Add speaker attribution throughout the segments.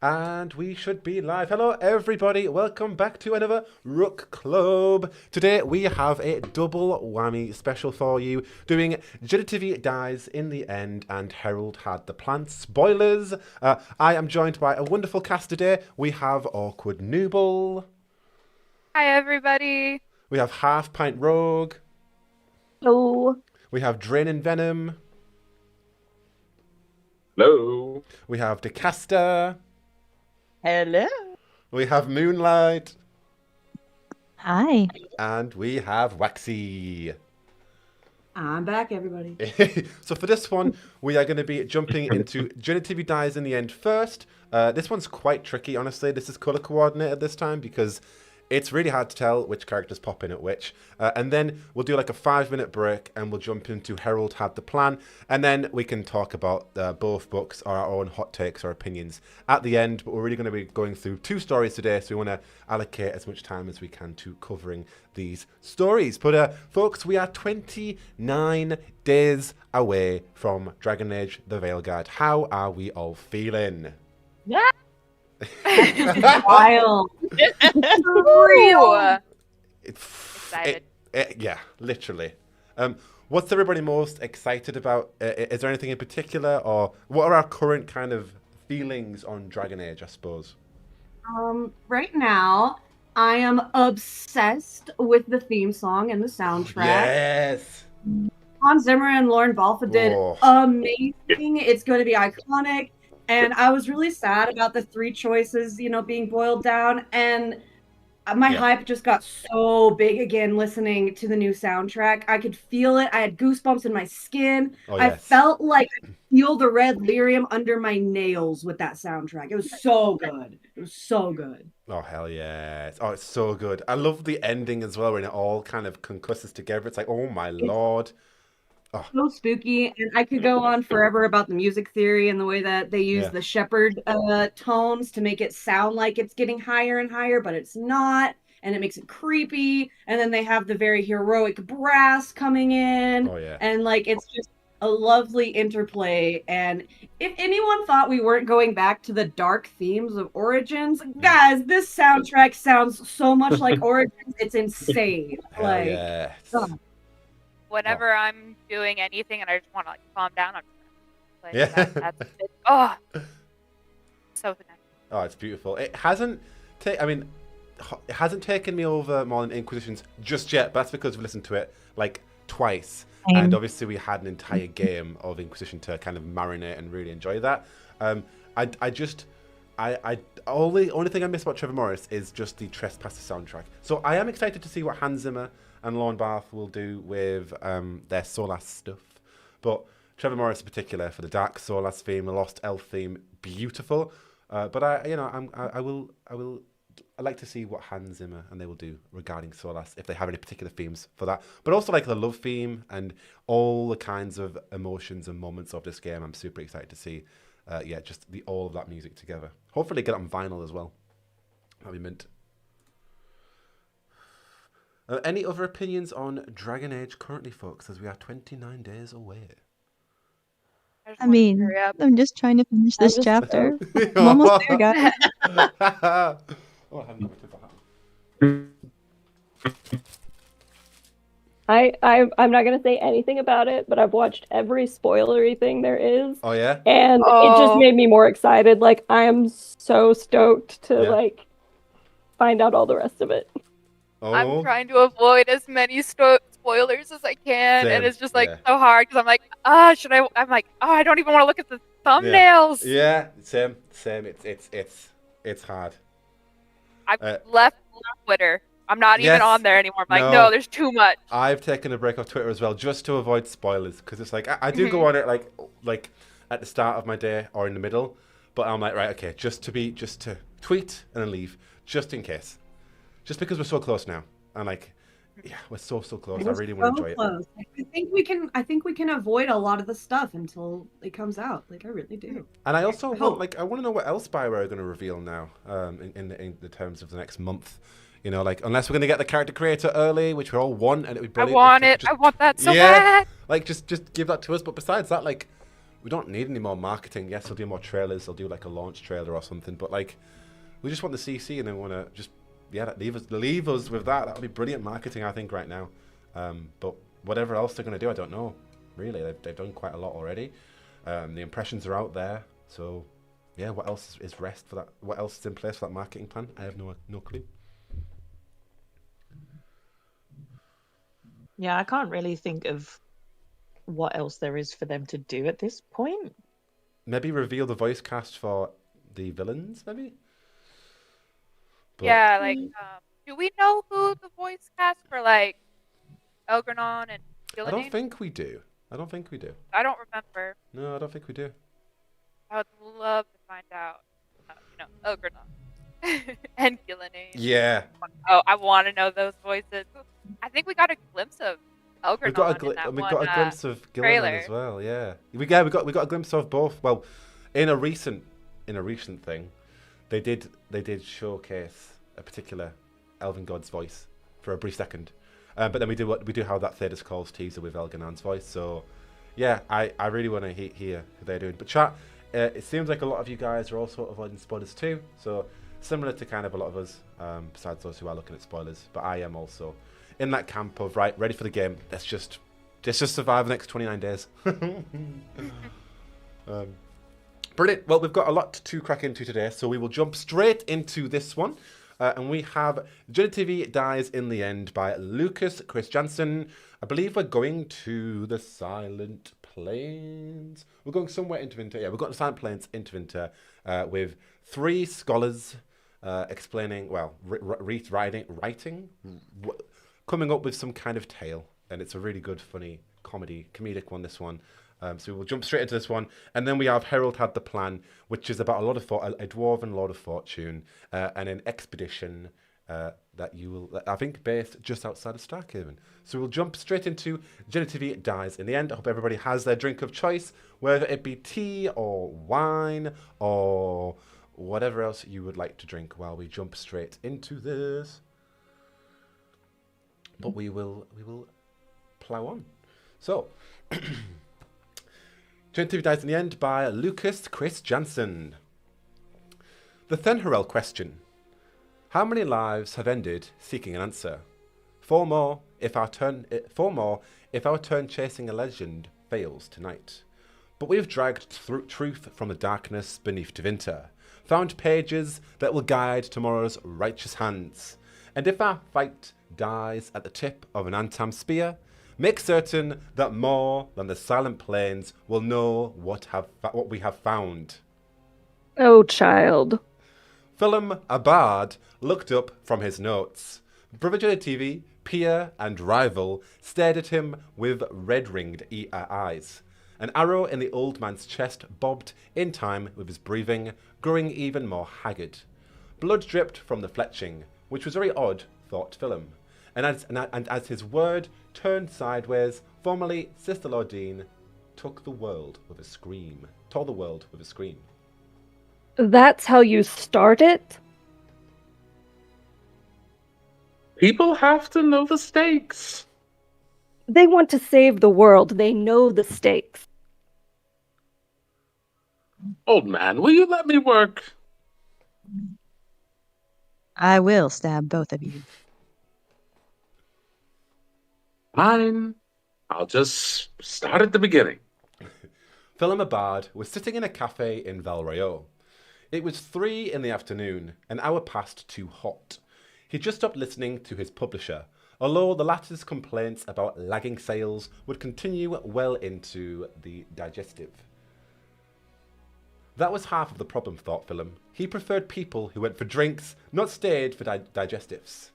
Speaker 1: And we should be live. Hello, everybody. Welcome back to another Rook Club. Today we have a double whammy special for you, doing Genitivi dies in the end and Herold had the plan. Spoilers. I am joined by a wonderful cast today. We have Awkward Nooble.
Speaker 2: Hi, everybody.
Speaker 1: We have Half Pint Rogue.
Speaker 3: Hello.
Speaker 1: We have Draining Venom.
Speaker 4: Hello.
Speaker 1: We have Decaster.
Speaker 3: Hello.
Speaker 1: We have Moonlight.
Speaker 3: Hi.
Speaker 1: And we have Waxy.
Speaker 5: I'm back, everybody.
Speaker 1: So for this one, we are going to be jumping into Genitivi dies in the end first. This one's quite tricky, honestly. This is color coordinated this time because it's really hard to tell which characters pop in at which. And then we'll do like a 5-minute break and we'll jump into Herold Had the Plan. And then we can talk about both books or our own hot takes or opinions at the end. But we're really going to be going through 2 stories today. So we want to allocate as much time as we can to covering these stories. But folks, we are 29 days away from Dragon Age the Veilguard. How are we all feeling?
Speaker 3: Yeah.
Speaker 5: Wild.
Speaker 2: Real. Excited.
Speaker 1: Yeah, literally. What's everybody most excited about? Is there anything in particular, or what are our current kind of feelings on Dragon Age, I suppose?
Speaker 5: Right now, I am obsessed with the theme song and the soundtrack.
Speaker 1: Yes!
Speaker 5: Hans Zimmer and Lauren Balfe did
Speaker 1: Oh.
Speaker 5: amazing. It's going to be iconic. And I was really sad about the 3 choices, being boiled down. And my hype just got so big again listening to the new soundtrack. I could feel it. I had goosebumps in my skin.
Speaker 1: Oh,
Speaker 5: I
Speaker 1: yes.
Speaker 5: felt like I could feel the red lyrium under my nails with that soundtrack. It was so good. It was so good.
Speaker 1: Oh, hell yes. Oh, it's so good. I love the ending as well, when it all kind of concusses together. It's like, oh my lord. Oh.
Speaker 5: So spooky, and I could go on forever about the music theory and the way that they use the shepherd tones to make it sound like it's getting higher and higher, but it's not, and it makes it creepy. And then they have the very heroic brass coming in, and like it's just a lovely interplay. And if anyone thought we weren't going back to the dark themes of Origins, guys, this soundtrack sounds so much like Origins. It's insane.
Speaker 1: Hell
Speaker 5: like,
Speaker 1: yes.
Speaker 2: Whenever I'm doing anything and I just want to calm down, I'm like, that's it. Oh, so nice.
Speaker 1: Oh, it's beautiful. It hasn't it hasn't taken me over more than Inquisitions just yet, but that's because we've listened to it like twice. And obviously we had an entire game of Inquisition to kind of marinate and really enjoy that. Only thing I miss about Trevor Morris is just the Trespasser soundtrack. So I am excited to see what Hans Zimmer and Lauren Balfe will do with their Solas stuff. But Trevor Morris in particular, for the Dark Solas theme, the Lost Elf theme, beautiful. But I'd like to see what Hans Zimmer and they will do regarding Solas, if they have any particular themes for that. But also like the love theme and all the kinds of emotions and moments of this game. I'm super excited to see, just all of that music together. Hopefully get it on vinyl as well. That'd be mint. Any other opinions on Dragon Age currently, folks, as we are 29 days away?
Speaker 3: I mean, I'm just trying to finish this chapter. I'm almost there, guys.
Speaker 1: Oh, I haven't noticed
Speaker 6: that. I'm not gonna say anything about it, but I've watched every spoilery thing there is.
Speaker 1: Oh yeah?
Speaker 6: And it just made me more excited. Like, I am so stoked to find out all the rest of it.
Speaker 1: Oh.
Speaker 2: I'm trying to avoid as many spoilers as I can, and it's just so hard because I'm like, I'm like, I don't even want to look at the thumbnails.
Speaker 1: Yeah, same. It's hard.
Speaker 2: I've left Twitter. I'm not even on there anymore. I'm like, no, there's too much.
Speaker 1: I've taken a break off Twitter as well, just to avoid spoilers, because it's like I do go on it like at the start of my day or in the middle, but I'm like, right, okay, just to tweet and then leave, just in case. Just because we're so close now, and we're so close. I really want to enjoy it.
Speaker 5: I think we can avoid a lot of the stuff until it comes out. Like, I really do.
Speaker 1: And I also want to know what else Bioware are going to reveal now, in the terms of the next month. Unless we're going to get the character creator early, which we all want, and it would be brilliant.
Speaker 2: I want that so bad.
Speaker 1: Like just give that to us. But besides that, we don't need any more marketing. Yes, they'll do more trailers. They'll do like a launch trailer or something. But like, we just want the CC, and then we want to just leave us with that. That would be brilliant marketing, I think, right now. But whatever else they're going to do, I don't know. Really, they've done quite a lot already. The impressions are out there. So yeah, what else is rest for that? What else is in place for that marketing plan? I have no clue.
Speaker 4: Yeah, I can't really think of what else there is for them to do at this point.
Speaker 1: Maybe reveal the voice cast for the villains, maybe? But
Speaker 2: yeah, like, do we know who the voice cast for, like, Elgranon and Gillian?
Speaker 1: I don't think we do. I don't
Speaker 2: remember.
Speaker 1: No, I don't think we do.
Speaker 2: I would love to find out. Elgranon and Gillian.
Speaker 1: Yeah.
Speaker 2: Oh, I want to know those voices. I think we got a glimpse of Elgranon.
Speaker 1: We got a glimpse of Gillian as well. Yeah. We got a glimpse of both. Well, in a recent thing, they did showcase a particular Elven god's voice for a brief second. But then we do have that Thedas Calls teaser with Elganon's voice. So yeah, I really want to hear who they're doing. But chat, it seems like a lot of you guys are also avoiding spoilers too. So similar to kind of a lot of us, besides those who are looking at spoilers. But I am also in that camp of, right, ready for the game. Let's just survive the next 29 days. Brilliant. Well, we've got a lot to crack into today, so we will jump straight into this one. And we have Genitivi Dies in the End by Lucas Chris Jansen. I believe we're going to the Silent Plains. We're going somewhere into Tevinter. Yeah, we've got the Silent Plains into Tevinter with 3 scholars explaining, well, writing, coming up with some kind of tale. And it's a really good, funny, comedic one, this one. So we'll jump straight into this one. And then we have Herold Had the Plan, which is about a dwarven Lord of Fortune and an expedition that you will, I think, based just outside of Starkhaven. So we'll jump straight into Genitivi Dies in the End. I hope everybody has their drink of choice, whether it be tea or wine or whatever else you would like to drink while we jump straight into this. But we will plow on. So, Genitivi Dies in the End by Lucas Chris Jansen. The Thenharel question. How many lives have ended seeking an answer? 4 more if our turn chasing a legend fails tonight. But we have dragged truth from the darkness beneath Tevinter, found pages that will guide tomorrow's righteous hands. And if our fight dies at the tip of an Antam spear, make certain that more than the Silent Plains will know what we have found.
Speaker 6: Oh, child.
Speaker 1: Philum, a bard, looked up from his notes. Brother Genitivi, peer and rival, stared at him with red-ringed eyes. An arrow in the old man's chest bobbed in time with his breathing, growing even more haggard. Blood dripped from the fletching, which was very odd, thought Philum. And as his word turned sideways, formerly Sister Lordine told the world with a scream.
Speaker 6: That's how you start it?
Speaker 7: People have to know the stakes.
Speaker 6: They want to save the world. They know the stakes.
Speaker 7: Old man, will you let me work?
Speaker 3: I will stab both of you.
Speaker 7: Fine. I'll just start at the beginning.
Speaker 1: Philum Abard was sitting in a cafe in Valrayo. It was 3 in the afternoon, an hour past 2 hot. He just stopped listening to his publisher, although the latter's complaints about lagging sales would continue well into the digestive. That was half of the problem, thought Philum. He preferred people who went for drinks, not stayed for digestives.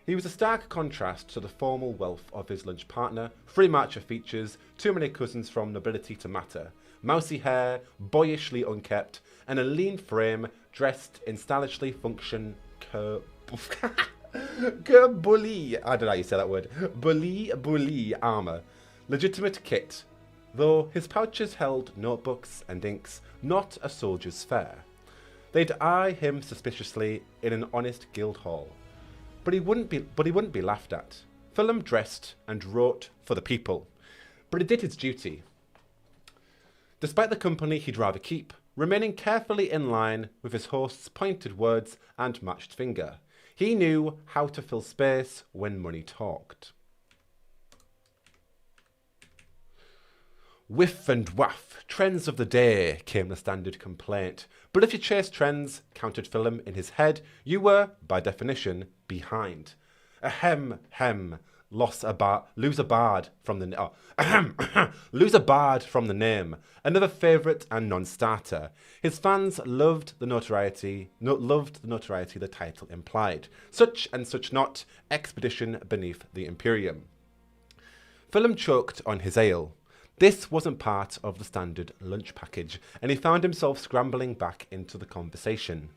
Speaker 1: He was a stark contrast to the formal wealth of his lunch partner, free marcher features, too many cousins from nobility to matter, mousy hair, boyishly unkept, and a lean frame dressed in stylishly function bully, I don't know how you say that word, bully armour. Legitimate kit, though his pouches held notebooks and inks, not a soldier's fare. They'd eye him suspiciously in an honest guild hall. But he wouldn't be laughed at. Philum dressed and wrote for the people, but he did his duty. Despite the company he'd rather keep, remaining carefully in line with his host's pointed words and matched finger. He knew how to fill space when money talked. Whiff and waff, trends of the day, came the standard complaint. But if you chased trends, countered Philem in his head, you were, by definition, behind. Ahem, hem, lose a bard from the lose a bard from the name. Another favourite and non-starter. His fans loved the notoriety the title implied. Such and such not, expedition beneath the Imperium. Philem choked on his ale. This wasn't part of the standard lunch package, and he found himself scrambling back into the conversation.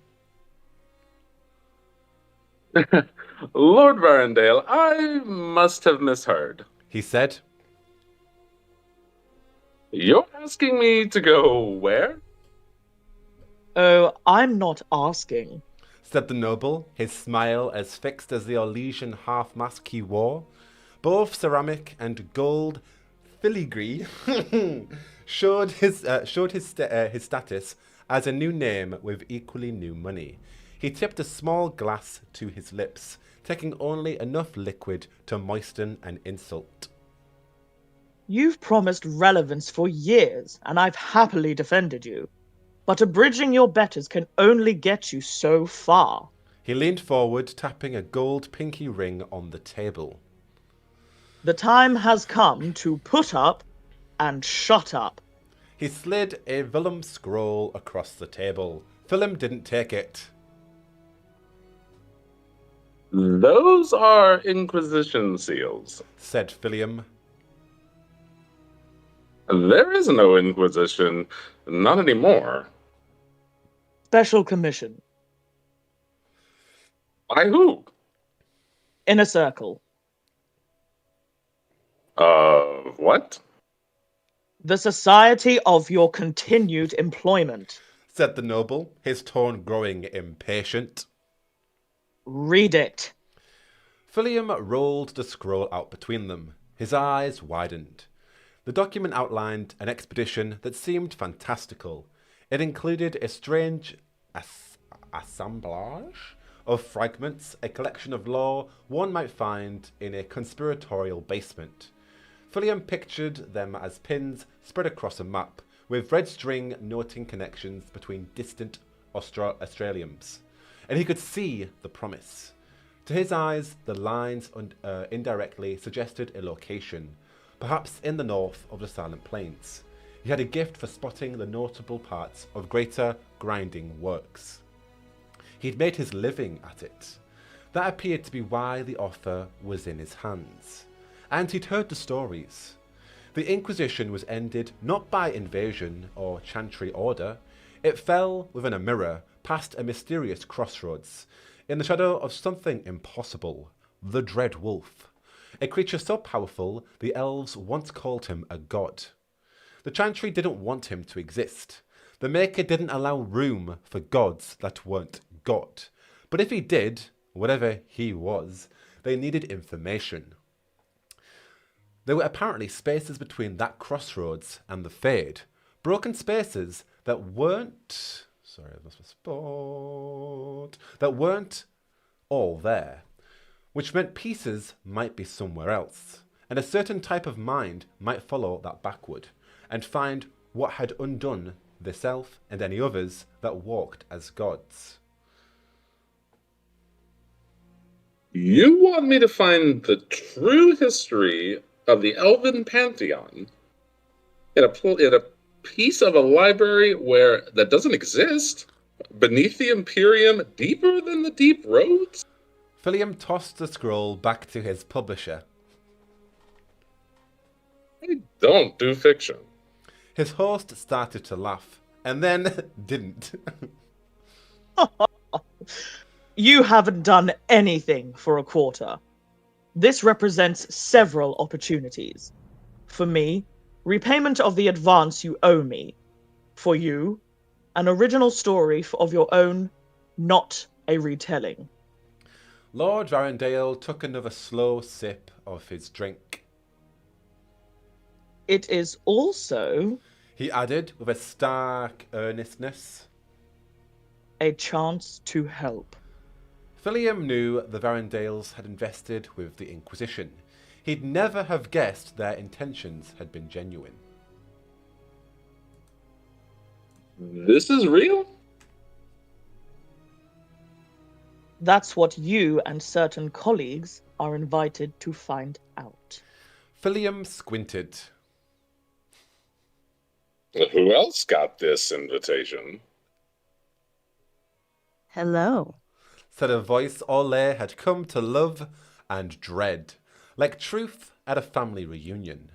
Speaker 7: Lord Varendale, I must have misheard.
Speaker 1: He said.
Speaker 7: You're asking me to go where?
Speaker 4: Oh, I'm not asking,
Speaker 1: said the noble, his smile as fixed as the Orlesian half-mask he wore. Both ceramic and gold filigree showed his status as a new name with equally new money. He tipped a small glass to his lips, taking only enough liquid to moisten an insult.
Speaker 4: You've promised relevance for years, and I've happily defended you. But abridging your betters can only get you so far.
Speaker 1: He leaned forward, tapping a gold pinky ring on the table.
Speaker 4: The time has come to put up and shut up.
Speaker 1: He slid a vellum scroll across the table. Philem didn't take it.
Speaker 7: Those are Inquisition seals,
Speaker 1: said Philem.
Speaker 7: There is no Inquisition. Not anymore.
Speaker 4: Special commission.
Speaker 7: By who?
Speaker 4: Inner circle.
Speaker 7: What?
Speaker 4: The Society of your continued employment,
Speaker 1: said the noble, his tone growing impatient.
Speaker 4: Read it.
Speaker 1: Philem rolled the scroll out between them. His eyes widened. The document outlined an expedition that seemed fantastical. It included a strange assemblage of fragments, a collection of lore one might find in a conspiratorial basement. Philem pictured them as pins spread across a map, with red string noting connections between distant Australians. And he could see the promise. To his eyes, the lines indirectly suggested a location, perhaps in the north of the Silent Plains. He had a gift for spotting the notable parts of greater grinding works. He'd made his living at it. That appeared to be why the offer was in his hands. And he'd heard the stories. The Inquisition was ended not by invasion or chantry order. It fell within a mirror, past a mysterious crossroads, in the shadow of something impossible, the Dread Wolf. A creature so powerful, the elves once called him a god. The chantry didn't want him to exist. The Maker didn't allow room for gods that weren't God. But if he did, whatever he was, they needed information. There were apparently spaces between that crossroads and the Fade, broken spaces that weren't... Sorry, I lost my spot. That weren't all there, which meant pieces might be somewhere else, and a certain type of mind might follow that backward, and find what had undone this elf and any others that walked as gods.
Speaker 7: You want me to find the true history of the Elven Pantheon in a piece of a library that doesn't exist? Beneath the Imperium, deeper than the deep roads?
Speaker 1: Philem tossed the scroll back to his publisher.
Speaker 7: I don't do fiction.
Speaker 1: His host started to laugh, and then didn't.
Speaker 4: You haven't done anything for a quarter. This represents several opportunities. For me, repayment of the advance you owe me. For you, an original story of your own, not a retelling.
Speaker 1: Lord Varendale took another slow sip of his drink.
Speaker 4: It is also...
Speaker 1: He added with a stark earnestness.
Speaker 4: A chance to help.
Speaker 1: Philium knew the Varendales had invested with the Inquisition. He'd never have guessed their intentions had been genuine.
Speaker 7: This is real?
Speaker 4: That's what you and certain colleagues are invited to find out.
Speaker 1: Philium squinted.
Speaker 7: Who else got this invitation?
Speaker 3: Hello,
Speaker 1: said a voice Ole had come to love and dread, like truth at a family reunion.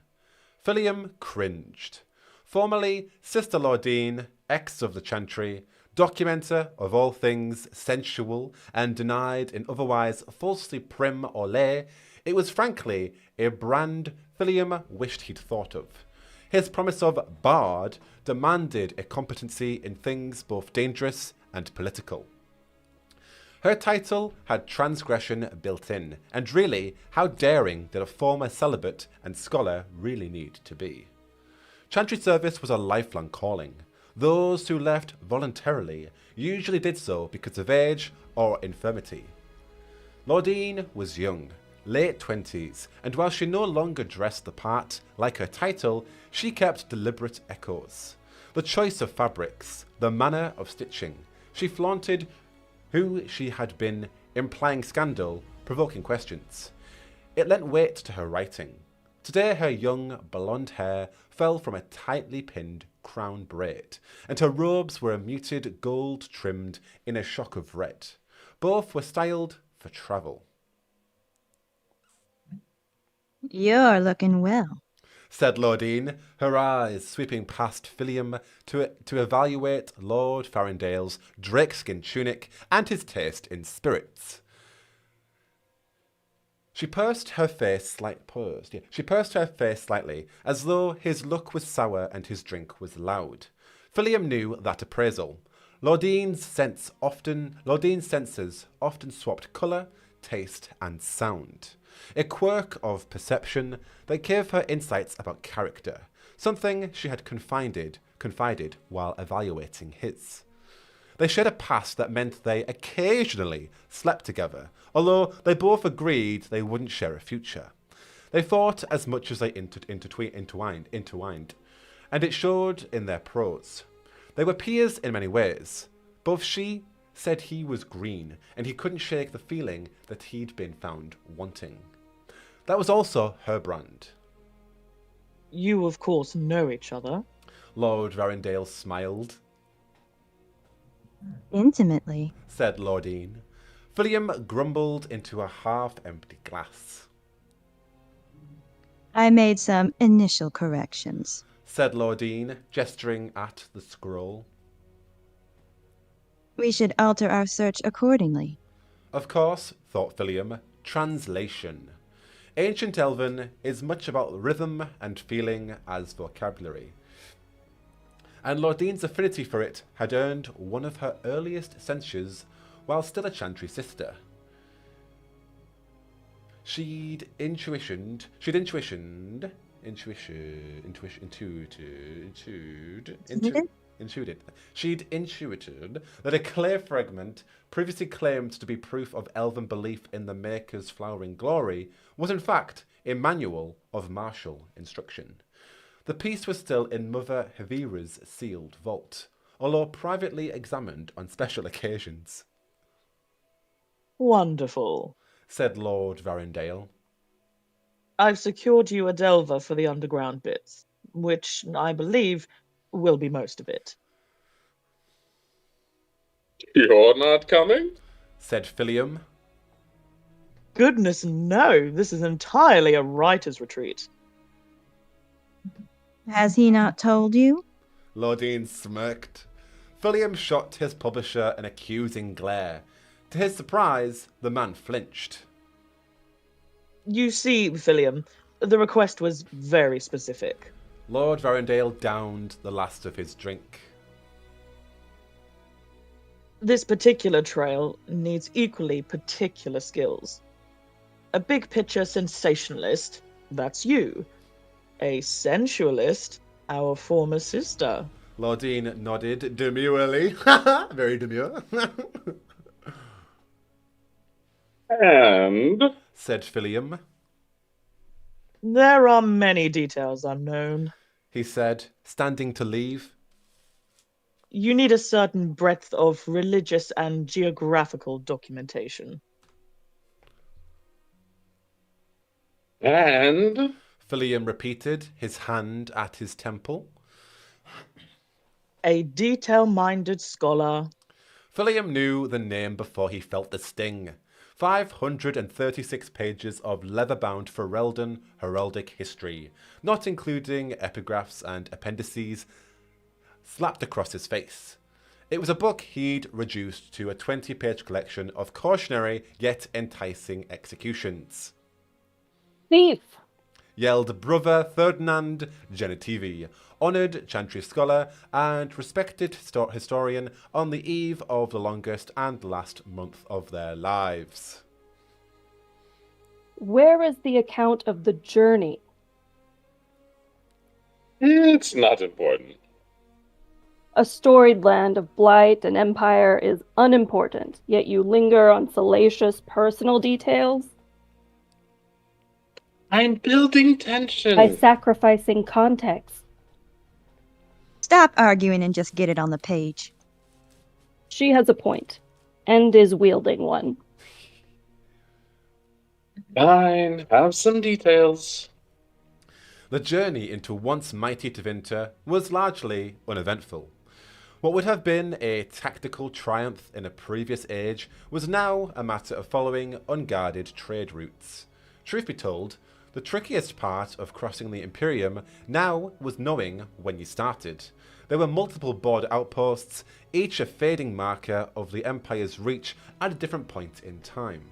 Speaker 1: Philium cringed. Formerly Sister Lordine, ex of the Chantry, documenter of all things sensual and denied in otherwise falsely prim Ole, it was frankly a brand Philium wished he'd thought of. His promise of bard demanded a competency in things both dangerous and political. Her title had transgression built in, and really, how daring did a former celibate and scholar really need to be? Chantry service was a lifelong calling. Those who left voluntarily usually did so because of age or infirmity. Lordine was young, late 20s, and while she no longer dressed the part, like her title, she kept deliberate echoes. The choice of fabrics, the manner of stitching, she flaunted who she had been, implying scandal, provoking questions. It lent weight to her writing. Today her young blonde hair fell from a tightly pinned crown braid, and her robes were a muted gold trimmed in a shock of red. Both were styled for travel.
Speaker 3: you're looking well.
Speaker 1: Said Lordine, her eyes sweeping past Philium to evaluate Lord Farindale's drakeskin tunic and his taste in spirits. She pursed her face slightly, as though his look was sour and his drink was loud. Philium knew that appraisal. Lordine's senses often swapped colour, taste, and sound. A quirk of perception that gave her insights about character, something she had confided while evaluating his. They shared a past that meant they occasionally slept together, although they both agreed they wouldn't share a future. They fought as much as they intertwined, and it showed in their prose. They were peers in many ways. Both she said he was green, and he couldn't shake the feeling that he'd been found wanting. That was also her brand.
Speaker 4: You, of course, know each other.
Speaker 1: Lord Varendale smiled.
Speaker 3: Intimately,
Speaker 1: said Lordine. Philium grumbled into a half-empty glass.
Speaker 3: I made some initial corrections,
Speaker 1: said Lordine, gesturing at the scroll.
Speaker 3: We should alter our search accordingly.
Speaker 1: Of course, thought Philium, translation. Ancient Elven is much about rhythm and feeling as vocabulary, and Lordine's affinity for it had earned one of her earliest censures while still a Chantry sister. She'd intuited that a clay fragment previously claimed to be proof of elven belief in the Maker's flowering glory was in fact a manual of martial instruction. The piece was still in Mother Hevira's sealed vault, although privately examined on special occasions.
Speaker 4: Wonderful,
Speaker 1: said Lord Varendale.
Speaker 4: I've secured you a delver for the underground bits, which I believe will be most of it.
Speaker 7: You're not coming?
Speaker 1: Said Philium.
Speaker 4: Goodness no, this is entirely a writer's retreat.
Speaker 3: Has he not told you?
Speaker 1: Lordine smirked. Philium shot his publisher an accusing glare. To his surprise, the man flinched.
Speaker 4: You see, Philium, the request was very specific.
Speaker 1: Lord Varendale downed the last of his drink.
Speaker 4: This particular trail needs equally particular skills. A big picture sensationalist, that's you. A sensualist, Our former sister.
Speaker 1: Lordine nodded demurely. Very demure.
Speaker 7: And
Speaker 1: said Philium.
Speaker 4: There are many details unknown,
Speaker 1: he said, standing to leave.
Speaker 4: You need a certain breadth of religious and geographical documentation.
Speaker 7: And
Speaker 1: Philium repeated, his hand at his temple.
Speaker 4: A detail-minded scholar.
Speaker 1: Philium knew the name before he felt the sting. 536 pages of leather-bound Ferelden heraldic history, not including epigraphs and appendices, slapped across his face. It was a book he'd reduced to a 20-page collection of cautionary yet enticing executions.
Speaker 6: Thief!
Speaker 1: Yelled brother Ferdinand Genitivi, honoured chantry scholar and respected historian on the eve of the longest and last month of their lives.
Speaker 6: Where is the account of the journey?
Speaker 7: it's not important.
Speaker 6: A storied land of blight and empire is unimportant, yet you linger on salacious personal details?
Speaker 7: I'm building tension.
Speaker 6: By sacrificing context.
Speaker 3: Stop arguing and just get it on the page.
Speaker 6: She has a point, and is wielding one.
Speaker 7: Fine, have some details.
Speaker 1: The journey into once mighty Tevinter was largely uneventful. What would have been a tactical triumph in a previous age was now a matter of following unguarded trade routes. Truth be told, the trickiest part of crossing the Imperium now was knowing when you started. There were multiple border outposts, each a fading marker of the Empire's reach at a different point in time.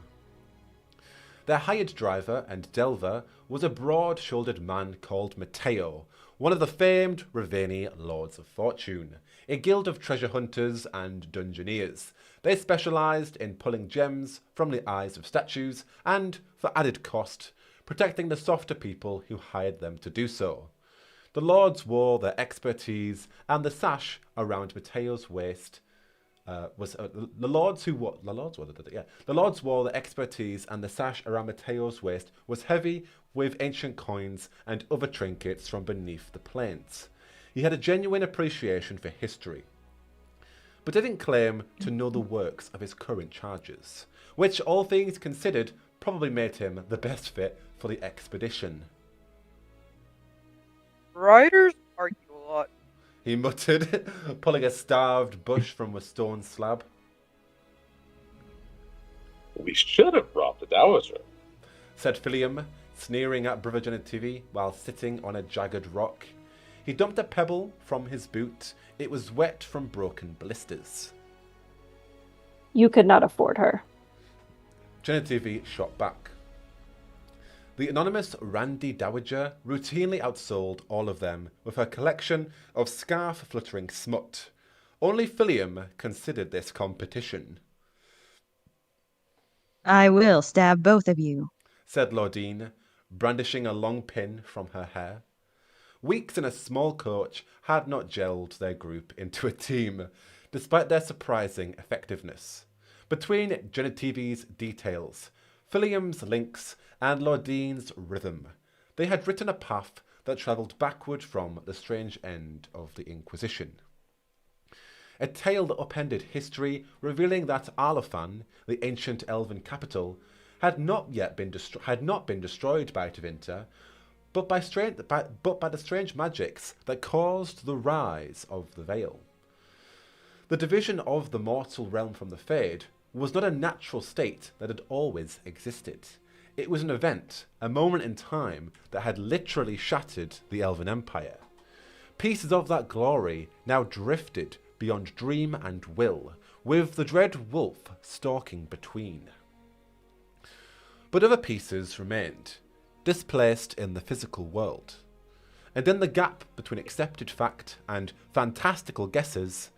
Speaker 1: Their hired driver and delver was a broad-shouldered man called Matteo, one of the famed Raveni Lords of Fortune, a guild of treasure hunters and dungeoneers. They specialised in pulling gems from the eyes of statues and, for added cost, protecting the softer people who hired them to do so. The lords wore their expertise, and the sash around Matteo's waist the lords wore their expertise, and the sash around Matteo's waist was heavy with ancient coins and other trinkets from beneath the plains. He had a genuine appreciation for history, but didn't claim to know the works of his current charges, which, all things considered, probably made him the best fit for the expedition.
Speaker 2: Riders argue a lot,
Speaker 1: he muttered, pulling a starved bush from a stone slab.
Speaker 7: We should have brought the Dowager,
Speaker 1: said Philium, sneering at Brother Genitivi while sitting on a jagged rock. He dumped a pebble from his boot. It was wet from broken blisters.
Speaker 6: You could not afford her.
Speaker 1: Genitivi shot back. The anonymous Randy Dowager routinely outsold all of them with her collection of scarf-fluttering smut. Only Philium considered this competition.
Speaker 3: I will stab both of you,
Speaker 1: said Lordine, brandishing a long pin from her hair. Weeks in a small coach had not gelled their group into a team, despite their surprising effectiveness. Between Genitivi's details, Philium's links, and Lordine's rhythm, they had written a path that travelled backward from the strange end of the Inquisition. A tale that upended history, revealing that Arlafan, the ancient elven capital, had not been destroyed by Tevinter, but by the strange magics that caused the rise of the Veil. The division of the mortal realm from the Fade was not a natural state that had always existed. It was an event, a moment in time that had literally shattered the Elven Empire. Pieces of that glory now drifted beyond dream and will, with the dread wolf stalking between. But other pieces remained, displaced in the physical world. And in the gap between accepted fact and fantastical guesses,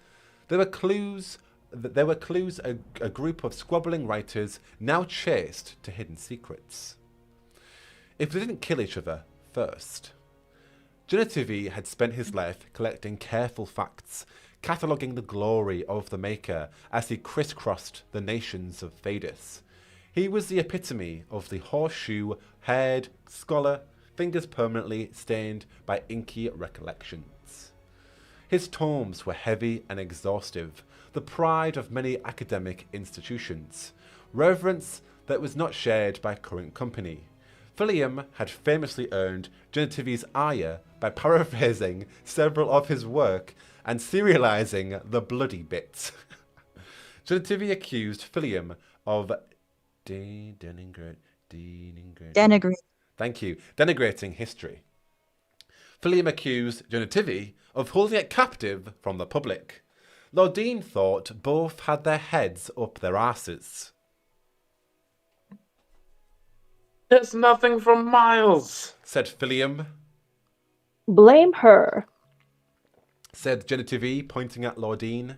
Speaker 1: there were clues a group of squabbling writers now chased to hidden secrets. If they didn't kill each other first. Genitivi had spent his life collecting careful facts, cataloguing the glory of the Maker as he crisscrossed the nations of Vadis. He was the epitome of the horseshoe-haired scholar, fingers permanently stained by inky recollections. His tomes were heavy and exhaustive, the pride of many academic institutions, reverence that was not shared by current company. Philium had famously earned Genitivi's ire by paraphrasing several of his work and serializing the bloody bits. Genitivi accused Philium of denigrating history. Philium accused Genitivi of holding it captive from the public. Lordine thought both had their heads up their asses.
Speaker 7: There's nothing from Miles,
Speaker 1: said Philium.
Speaker 6: Blame her,
Speaker 1: said Genitivi, pointing at Lordine.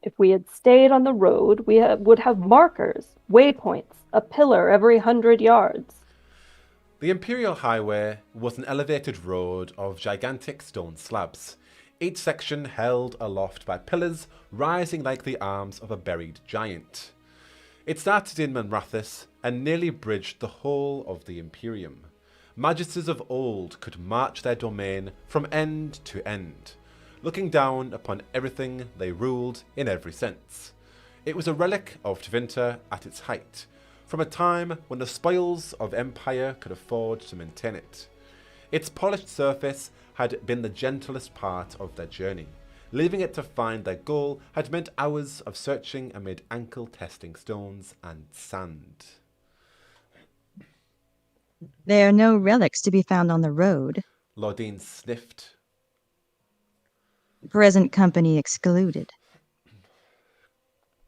Speaker 6: If we had stayed on the road, we would have markers, waypoints, a pillar every 100 yards.
Speaker 1: The Imperial Highway was an elevated road of gigantic stone slabs, each section held aloft by pillars rising like the arms of a buried giant. It started in Manrathis and nearly bridged the whole of the Imperium. Magisters of old could march their domain from end to end, looking down upon everything they ruled in every sense. It was a relic of Tevinter at its height, from a time when the spoils of empire could afford to maintain it. Its polished surface had been the gentlest part of their journey. Leaving it to find their goal had meant hours of searching amid ankle-testing stones and sand.
Speaker 3: There are no relics to be found on the road.
Speaker 1: Lordine sniffed.
Speaker 3: Present company excluded.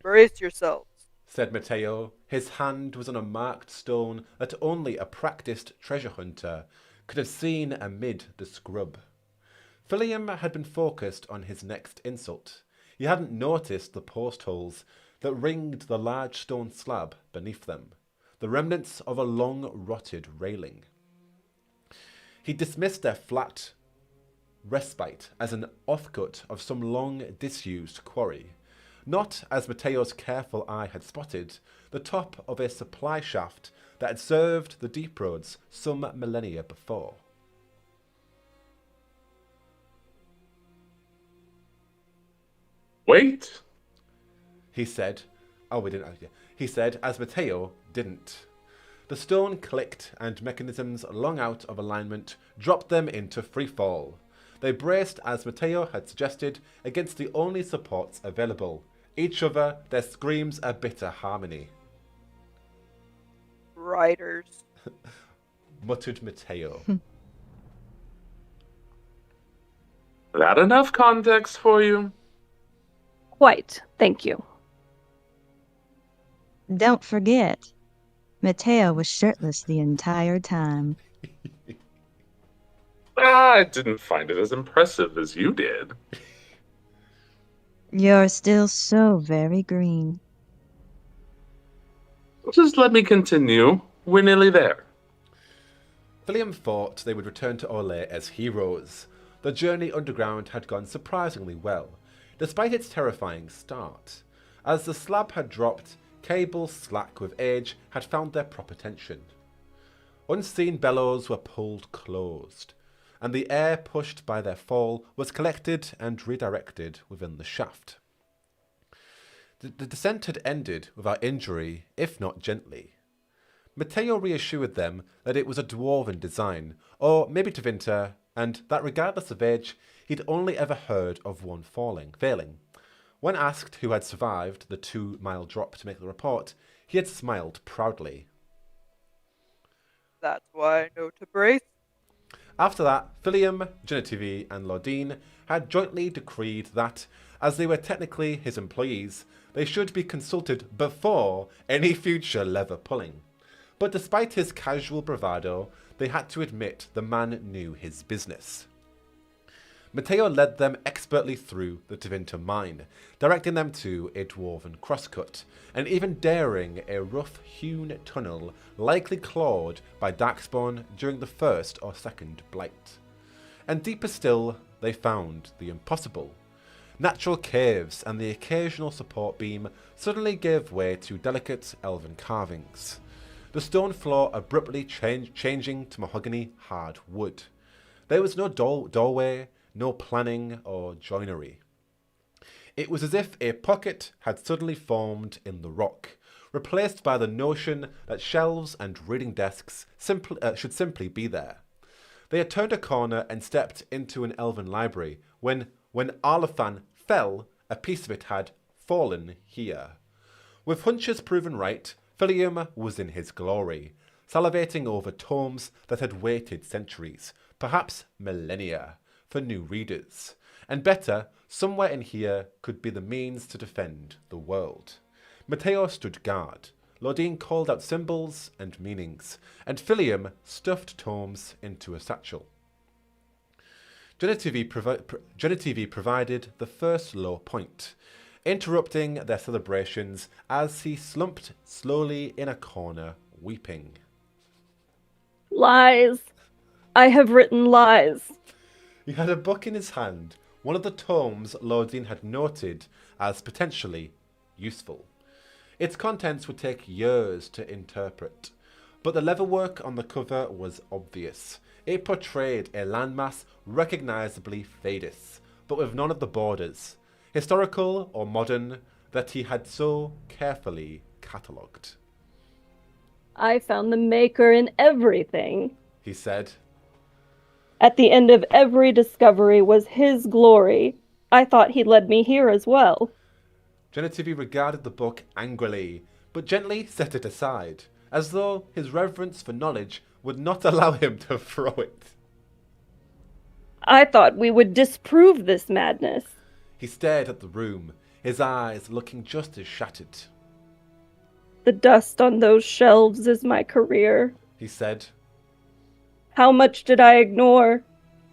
Speaker 8: Brace yourselves,
Speaker 1: said Matteo. His hand was on a marked stone that only a practiced treasure hunter could have seen amid the scrub. Philium had been focused on his next insult. He hadn't noticed the post holes that ringed the large stone slab beneath them, the remnants of a long rotted railing. He dismissed their flat respite as an offcut of some long disused quarry, not, as Matteo's careful eye had spotted, the top of a supply shaft that had served the deep roads some millennia before.
Speaker 7: Wait,
Speaker 1: he said. Oh, we didn't. He said, as Matteo didn't. The stone clicked, and mechanisms long out of alignment dropped them into free fall. They braced, as Matteo had suggested, against the only supports available. Each other, their screams a bitter harmony.
Speaker 8: riders,
Speaker 1: muttered Matteo.
Speaker 7: that enough context for you?
Speaker 6: Quite, thank you.
Speaker 3: Don't forget, Matteo was shirtless the entire time.
Speaker 7: I didn't find it as impressive as you did.
Speaker 3: You're still so very green.
Speaker 7: Just let me continue. We're nearly there.
Speaker 1: Philium thought they would return to Ole as heroes. The journey underground had gone surprisingly well, despite its terrifying start. As the slab had dropped, cables slack with age had found their proper tension. Unseen bellows were pulled closed, and the air pushed by their fall was collected and redirected within the shaft. The descent had ended without injury, if not gently. Matteo reassured them that it was a dwarven design, or maybe Tevinter, and that regardless of age, he'd only ever heard of one failing. When asked who had survived the 2-mile drop to make the report, he had smiled proudly.
Speaker 8: That's why I know to brace.
Speaker 1: After that, Philium, Genitivi, and Lordine had jointly decreed that, as they were technically his employees, they should be consulted before any future lever pulling. But despite his casual bravado, they had to admit the man knew his business. Matteo led them expertly through the Tevinter mine, directing them to a dwarven crosscut, and even daring a rough-hewn tunnel likely clawed by darkspawn during the first or second blight. And deeper still, they found the impossible. Natural caves and the occasional support beam suddenly gave way to delicate elven carvings. The stone floor abruptly changing to mahogany hard wood. There was no doorway, no planning or joinery. It was as if a pocket had suddenly formed in the rock, replaced by the notion that shelves and reading desks should simply be there. They had turned a corner and stepped into an elven library when Arlafan fell, a piece of it had fallen here. With hunches proven right, Philium was in his glory, salivating over tomes that had waited centuries, perhaps millennia, for new readers. And better, somewhere in here could be the means to defend the world. Matteo stood guard. Lodine called out symbols and meanings, and Philium stuffed tomes into a satchel. Genitivi provided the first low point, interrupting their celebrations as he slumped slowly in a corner, weeping.
Speaker 6: Lies. I have written lies.
Speaker 1: He had a book in his hand, one of the tomes Lodine had noted as potentially useful. Its contents would take years to interpret, but the leatherwork on the cover was obvious. It portrayed a landmass recognisably Fadis, but with none of the borders, historical or modern, that he had so carefully catalogued.
Speaker 6: I found the maker in everything,
Speaker 1: he said.
Speaker 6: At the end of every discovery was his glory. I thought he led me here as well.
Speaker 1: Genitivi regarded the book angrily, but gently set it aside, as though his reverence for knowledge would not allow him to throw it.
Speaker 6: I thought we would disprove this madness.
Speaker 1: He stared at the room, his eyes looking just as shattered.
Speaker 6: The dust on those shelves is my career,
Speaker 1: he said.
Speaker 6: How much did I ignore?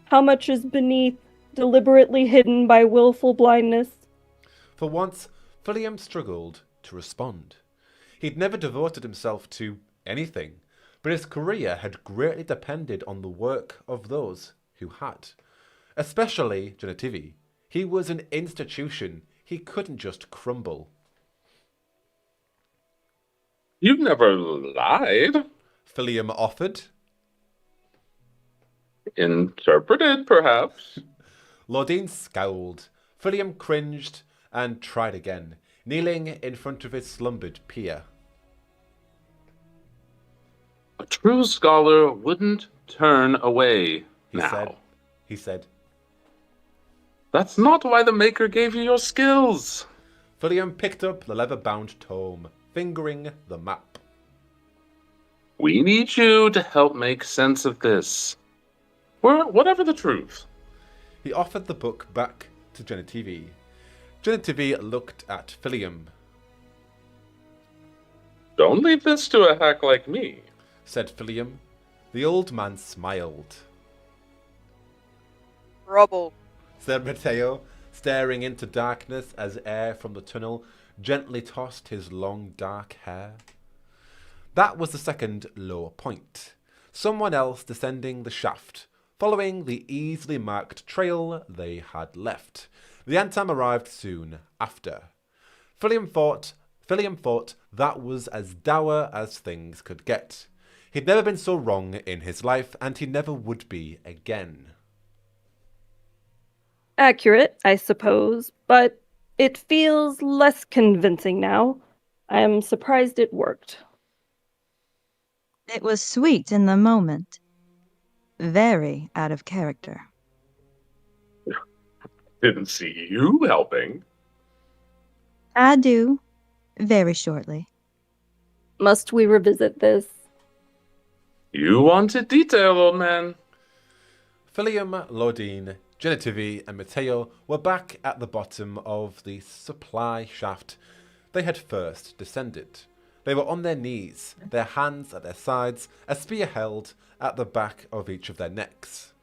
Speaker 6: How much is beneath, deliberately hidden by willful blindness?
Speaker 1: For once, Philium struggled to respond. He'd never devoted himself to anything, but his career had greatly depended on the work of those who had. Especially Genitivi. He was an institution. He couldn't just crumble.
Speaker 7: You've never lied.
Speaker 1: Philium offered.
Speaker 7: Interpreted, perhaps.
Speaker 1: Lodine scowled. Philium cringed and tried again, kneeling in front of his slumbered peer.
Speaker 7: A true scholar wouldn't turn away
Speaker 1: He said.
Speaker 7: That's not why the Maker gave you your skills.
Speaker 1: Philium picked up the leather-bound tome, fingering the map.
Speaker 7: We need you to help make sense of this. Whatever the truth.
Speaker 1: He offered the book back to Genitivi. Genitivi looked at Philium.
Speaker 7: Don't leave this to a hack like me,
Speaker 1: said Philium. The old man smiled.
Speaker 8: Trouble,
Speaker 1: said Matteo, staring into darkness as air from the tunnel gently tossed his long dark hair. That was the second lower point. Someone else descending the shaft, following the easily marked trail they had left. The Antam arrived soon after. Philium thought that was as dour as things could get. He'd never been so wrong in his life, and he never would be again.
Speaker 6: Accurate, I suppose, but it feels less convincing now. I am surprised it worked.
Speaker 3: It was sweet in the moment. Very out of character.
Speaker 7: Didn't see you helping.
Speaker 3: I do. Very shortly.
Speaker 6: Must we revisit this?
Speaker 7: You wanted detail, old man.
Speaker 1: Philium, Lodine, Genitivi, and Matteo were back at the bottom of the supply shaft they had first descended. They were on their knees, their hands at their sides, a spear held at the back of each of their necks.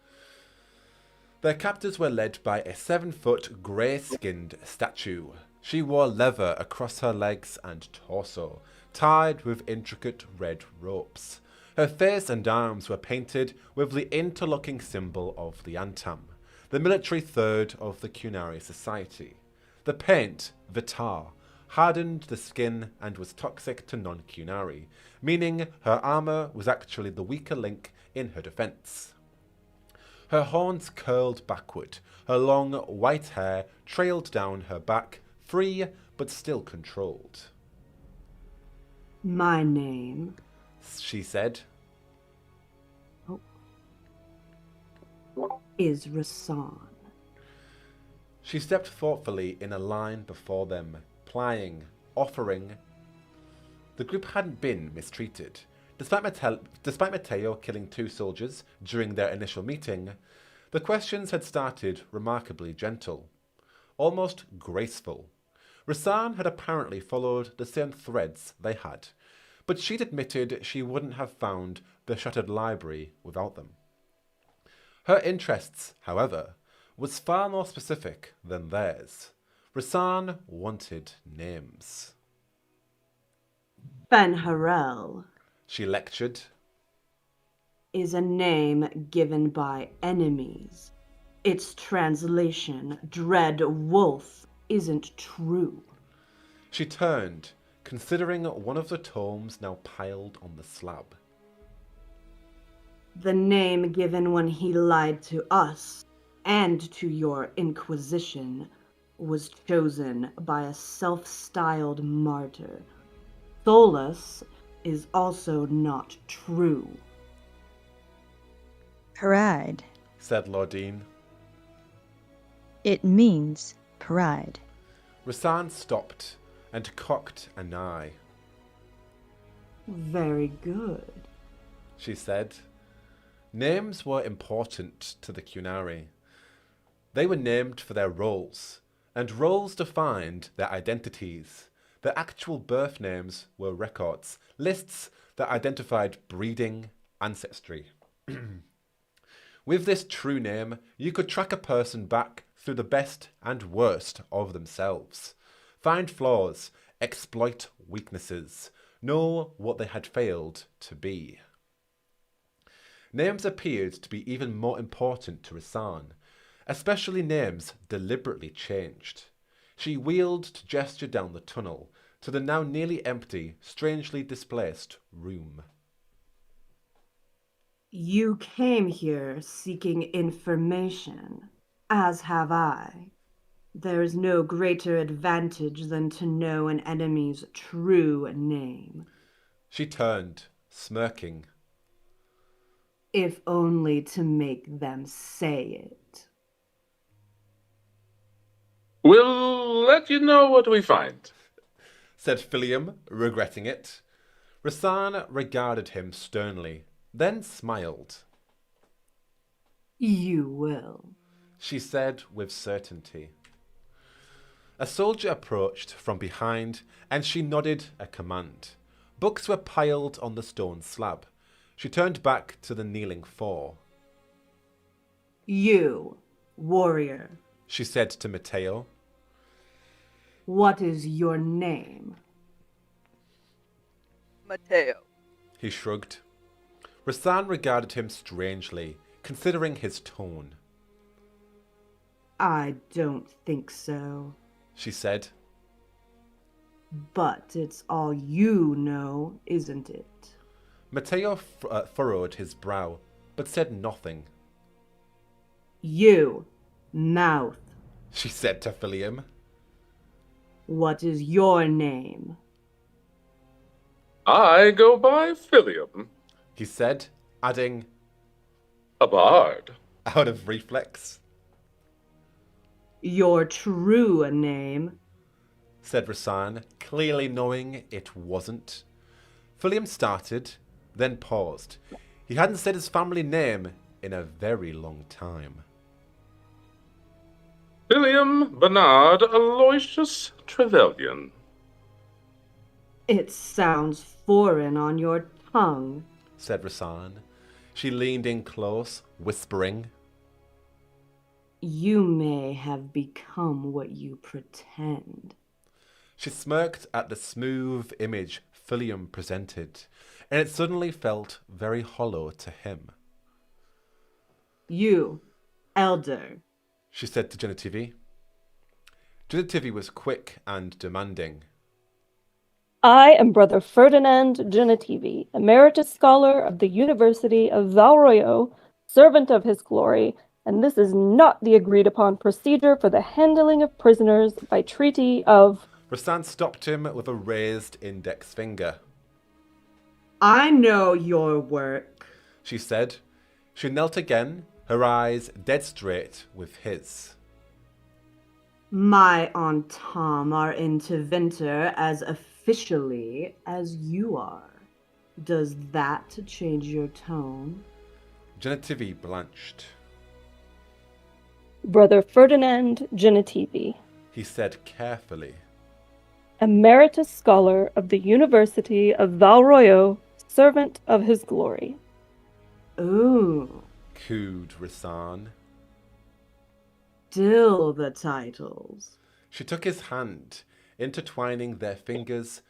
Speaker 1: Their captors were led by a 7-foot grey-skinned statue. She wore leather across her legs and torso, tied with intricate red ropes. Her face and arms were painted with the interlocking symbol of the Antam, the military third of the Qunari society. The paint, Vitar, hardened the skin and was toxic to non-Qunari, meaning her armor was actually the weaker link in her defense. Her horns curled backward, her long white hair trailed down her back, free but still controlled.
Speaker 5: My name,
Speaker 1: she said,
Speaker 5: is Rasan.
Speaker 1: She stepped thoughtfully in a line before them, plying, offering. The group hadn't been mistreated. Despite Mateo killing 2 soldiers during their initial meeting, the questions had started remarkably gentle, almost graceful. Rasan had apparently followed the same threads they had, but she'd admitted she wouldn't have found the shattered library without them. Her interests, however, was far more specific than theirs. Rasan wanted names.
Speaker 5: Ben Harel
Speaker 1: She lectured.
Speaker 5: is a name given by enemies. Its translation, Dread Wolf, isn't true.
Speaker 1: She turned, considering one of the tomes now piled on the slab.
Speaker 5: The name given when he lied to us and to your Inquisition was chosen by a self-styled martyr. Solus is also not true.
Speaker 3: Pride.
Speaker 1: Said Lordine.
Speaker 3: It means pride.
Speaker 1: Rasan stopped and cocked an eye.
Speaker 5: Very good.
Speaker 1: She said. Names were important to the Qunari. They were named for their roles, and roles defined their identities. Their actual birth names were records, lists that identified breeding, ancestry. With this true name, you could track a person back through the best and worst of themselves, find flaws, exploit weaknesses, know what they had failed to be. Names appeared to be even more important to Rasan, especially names deliberately changed. She wheeled to gesture down the tunnel to the now nearly empty, strangely displaced room.
Speaker 5: You came here seeking information, as have I. There is no greater advantage than to know an enemy's true name.
Speaker 1: She turned, smirking.
Speaker 5: If only to make them say it.
Speaker 7: We'll let you know what we find,
Speaker 1: said Philium, regretting it. Rasan regarded him sternly, then smiled.
Speaker 5: You will,
Speaker 1: she said with certainty. A soldier approached from behind, and she nodded a command. Books were piled on the stone slab. She turned back to the kneeling four.
Speaker 5: You, warrior,
Speaker 1: she said to Mateo.
Speaker 5: What is your name?
Speaker 8: Mateo.
Speaker 1: He shrugged. Rasan regarded him strangely, considering his tone.
Speaker 5: I don't think so,
Speaker 1: she said.
Speaker 5: But it's all you know, isn't it?
Speaker 1: Mateo furrowed his brow, but said nothing.
Speaker 5: You, mouth,
Speaker 1: she said to Philium.
Speaker 5: What is your name?
Speaker 7: I go by Philium,
Speaker 1: he said, adding,
Speaker 7: a bard.
Speaker 1: Out of reflex.
Speaker 5: Your true name,
Speaker 1: said Rasan, clearly knowing it wasn't. Philium started, then paused. He hadn't said his family name in a very long time.
Speaker 7: Philium Bernard Aloysius Trevelyan.
Speaker 5: It sounds foreign on your tongue,
Speaker 1: said Rasan. She leaned in close, whispering.
Speaker 5: You may have become what you pretend.
Speaker 1: She smirked at the smooth image Philium presented. and it suddenly felt very hollow to him.
Speaker 5: You, elder,
Speaker 1: she said to Genitivi. Genitivi was quick and demanding.
Speaker 6: I am Brother Ferdinand Genitivi, Emeritus Scholar of the University of Valroyo, servant of his glory, and this is not the agreed-upon procedure for the handling of prisoners by treaty of...
Speaker 1: Rasan stopped him with a raised index finger.
Speaker 5: I know your work,
Speaker 1: she said. She knelt again, her eyes dead straight with his.
Speaker 5: My Aunt Tom are in Tevinter as officially as you are. Does that change your tone?
Speaker 1: Genitivi blanched.
Speaker 6: Brother Ferdinand Genitivi,
Speaker 1: he said carefully.
Speaker 6: Emeritus Scholar of the University of Valroyo, servant of his glory.
Speaker 5: Ooh.
Speaker 1: Cooed Rasan.
Speaker 5: Still the titles.
Speaker 1: She took his hand, intertwining their fingers,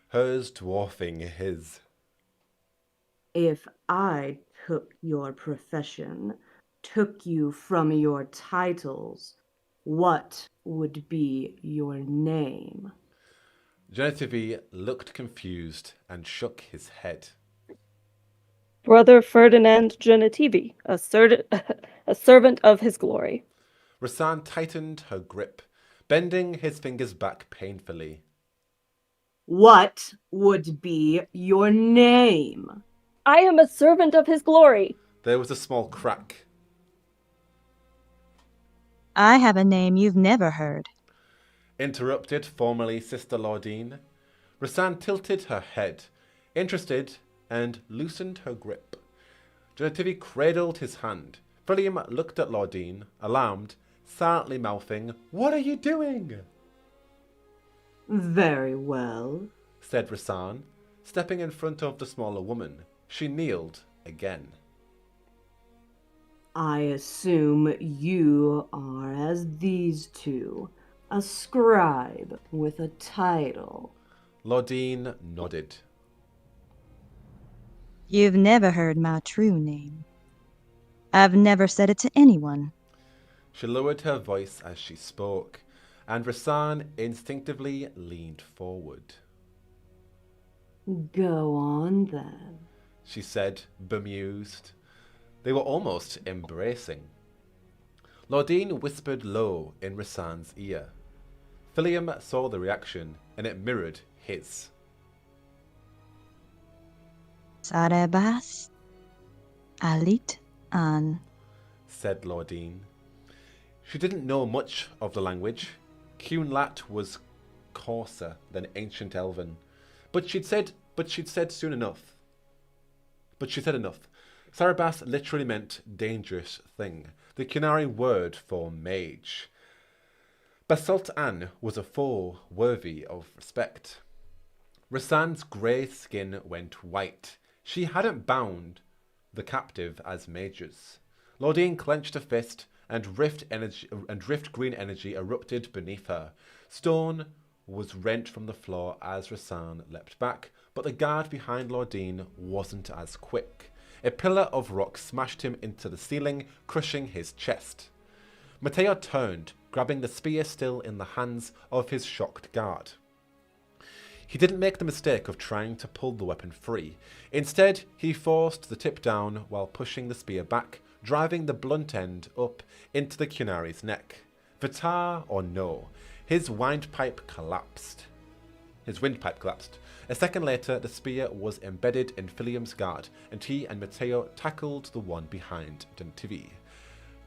Speaker 1: hers dwarfing his.
Speaker 5: If I took your profession, took you from your titles, what would be your name?
Speaker 1: Genitivi looked confused and shook his head.
Speaker 6: Brother Ferdinand Genitivi, a servant of his glory.
Speaker 1: Rasan tightened her grip, bending his fingers back painfully.
Speaker 5: What would be your name?
Speaker 6: I am a servant of his glory.
Speaker 1: There was a small crack.
Speaker 3: I have a name you've never heard.
Speaker 1: Interrupted formally Sister Laudine. Rasan tilted her head, interested, and loosened her grip. Genitivi cradled his hand. William looked at Laudine, alarmed, silently mouthing, "What are you doing?"
Speaker 5: Very well,
Speaker 1: said Rasan, stepping in front of the smaller woman. She kneeled again.
Speaker 5: I assume you are as these two, a scribe with a title.
Speaker 1: Laudine nodded.
Speaker 3: You've never heard my true name. I've never said it to anyone.
Speaker 1: She lowered her voice as she spoke, and Rasan instinctively leaned forward.
Speaker 5: Go on then,
Speaker 1: she said, bemused. They were almost embracing. Laudine whispered low in Rasan's ear. Philium saw the reaction, and it mirrored his.
Speaker 3: Sarebas alit an,
Speaker 1: said Laudine. She didn't know much of the language. Cunlat was coarser than ancient Elven, but she'd said soon enough. But she said enough. Sarabas literally meant dangerous thing, the Kunari word for mage. Basalt An was a foe worthy of respect. Rasan's grey skin went white. She hadn't bound the captive as mages. Laudine clenched a fist, and rift green energy erupted beneath her. Stone was rent from the floor as Rasan leapt back, but the guard behind Laudine wasn't as quick. A pillar of rock smashed him into the ceiling, crushing his chest. Matteo turned, grabbing the spear still in the hands of his shocked guard. He didn't make the mistake of trying to pull the weapon free. Instead, he forced the tip down while pushing the spear back, driving the blunt end up into the Kunari's neck. Vitar or no, his windpipe collapsed. A second later, the spear was embedded in Philium's guard, and he and Matteo tackled the one behind Genitivi.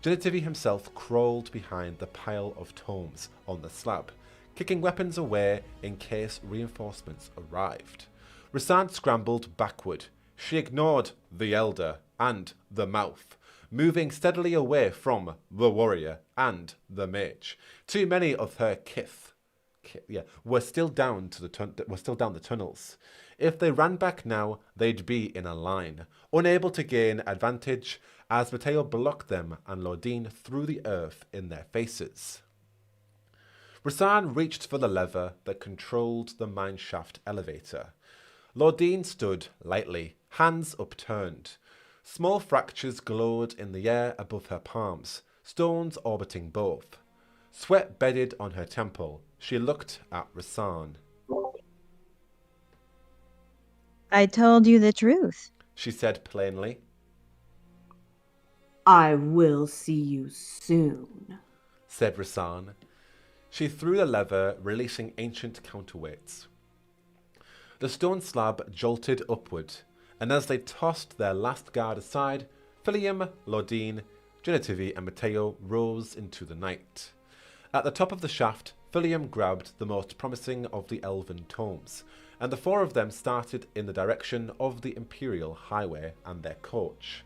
Speaker 1: Genitivi himself crawled behind the pile of tomes on the slab, kicking weapons away in case reinforcements arrived. Rasan scrambled backward. She ignored the Elder and the Mouth, moving steadily away from the warrior and the mage. Too many of her kith were still down the tunnels. If they ran back now, they'd be in a line, unable to gain advantage as Matteo blocked them and Laudine threw the earth in their faces. Rasan reached for the lever that controlled the mineshaft elevator. Lordine stood lightly, hands upturned. Small fractures glowed in the air above her palms, stones orbiting both. Sweat bedded on her temple. She looked at Rasan.
Speaker 3: I told you the truth,
Speaker 1: She said plainly.
Speaker 5: I will see you soon,
Speaker 1: Said Rasan. She threw the lever, releasing ancient counterweights. The stone slab jolted upward, and as they tossed their last guard aside, Philium, Lordine, Genitivi, and Matteo rose into the night. At the top of the shaft, Philium grabbed the most promising of the elven tomes, and the four of them started in the direction of the Imperial Highway and their coach.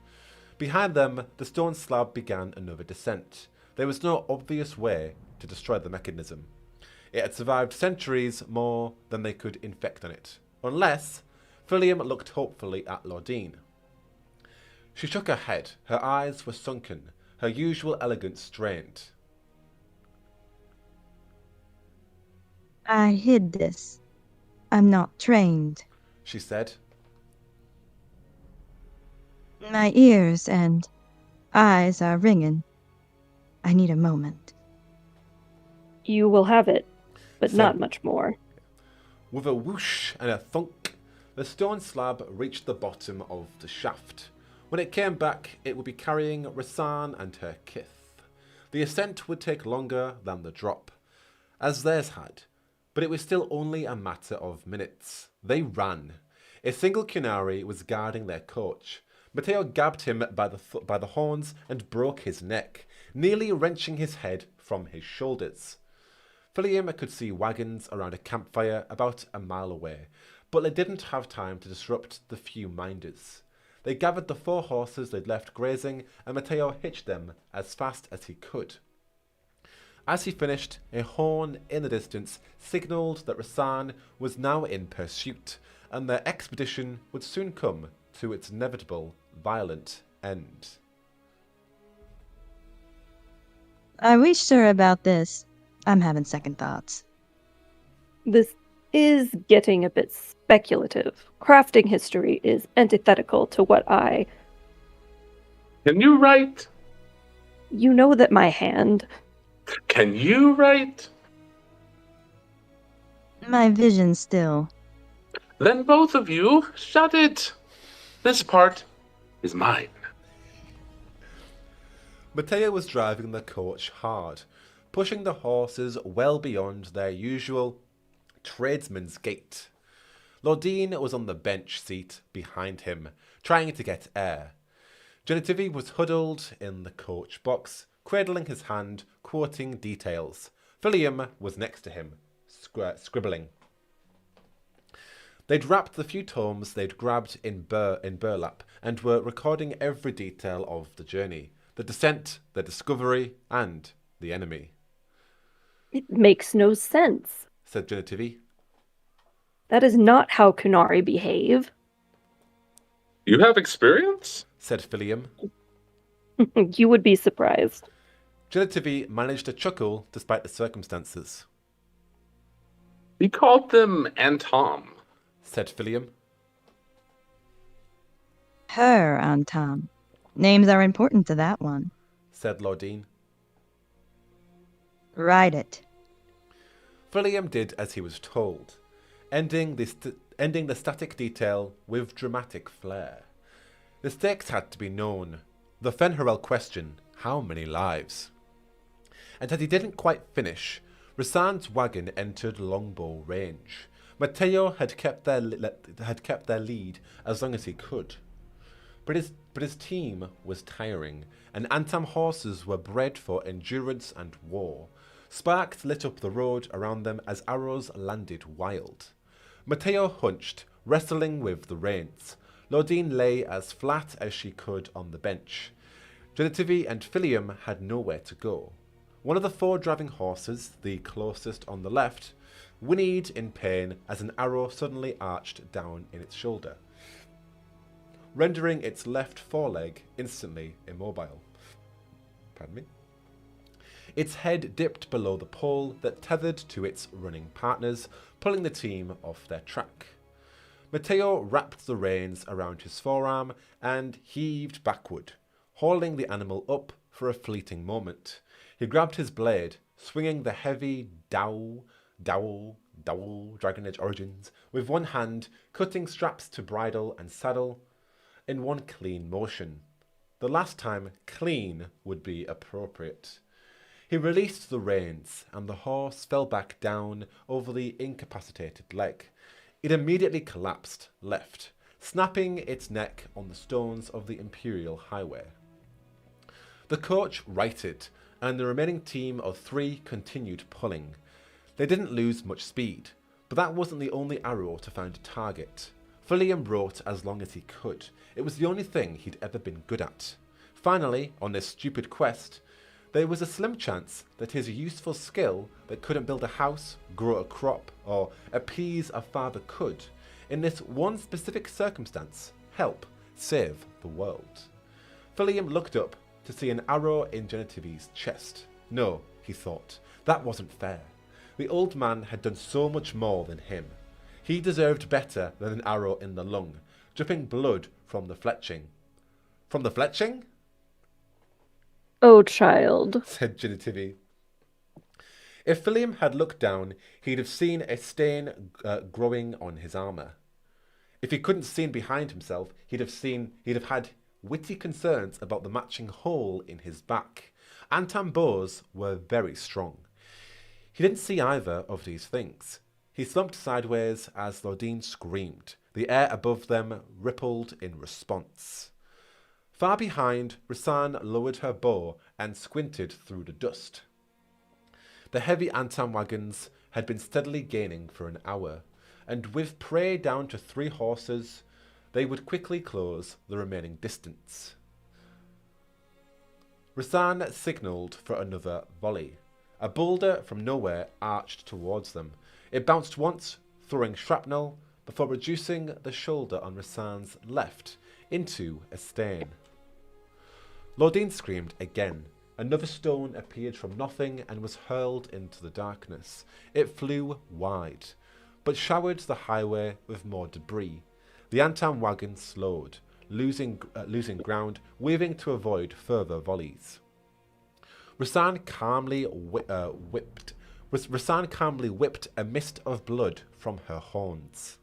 Speaker 1: Behind them, the stone slab began another descent. There was no obvious way to destroy the mechanism. It had survived centuries more than they could infect on it, unless Philium looked hopefully at Lordine. She shook her head. Her eyes were sunken, her usual elegance strained.
Speaker 3: I hid this. I'm not trained.
Speaker 1: She said.
Speaker 3: My ears and eyes are ringing. I need a moment.
Speaker 6: You will have it, but
Speaker 1: Said-
Speaker 6: not much more.
Speaker 1: With a whoosh and a thunk, the stone slab reached the bottom of the shaft. When it came back, it would be carrying Rasan and her kith. The ascent would take longer than the drop, as theirs had, but it was still only a matter of minutes. They ran. A single Kunari was guarding their coach. Matteo gabbed him by the horns and broke his neck, nearly wrenching his head from his shoulders. Philium could see wagons around a campfire about a mile away, but they didn't have time to disrupt the few minders. They gathered the 4 horses they'd left grazing, and Matteo hitched them as fast as he could. As he finished, a horn in the distance signalled that Rasan was now in pursuit, and their expedition would soon come to its inevitable, violent end.
Speaker 3: I reached her about this. I'm having second thoughts.
Speaker 6: This is getting a bit speculative. Crafting history is antithetical to what I...
Speaker 7: Can you write?
Speaker 6: You know that my hand...
Speaker 7: Can you write?
Speaker 3: My vision still.
Speaker 7: Then both of you shut it. This part is mine.
Speaker 1: Matteo was driving the coach hard, pushing the horses well beyond their usual tradesman's gait. Lordine was on the bench seat behind him, trying to get air. Genitivi was huddled in the coach box, cradling his hand, quoting details. Philium was next to him, scribbling. They'd wrapped the few tomes they'd grabbed in burlap and were recording every detail of the journey, the descent, the discovery, and the enemy.
Speaker 6: It makes no sense.
Speaker 1: Said Genitivi.
Speaker 6: That is not how Kunari behave.
Speaker 7: You have experience?
Speaker 1: Said Philium.
Speaker 6: You would be surprised.
Speaker 1: Genitivi managed to chuckle despite the circumstances.
Speaker 7: He called them Antom.
Speaker 1: Said Philium.
Speaker 3: Her, Anton. Names are important to that one.
Speaker 1: Said Lordine.
Speaker 3: Write it.
Speaker 1: Philium did as he was told, ending the static detail with dramatic flair. The stakes had to be known. The Fen'Harel question, how many lives? And as he didn't quite finish, Rasan's wagon entered longbow range. Matteo had kept their lead as long as he could. But his team was tiring, and Antam horses were bred for endurance and war. Sparks lit up the road around them as arrows landed wild. Matteo hunched, wrestling with the reins. Lordine lay as flat as she could on the bench. Genitivi and Philium had nowhere to go. One of the 4 driving horses, the closest on the left, whinnied in pain as an arrow suddenly arched down in its shoulder, rendering its left foreleg instantly immobile. Pardon me. Its head dipped below the pole that tethered to its running partners, pulling the team off their track. Matteo wrapped the reins around his forearm and heaved backward, hauling the animal up for a fleeting moment. He grabbed his blade, swinging the heavy dowel, Dragon Age Origins, with one hand, cutting straps to bridle and saddle in one clean motion. The last time clean would be appropriate. He released the reins, and the horse fell back down over the incapacitated leg. It immediately collapsed left, snapping its neck on the stones of the Imperial Highway. The coach righted, and the remaining team of 3 continued pulling. They didn't lose much speed, but that wasn't the only arrow to find a target. Filliam wrote as long as he could. It was the only thing he'd ever been good at. Finally, on this stupid quest, there was a slim chance that his useful skill that couldn't build a house, grow a crop, or appease a father could, in this one specific circumstance, help save the world. Filliam looked up to see an arrow in Genitivi's chest. No, he thought, that wasn't fair. The old man had done so much more than him. He deserved better than an arrow in the lung, dripping blood from the fletching. From the fletching?
Speaker 6: Oh, child,
Speaker 1: said Genitivi. If Filliam had looked down, he'd have seen a stain growing on his armour. If he couldn't see behind himself, he'd have had witty concerns about the matching hole in his back. Antam bows were very strong. He didn't see either of these things. He slumped sideways as Lordine screamed. The air above them rippled in response. Far behind, Rasan lowered her bow and squinted through the dust. The heavy Antam wagons had been steadily gaining for an hour, and with prey down to 3 horses, they would quickly close the remaining distance. Rasan signalled for another volley. A boulder from nowhere arched towards them. It bounced once, throwing shrapnel, before reducing the shoulder on Rasan's left into a stain. Lordine screamed again. Another stone appeared from nothing and was hurled into the darkness. It flew wide, but showered the highway with more debris. The Antam wagon slowed, losing ground, weaving to avoid further volleys. Rasan calmly whipped a mist of blood from her horns.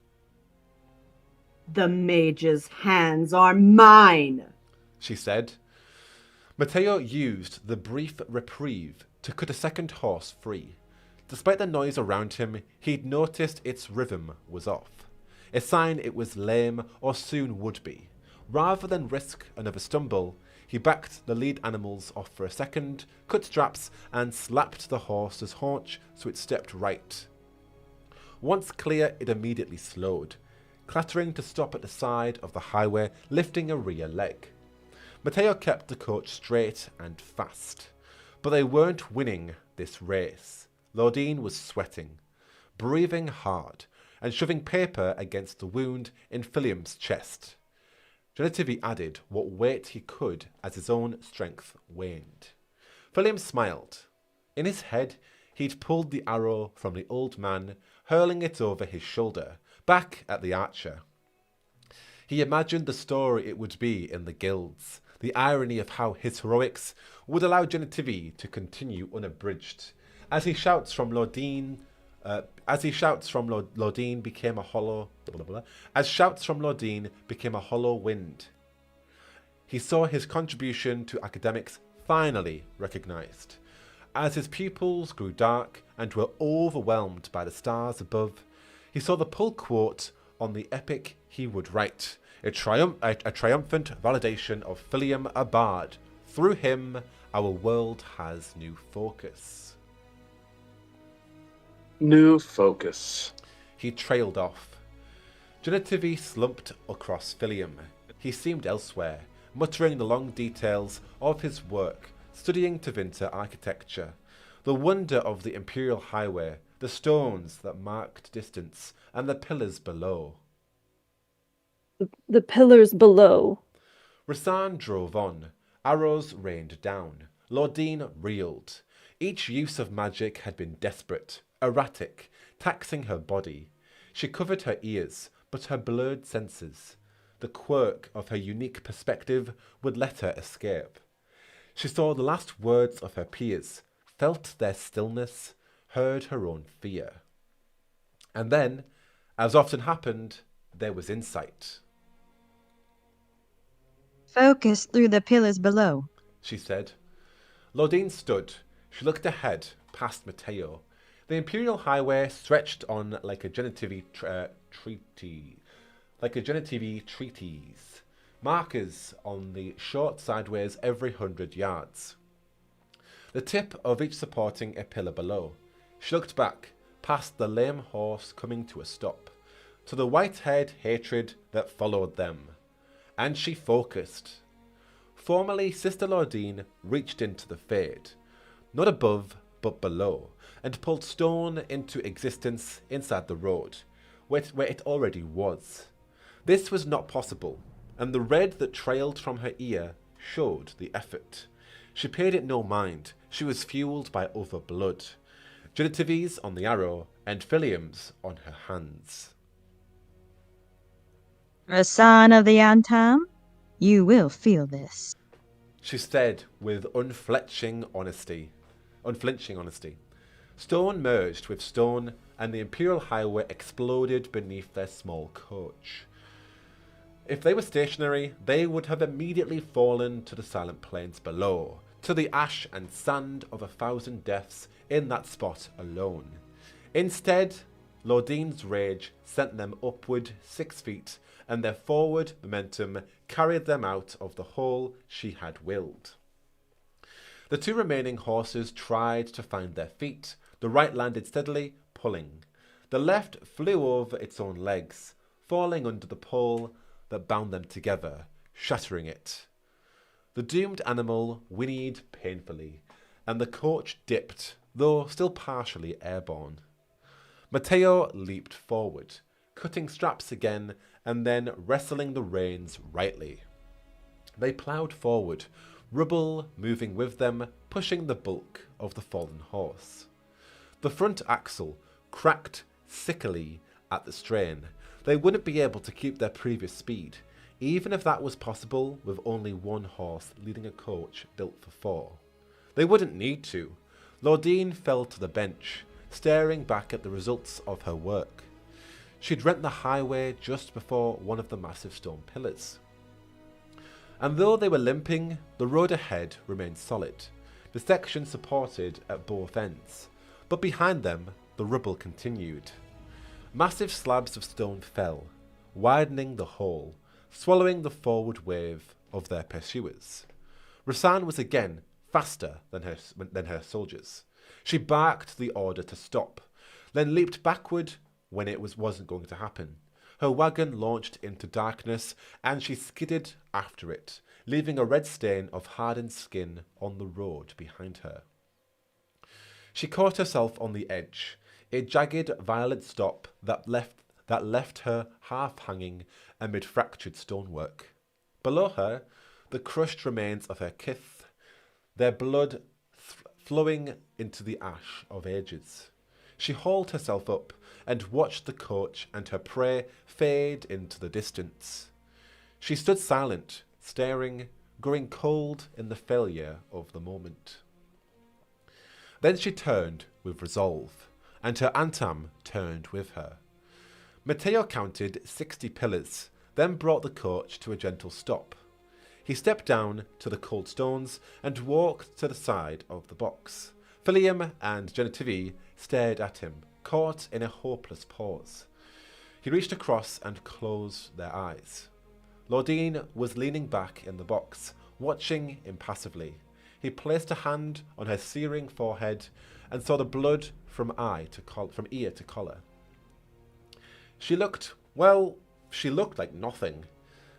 Speaker 5: The mage's hands are mine,
Speaker 1: she said. Matteo used the brief reprieve to cut a second horse free. Despite the noise around him, he'd noticed its rhythm was off, a sign it was lame or soon would be. Rather than risk another stumble, he backed the lead animals off for a second, cut straps, and slapped the horse's haunch so it stepped right. Once clear, it immediately slowed, clattering to stop at the side of the highway, lifting a rear leg. Matteo kept the coach straight and fast, but they weren't winning this race. Lordine was sweating, breathing hard, and shoving paper against the wound in Filliam's chest. Genitivi added what weight he could as his own strength waned. Filliam smiled. In his head, he'd pulled the arrow from the old man, hurling it over his shoulder, back at the archer. He imagined the story it would be in the guilds, the irony of how his heroics would allow Genitivi to continue unabridged. As shouts from Lordine became a hollow wind. He saw his contribution to academics finally recognised. As his pupils grew dark and were overwhelmed by the stars above, he saw the pull quote on the epic he would write, a triumphant validation of Filliam a bard. Through him, our world has new focus.
Speaker 7: New focus.
Speaker 1: He trailed off. Genitivi slumped across Filliam. He seemed elsewhere, muttering the long details of his work, studying Tevinter architecture, the wonder of the Imperial Highway, the stones that marked distance, and the pillars below.
Speaker 6: The pillars below.
Speaker 1: Rasan drove on. Arrows rained down. Lordine reeled. Each use of magic had been desperate, erratic, taxing her body. She covered her ears, but her blurred senses, the quirk of her unique perspective, would let her escape. She saw the last words of her peers, felt their stillness, heard her own fear. And then, as often happened, there was insight.
Speaker 3: Focus through the pillars below,
Speaker 1: she said. Lordine stood. She looked ahead, past Matteo. The Imperial Highway stretched on like a Genitivi treatise. Markers on the short sideways every 100 yards. The tip of each supporting a pillar below. She looked back, past the lame horse coming to a stop, to the white-haired hatred that followed them. And she focused. Formally, Sister Lordine reached into the fade, not above, but below, and pulled stone into existence inside the road, where it already was. This was not possible, and the red that trailed from her ear showed the effort. She paid it no mind. She was fueled by other blood. Genitivi's on the arrow, and Philium's on her hands.
Speaker 3: A son of the Antam, you will feel this,
Speaker 1: she said with unflinching honesty. Stone merged with stone, and the Imperial Highway exploded beneath their small coach. If they were stationary, they would have immediately fallen to the silent plains below, to the ash and sand of 1,000 deaths in that spot alone. Instead, Lordine's rage sent them upward 6 feet, and their forward momentum carried them out of the hole she had willed. The 2 remaining horses tried to find their feet. The right landed steadily, pulling. The left flew over its own legs, falling under the pull that bound them together, shattering it. The doomed animal whinnied painfully, and the coach dipped, though still partially airborne. Matteo leaped forward, cutting straps again, and then wrestling the reins rightly. They ploughed forward, rubble moving with them, pushing the bulk of the fallen horse. The front axle cracked sickly at the strain. They wouldn't be able to keep their previous speed, even if that was possible with only 1 horse leading a coach built for 4. They wouldn't need to. Lordine fell to the bench, staring back at the results of her work. She'd rent the highway just before one of the massive stone pillars. And though they were limping, the road ahead remained solid, the section supported at both ends. But behind them, the rubble continued. Massive slabs of stone fell, widening the hole, swallowing the forward wave of their pursuers. Rasan was again faster than her soldiers. She barked the order to stop, then leaped backward when it wasn't going to happen. Her wagon launched into darkness, and she skidded after it, leaving a red stain of hardened skin on the road behind her. She caught herself on the edge, a jagged, violent stop that left her half-hanging amid fractured stonework. Below her, the crushed remains of her kith, their blood flowing into the ash of ages. She hauled herself up and watched the coach and her prey fade into the distance. She stood silent, staring, growing cold in the failure of the moment. Then she turned with resolve, and her Antam turned with her. Matteo counted 60 pillars, then brought the coach to a gentle stop. He stepped down to the cold stones and walked to the side of the box. Philium and Genitivi stared at him, caught in a hopeless pause. He reached across and closed their eyes. Lordine was leaning back in the box, watching impassively. He placed a hand on her searing forehead and saw the blood from ear to collar. She looked like nothing.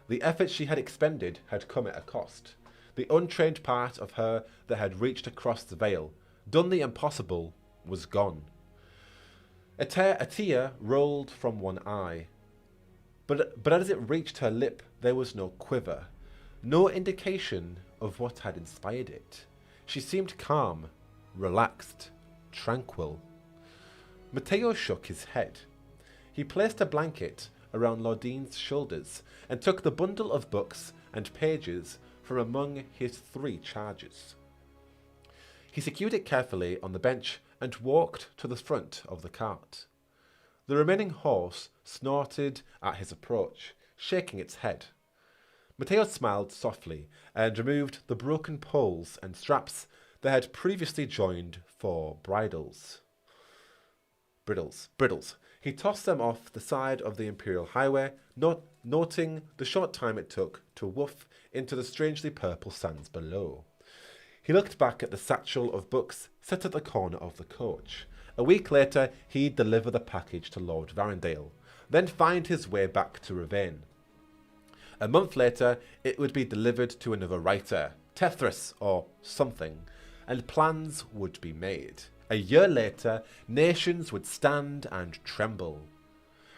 Speaker 1: The effort she had expended had come at a cost. The untrained part of her that had reached across the veil, done the impossible, was gone. A tear rolled from one eye, but as it reached her lip, there was no quiver, no indication of what had inspired it. She seemed calm, relaxed, tranquil. Matteo shook his head. He placed a blanket around Laudine's shoulders and took the bundle of books and pages from among his 3 charges. He secured it carefully on the bench and walked to the front of the cart. The remaining horse snorted at his approach, shaking its head. Matteo smiled softly and removed the broken poles and straps that had previously joined 4 bridles. Bridles. He tossed them off the side of the Imperial Highway, noting the short time it took to woof into the strangely purple sands below. He looked back at the satchel of books set at the corner of the coach. A week later, he'd deliver the package to Lord Varendale, then find his way back to Ravane. A month later, it would be delivered to another writer, Tethras or something, and plans would be made. A year later, nations would stand and tremble.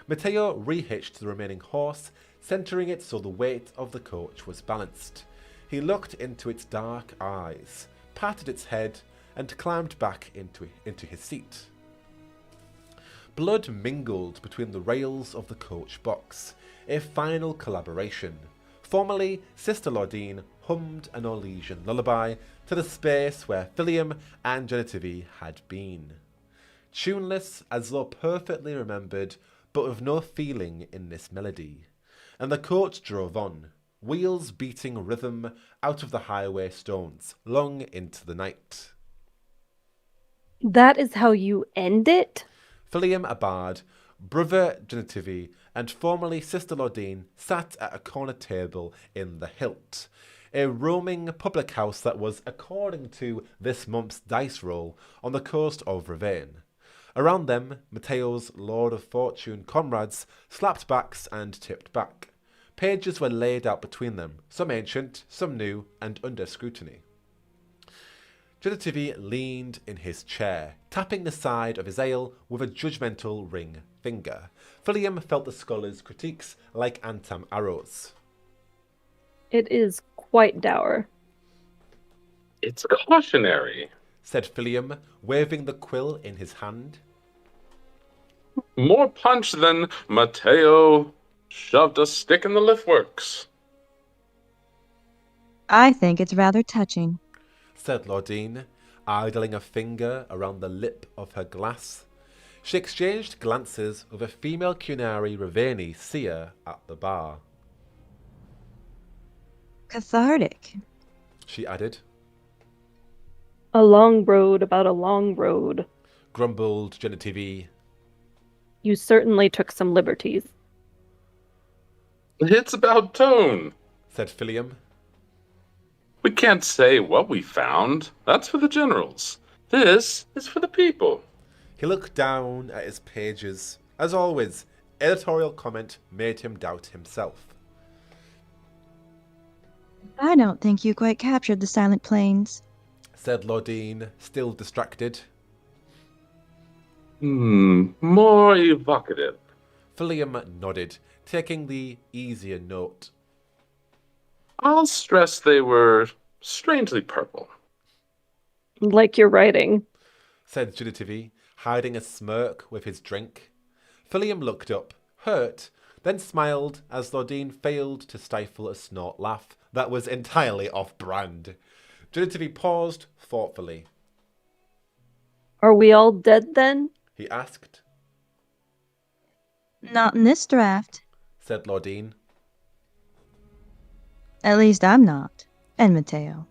Speaker 1: Matteo rehitched the remaining horse, centering it so the weight of the coach was balanced. He looked into its dark eyes, patted its head, and climbed back into his seat. Blood mingled between the rails of the coach box, a final collaboration. Formerly, Sister Laudine hummed an Orlesian lullaby to the space where Philium and Genitivi had been. Tuneless, as though perfectly remembered, but with no feeling in this melody. And the coach drove on, wheels beating rhythm out of the highway stones, long into the night.
Speaker 6: That is how you end it?
Speaker 1: Philium Abad, brother Genitivi, and formerly Sister Laudine sat at a corner table in the Hilt, a roaming public house that was, according to this month's dice roll, on the coast of Ravane. Around them, Matteo's Lord of Fortune comrades slapped backs and tipped back. Pages were laid out between them, some ancient, some new, and under scrutiny. Genitivi leaned in his chair, tapping the side of his ale with a judgmental ring finger. Philium felt the scholar's critiques like Antam arrows.
Speaker 6: It is quite dour.
Speaker 7: It's cautionary,
Speaker 1: said Philium, waving the quill in his hand.
Speaker 7: More punch than Matteo shoved a stick in the liftworks.
Speaker 3: I think it's rather touching,
Speaker 1: said Laudine, idling a finger around the lip of her glass. She exchanged glances with a female Cunari Ravani seer at the bar.
Speaker 3: Cathartic,
Speaker 1: she added.
Speaker 6: A long road about a long road,
Speaker 1: grumbled Genitivi.
Speaker 6: You certainly took some liberties.
Speaker 7: It's about tone,
Speaker 1: said Philium.
Speaker 7: We can't say what we found. That's for the generals. This is for the people.
Speaker 1: He looked down at his pages. As always, editorial comment made him doubt himself.
Speaker 3: I don't think you quite captured the Silent Plains,
Speaker 1: said Laudine, still distracted.
Speaker 7: More evocative.
Speaker 1: Philium nodded, taking the easier note.
Speaker 7: I'll stress they were strangely purple.
Speaker 6: Like your writing,
Speaker 1: said Genitivi, hiding a smirk with his drink. Philium looked up, hurt, then smiled as Laudine failed to stifle a snort laugh that was entirely off-brand. Genitivi paused thoughtfully.
Speaker 6: Are we all dead then?
Speaker 1: He asked.
Speaker 3: Not in this draft,
Speaker 1: said Laudine.
Speaker 3: At least I'm not. And Matteo.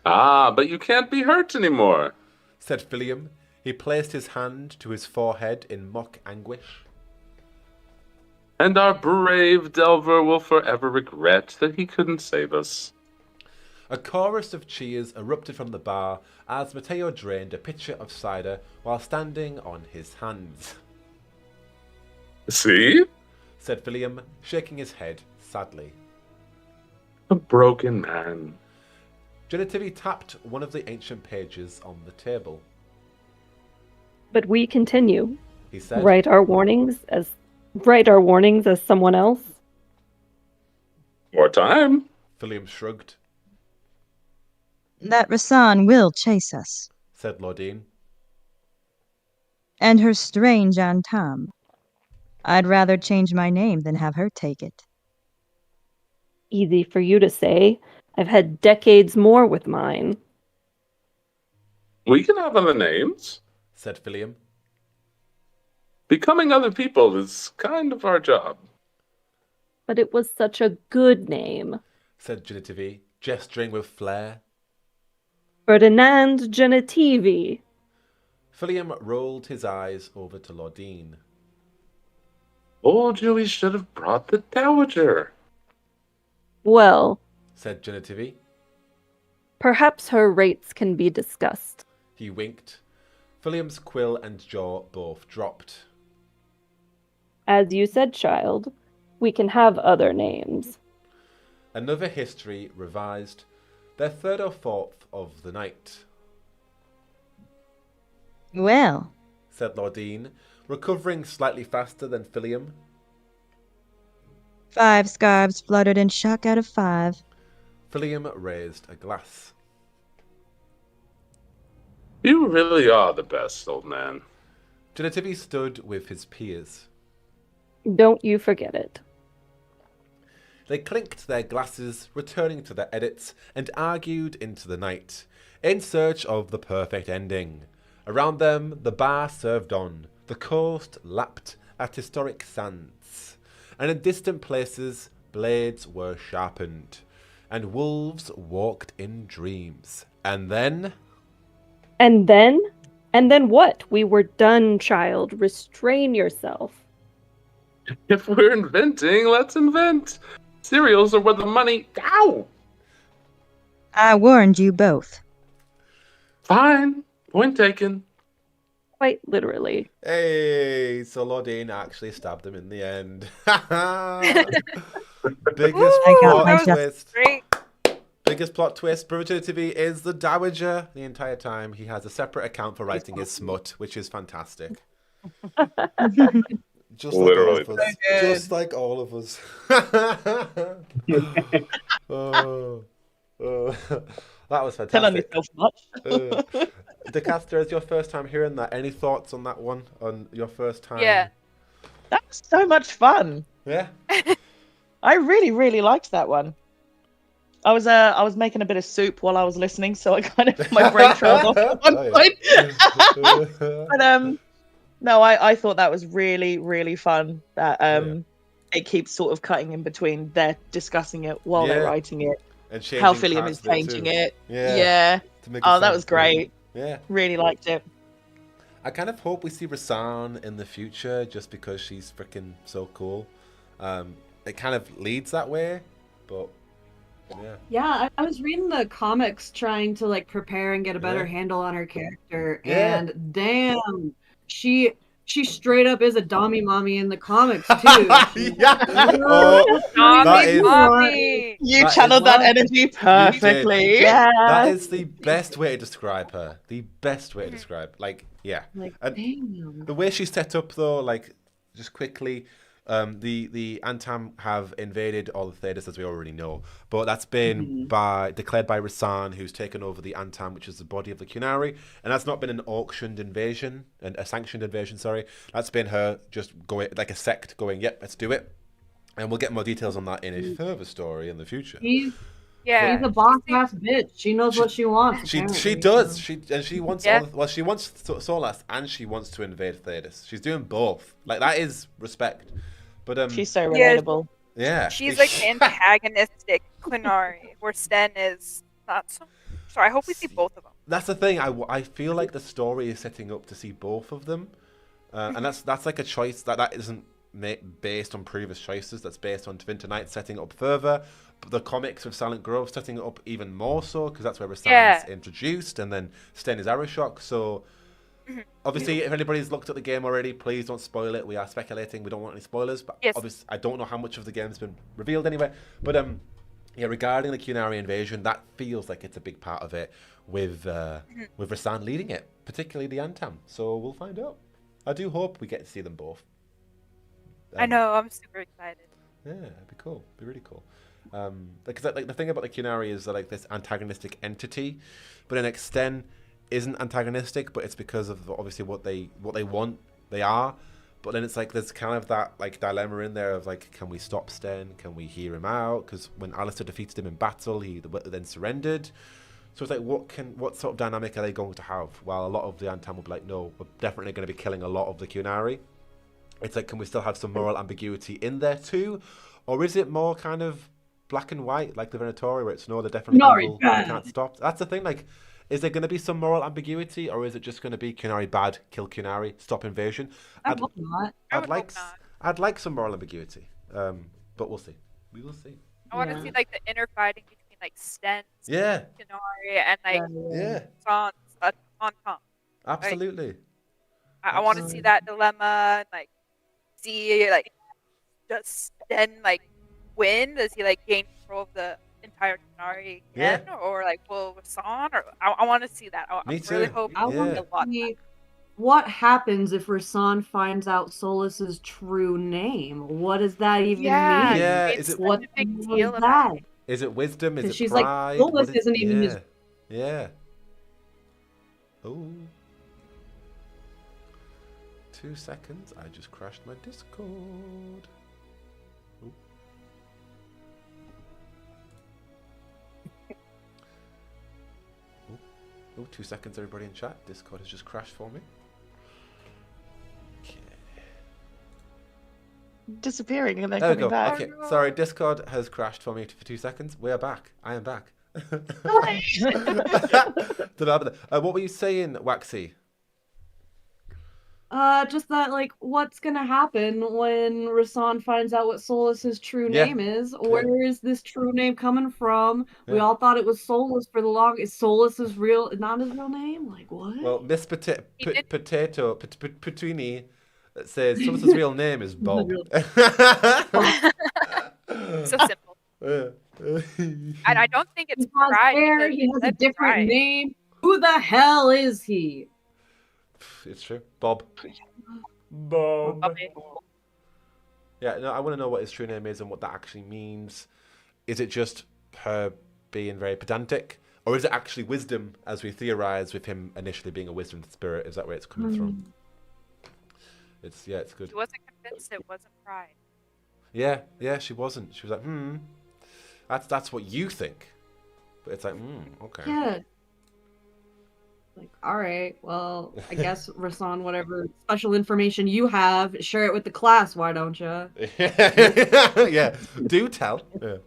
Speaker 7: But you can't be hurt anymore,
Speaker 1: said Philium. He placed his hand to his forehead in mock anguish.
Speaker 7: And our brave Delver will forever regret that he couldn't save us.
Speaker 1: A chorus of cheers erupted from the bar as Matteo drained a pitcher of cider while standing on his hands.
Speaker 7: See?
Speaker 1: said Philium, shaking his head sadly.
Speaker 7: A broken man.
Speaker 1: Genitivi tapped one of the ancient pages on the table.
Speaker 6: But we continue.
Speaker 1: He said.
Speaker 6: Write our warnings as someone else.
Speaker 7: More time.
Speaker 1: Philium shrugged.
Speaker 3: That Rasan will chase us,
Speaker 1: said Laudine.
Speaker 3: And her strange Antam. I'd rather change my name than have her take it.
Speaker 6: Easy for you to say. I've had decades more with mine.
Speaker 7: We can have other names,
Speaker 1: said Philium.
Speaker 7: Becoming other people is kind of our job.
Speaker 6: But it was such a good name,
Speaker 1: said Genitivi, gesturing with flair.
Speaker 6: Ferdinand Genitivi.
Speaker 1: Philium rolled his eyes over to Lordine.
Speaker 7: Told you we should have brought the Dowager.
Speaker 6: Well,
Speaker 1: said Genitivi.
Speaker 6: Perhaps her rates can be discussed.
Speaker 1: He winked. Philium's quill and jaw both dropped.
Speaker 6: As you said, child, we can have other names.
Speaker 1: Another history revised, their third or fourth of the night.
Speaker 3: Well,
Speaker 1: said Lordine, recovering slightly faster than Philium.
Speaker 3: 5 scarves fluttered in shock out of 5.
Speaker 1: Philium raised a glass.
Speaker 7: You really are the best, old man.
Speaker 1: Genitivi stood with his peers.
Speaker 6: Don't you forget it.
Speaker 1: They clinked their glasses, returning to their edits, and argued into the night, in search of the perfect ending. Around them, the bar served on, the coast lapped at historic sands, and in distant places, blades were sharpened, and wolves walked in dreams. And then...
Speaker 6: And then what? We were done, child. Restrain yourself.
Speaker 7: If we're inventing, let's invent. Cereals are where the money... Ow!
Speaker 3: I warned you both.
Speaker 7: Fine. Point taken.
Speaker 6: Quite literally.
Speaker 1: Hey, so Lordine actually stabbed him in the end. Biggest plot twist.
Speaker 2: Great.
Speaker 1: Biggest plot twist. Brother Genitivi is the Dowager the entire time. He has a separate account for writing his smut, which is fantastic. Just
Speaker 7: Literally.
Speaker 1: like all of us. Just like all of us. That was fantastic.
Speaker 4: Telling yourself much.
Speaker 1: DeCaster, is your first time hearing that? Any thoughts on that one? On your first time?
Speaker 2: Yeah.
Speaker 4: That was so much fun.
Speaker 1: Yeah?
Speaker 4: I really, really liked that one. I was making a bit of soup while I was listening, so I kind of my brain trailed off at one point. But no, I thought that was really, really fun. That it keeps sort of cutting in between. They're discussing it while they're writing it.
Speaker 1: And
Speaker 4: how Philium is changing it. Yeah. Oh, that was great.
Speaker 1: Yeah.
Speaker 4: Really liked it.
Speaker 1: I kind of hope we see Rasan in the future, just because she's freaking so cool. It kind of leads that way, but yeah.
Speaker 5: Yeah, I was reading the comics trying to like prepare and get a better handle on her character,
Speaker 1: Yeah.
Speaker 5: and damn, she straight up is a dommy mommy in the comics too.
Speaker 1: Yeah. Oh, that is,
Speaker 2: Mommy.
Speaker 4: You
Speaker 1: That
Speaker 4: channeled
Speaker 1: is-
Speaker 4: that energy perfectly.
Speaker 1: that is the best way to describe her. The best way to describe. Like, yeah.
Speaker 5: Like,
Speaker 1: And
Speaker 5: damn.
Speaker 1: the way she's set up, though, like, just quickly, the Antam have invaded all the Thedas, as we already know, but that's been declared by Rasan, who's taken over the Antam, which is the body of the Kunari, and that's not been an auctioned invasion, and a sanctioned invasion. Sorry, that's been her just going like a sect, going, "Yep, let's do it," and we'll get more details on that in a further story in the future.
Speaker 5: She's
Speaker 2: Yeah.
Speaker 5: a boss ass bitch. She knows what she wants.
Speaker 1: She
Speaker 5: apparently,
Speaker 1: does.
Speaker 5: so.
Speaker 1: She wants
Speaker 2: Yeah.
Speaker 1: she wants Solas, and she wants to invade Thedas. She's doing both. Like, that is respect. But
Speaker 4: She's so
Speaker 2: Yeah.
Speaker 4: relatable.
Speaker 1: yeah,
Speaker 2: She's like the antagonistic Quinari, where Sten is not so. Sorry, I hope we see both of them.
Speaker 1: That's the thing. I feel like the story is setting up to see both of them, and that's like a choice that isn't based on previous choices. That's based on Tevinter Nights setting it up further. But the comics with Silent Grove setting it up even more so, because that's where Rasan is introduced, and then Sten is Arashok. So obviously, if anybody's looked at the game already, please don't spoil it. We are speculating. We don't want any spoilers. But obviously, I don't know how much of the game's been revealed anyway. But yeah, regarding the Kunari invasion, that feels like it's a big part of it, with Rasan leading it, particularly the Antam. So we'll find out. I do hope we get to see them both.
Speaker 2: I know. I'm super excited.
Speaker 1: Yeah, it'd be cool. It'd be really cool. Because like the thing about the Kunari is that, like, this antagonistic entity, but in Extend isn't antagonistic, but it's because of obviously what they want. They are, But then it's like there's kind of that like dilemma in there of like, can we stop Sten? Can we hear him out? Because when Alistair defeated him in battle, he then surrendered. So it's like, what sort of dynamic are they going to have? Well, a lot of the Antam will be like, no, we're definitely going to be killing a lot of the Qunari. It's like, can we still have some moral ambiguity in there too? Or is it more kind of black and white, like the Venatori, where it's no, they're definitely evil, they can't stop? That's the thing, like, is there going to be some moral ambiguity, or is it just going to be Qunari bad, kill Qunari, stop invasion?
Speaker 5: I hope not.
Speaker 1: I'd like some moral ambiguity, but we'll see. We will see.
Speaker 2: I want to see like the inner fighting between like Sten,
Speaker 1: Yeah,
Speaker 2: Qunari, and like
Speaker 1: yeah,
Speaker 2: Sans on top.
Speaker 1: absolutely.
Speaker 2: Like, I want to see that dilemma, and like see like does Sten like win? Does he like gain control of the entire Qunari again, or like will Rasan? Or I want to see that.
Speaker 1: Me
Speaker 2: I
Speaker 1: too.
Speaker 2: really hope.
Speaker 5: I want to see what happens if Rasan finds out Solus's true name. What does that even mean?
Speaker 1: Yeah, is it
Speaker 2: what
Speaker 5: the big deal that?
Speaker 1: Is it wisdom? Is it
Speaker 5: she's
Speaker 1: pride?
Speaker 5: like, Solus isn't even his.
Speaker 1: Yeah. Oh. 2 seconds. I just crashed my Discord. Ooh. Oh, 2 seconds, everybody in chat. Discord has just crashed for me. Okay.
Speaker 4: Disappearing and then
Speaker 1: There we
Speaker 4: coming
Speaker 1: go.
Speaker 4: back.
Speaker 1: Okay, sorry, Discord has crashed for me for 2 seconds. We are back. I am back. What were you saying, Waxy?
Speaker 5: Just that, like, what's gonna happen when Rasan finds out what Solus's true name is? Where is this true name coming from? We all thought it was Solus for the long. Is Solus's not his real name? Like what?
Speaker 1: Well, Miss Petrini says Solus's real name is Bob.
Speaker 2: So simple. And I don't think it's pride.
Speaker 5: He has a different name. Who the hell is he?
Speaker 1: It's true. Bob. Yeah, no, I want to know what his true name is and what that actually means. Is it just her being very pedantic? Or is it actually wisdom, as we theorize with him initially being a wisdom spirit? Is that where it's coming from? It's good.
Speaker 2: She wasn't convinced it wasn't pride.
Speaker 1: Yeah, she wasn't. She was like, that's what you think. But it's like, okay.
Speaker 5: Yeah. Like, all right, well, I guess Rasan, whatever special information you have, share it with the class. Why don't you?
Speaker 1: Yeah, do tell. Yeah.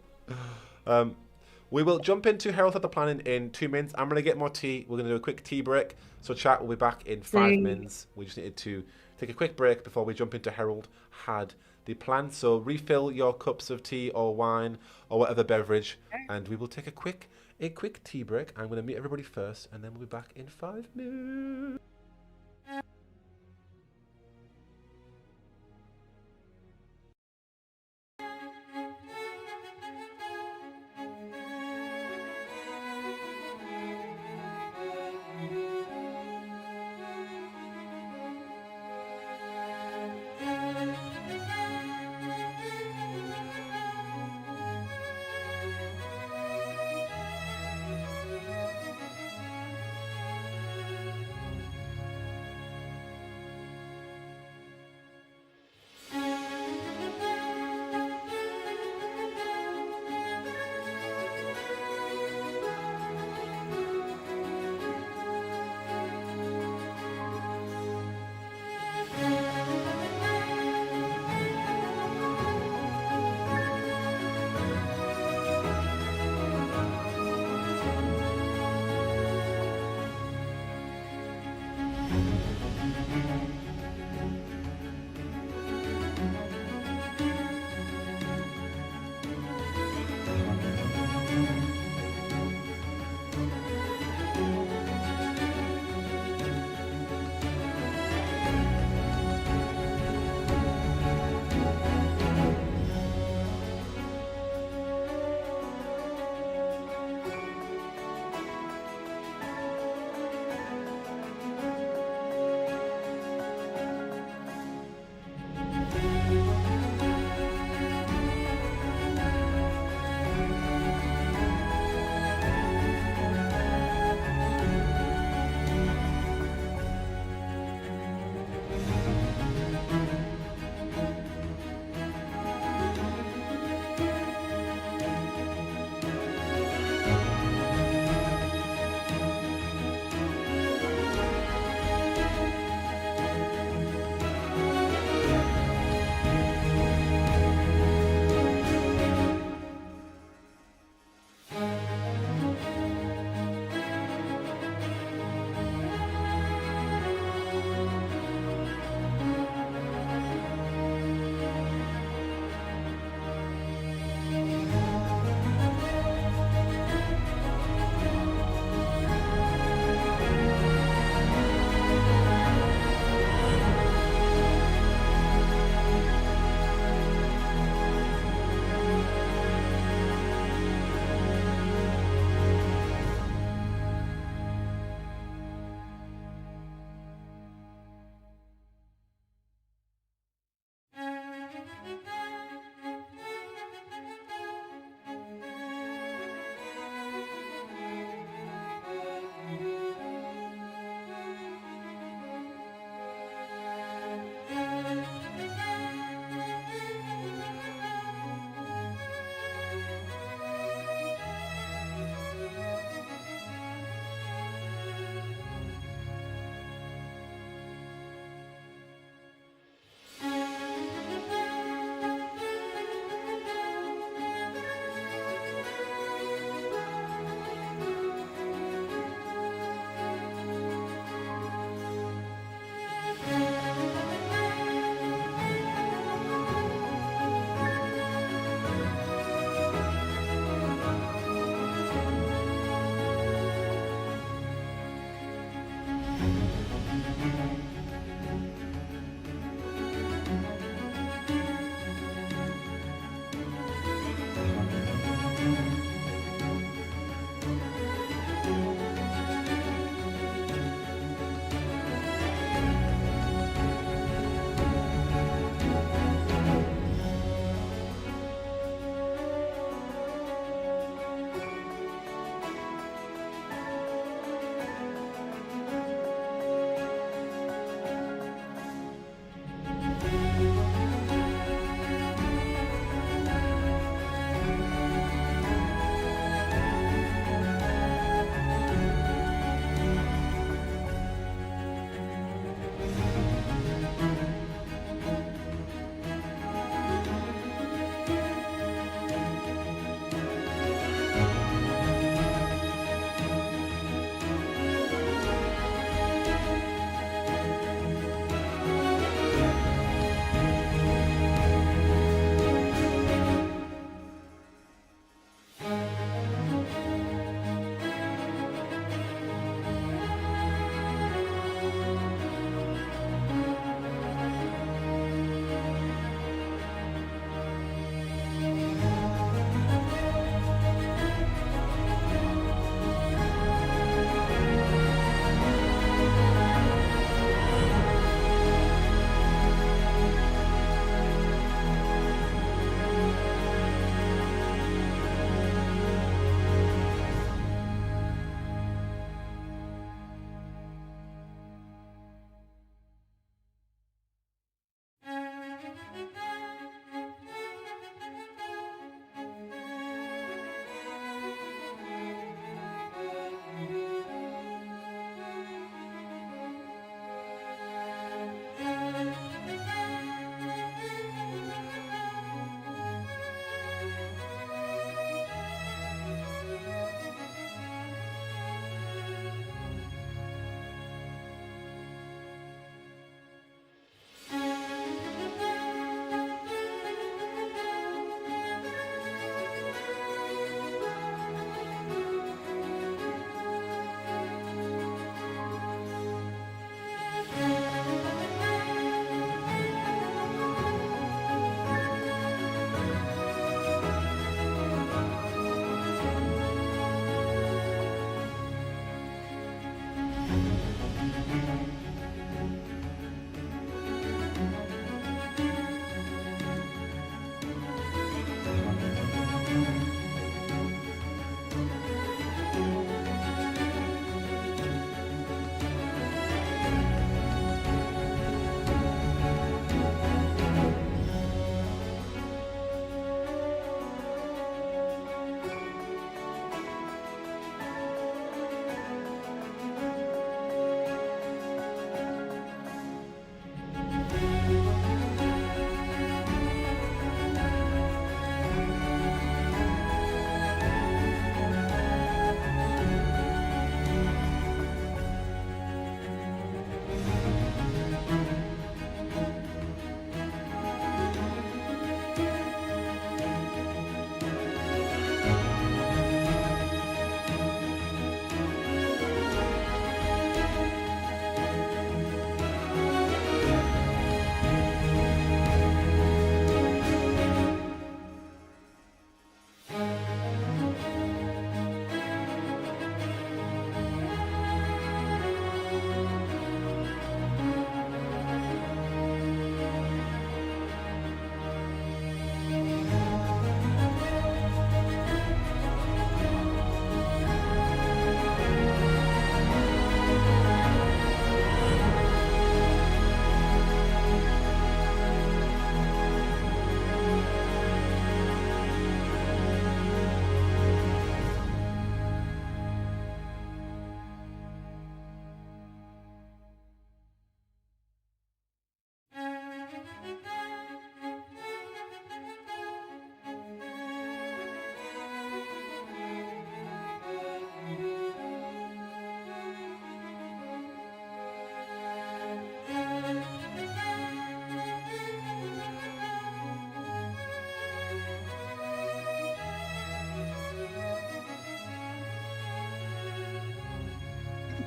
Speaker 1: We will jump into Herold of the Planning in 2 minutes. I'm going to get more tea. We're going to do a quick tea break. So chat will be back in 5 minutes. We just needed to take a quick break before we jump into Herold had the plan. So refill your cups of tea or wine or whatever beverage, and we will take a quick tea break. I'm going to meet everybody first, and then we'll be back in 5 minutes.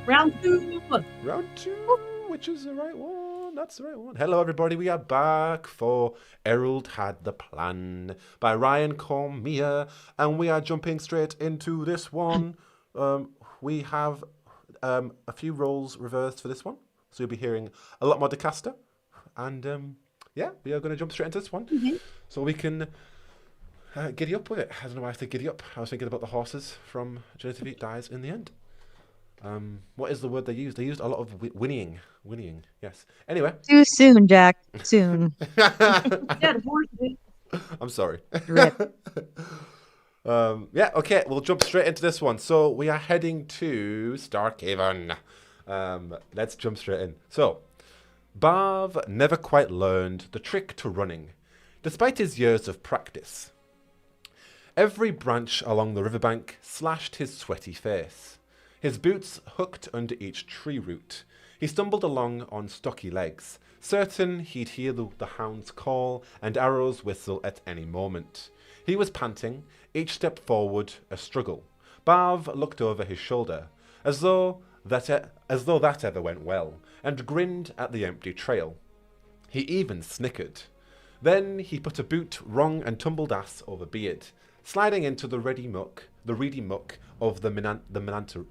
Speaker 5: Round 2.
Speaker 1: Round 2, which is the right one. That's the right one. Hello, everybody. We are back for Herold Had the Plan by Ryan Cormier, and we are jumping straight into this one. We have a few roles reversed for this one, so you'll be hearing a lot more DeCaster. And yeah, we are going to jump straight into this one, so we can giddy up with it. I don't know why I said giddy up. I was thinking about the horses from Genitivi dies in the end. What is the word they used? They used a lot of whinnying. Whinnying, yes. Anyway.
Speaker 3: Too soon, Jack. Soon.
Speaker 5: Yeah, the horse.
Speaker 1: I'm sorry.
Speaker 3: Rip.
Speaker 1: Yeah, okay, we'll jump straight into this one. So we are heading to Starkhaven. Let's jump straight in. So, Barv never quite learned the trick to running, despite his years of practice. Every branch along the riverbank slashed his sweaty face. His boots hooked under each tree root. He stumbled along on stocky legs, certain he'd hear the hounds call and arrows whistle at any moment. He was panting, each step forward a struggle. Barv looked over his shoulder, as though that ever went well, and grinned at the empty trail. He even snickered. Then he put a boot wrong and tumbled ass over beard, sliding into the reedy muck of the Minanta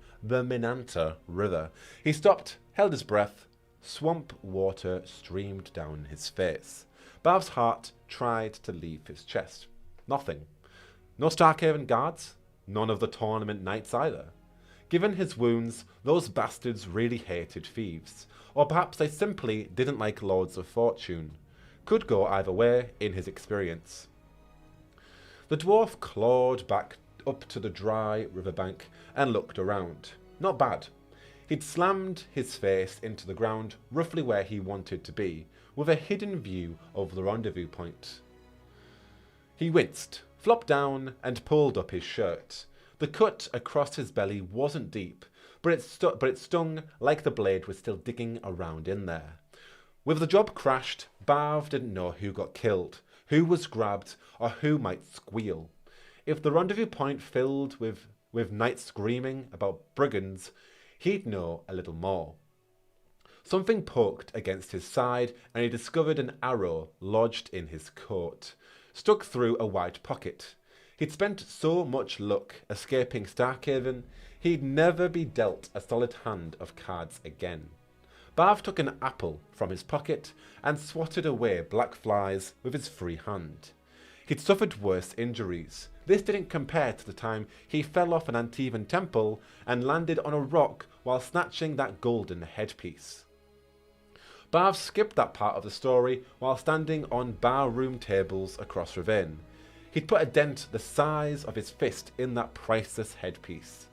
Speaker 1: River. He stopped, held his breath. Swamp water streamed down his face. Barv's heart tried to leave his chest. Nothing. No Starkhaven guards. None of the tournament knights either. Given his wounds, those bastards really hated thieves. Or perhaps they simply didn't like Lords of Fortune. Could go either way in his experience. The dwarf clawed back up to the dry riverbank and looked around. Not bad. He'd slammed his face into the ground roughly where he wanted to be, with a hidden view of the rendezvous point. He winced, flopped down, and pulled up his shirt. The cut across his belly wasn't deep, but it stung like the blade was still digging around in there. With the job crashed, Barv didn't know who got killed, who was grabbed, or who might squeal. If the rendezvous point filled with knights screaming about brigands, he'd know a little more. Something poked against his side, and he discovered an arrow lodged in his coat, stuck through a wide pocket. He'd spent so much luck escaping Starkhaven, he'd never be dealt a solid hand of cards again. Barv took an apple from his pocket and swatted away black flies with his free hand. He'd suffered worse injuries. This didn't compare to the time he fell off an Antivan temple and landed on a rock while snatching that golden headpiece. Barv skipped that part of the story while standing on barroom tables across Ravine. He'd put a dent the size of his fist in that priceless headpiece.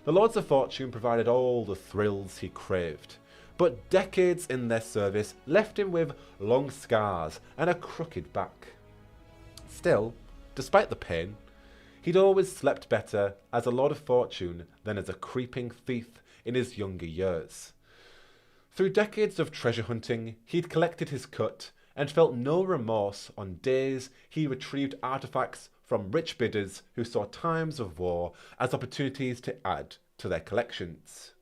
Speaker 1: The Lords of Fortune provided all the thrills he craved, but decades in their service left him with long scars and a crooked back. Still, despite the pain, he'd always slept better as a Lord of Fortune than as a creeping thief in his younger years. Through decades of treasure hunting, he'd collected his cut and felt no remorse on days he retrieved artifacts from rich bidders who saw times of war as opportunities to add to their collections.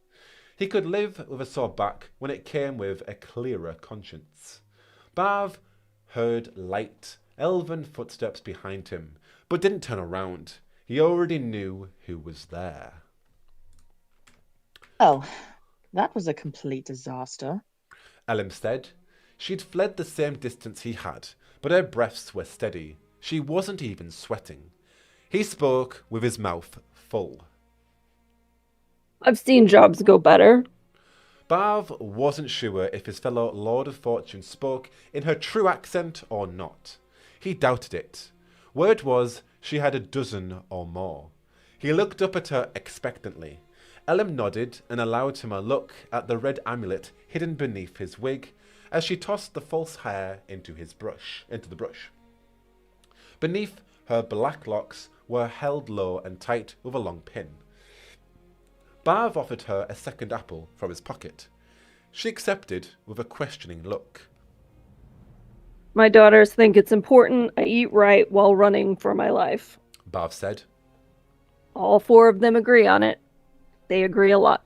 Speaker 1: He could live with a sore back when it came with a clearer conscience. Barv heard light, elven footsteps behind him, but didn't turn around. He already knew who was there.
Speaker 4: Oh, that was a complete disaster.
Speaker 1: Elim said. She'd fled the same distance he had, but her breaths were steady. She wasn't even sweating. He spoke with his mouth full.
Speaker 6: I've seen jobs go better.
Speaker 1: Barv wasn't sure if his fellow Lord of Fortune spoke in her true accent or not. He doubted it. Word was she had a dozen or more. He looked up at her expectantly. Elim nodded and allowed him a look at the red amulet hidden beneath his wig as she tossed the false hair into the brush. Beneath, her black locks were held low and tight with a long pin. Barv offered her a second apple from his pocket. She accepted with a questioning look.
Speaker 6: My daughters think it's important I eat right while running for my life.
Speaker 1: Barv said.
Speaker 6: All 4 of them agree on it. They agree a lot.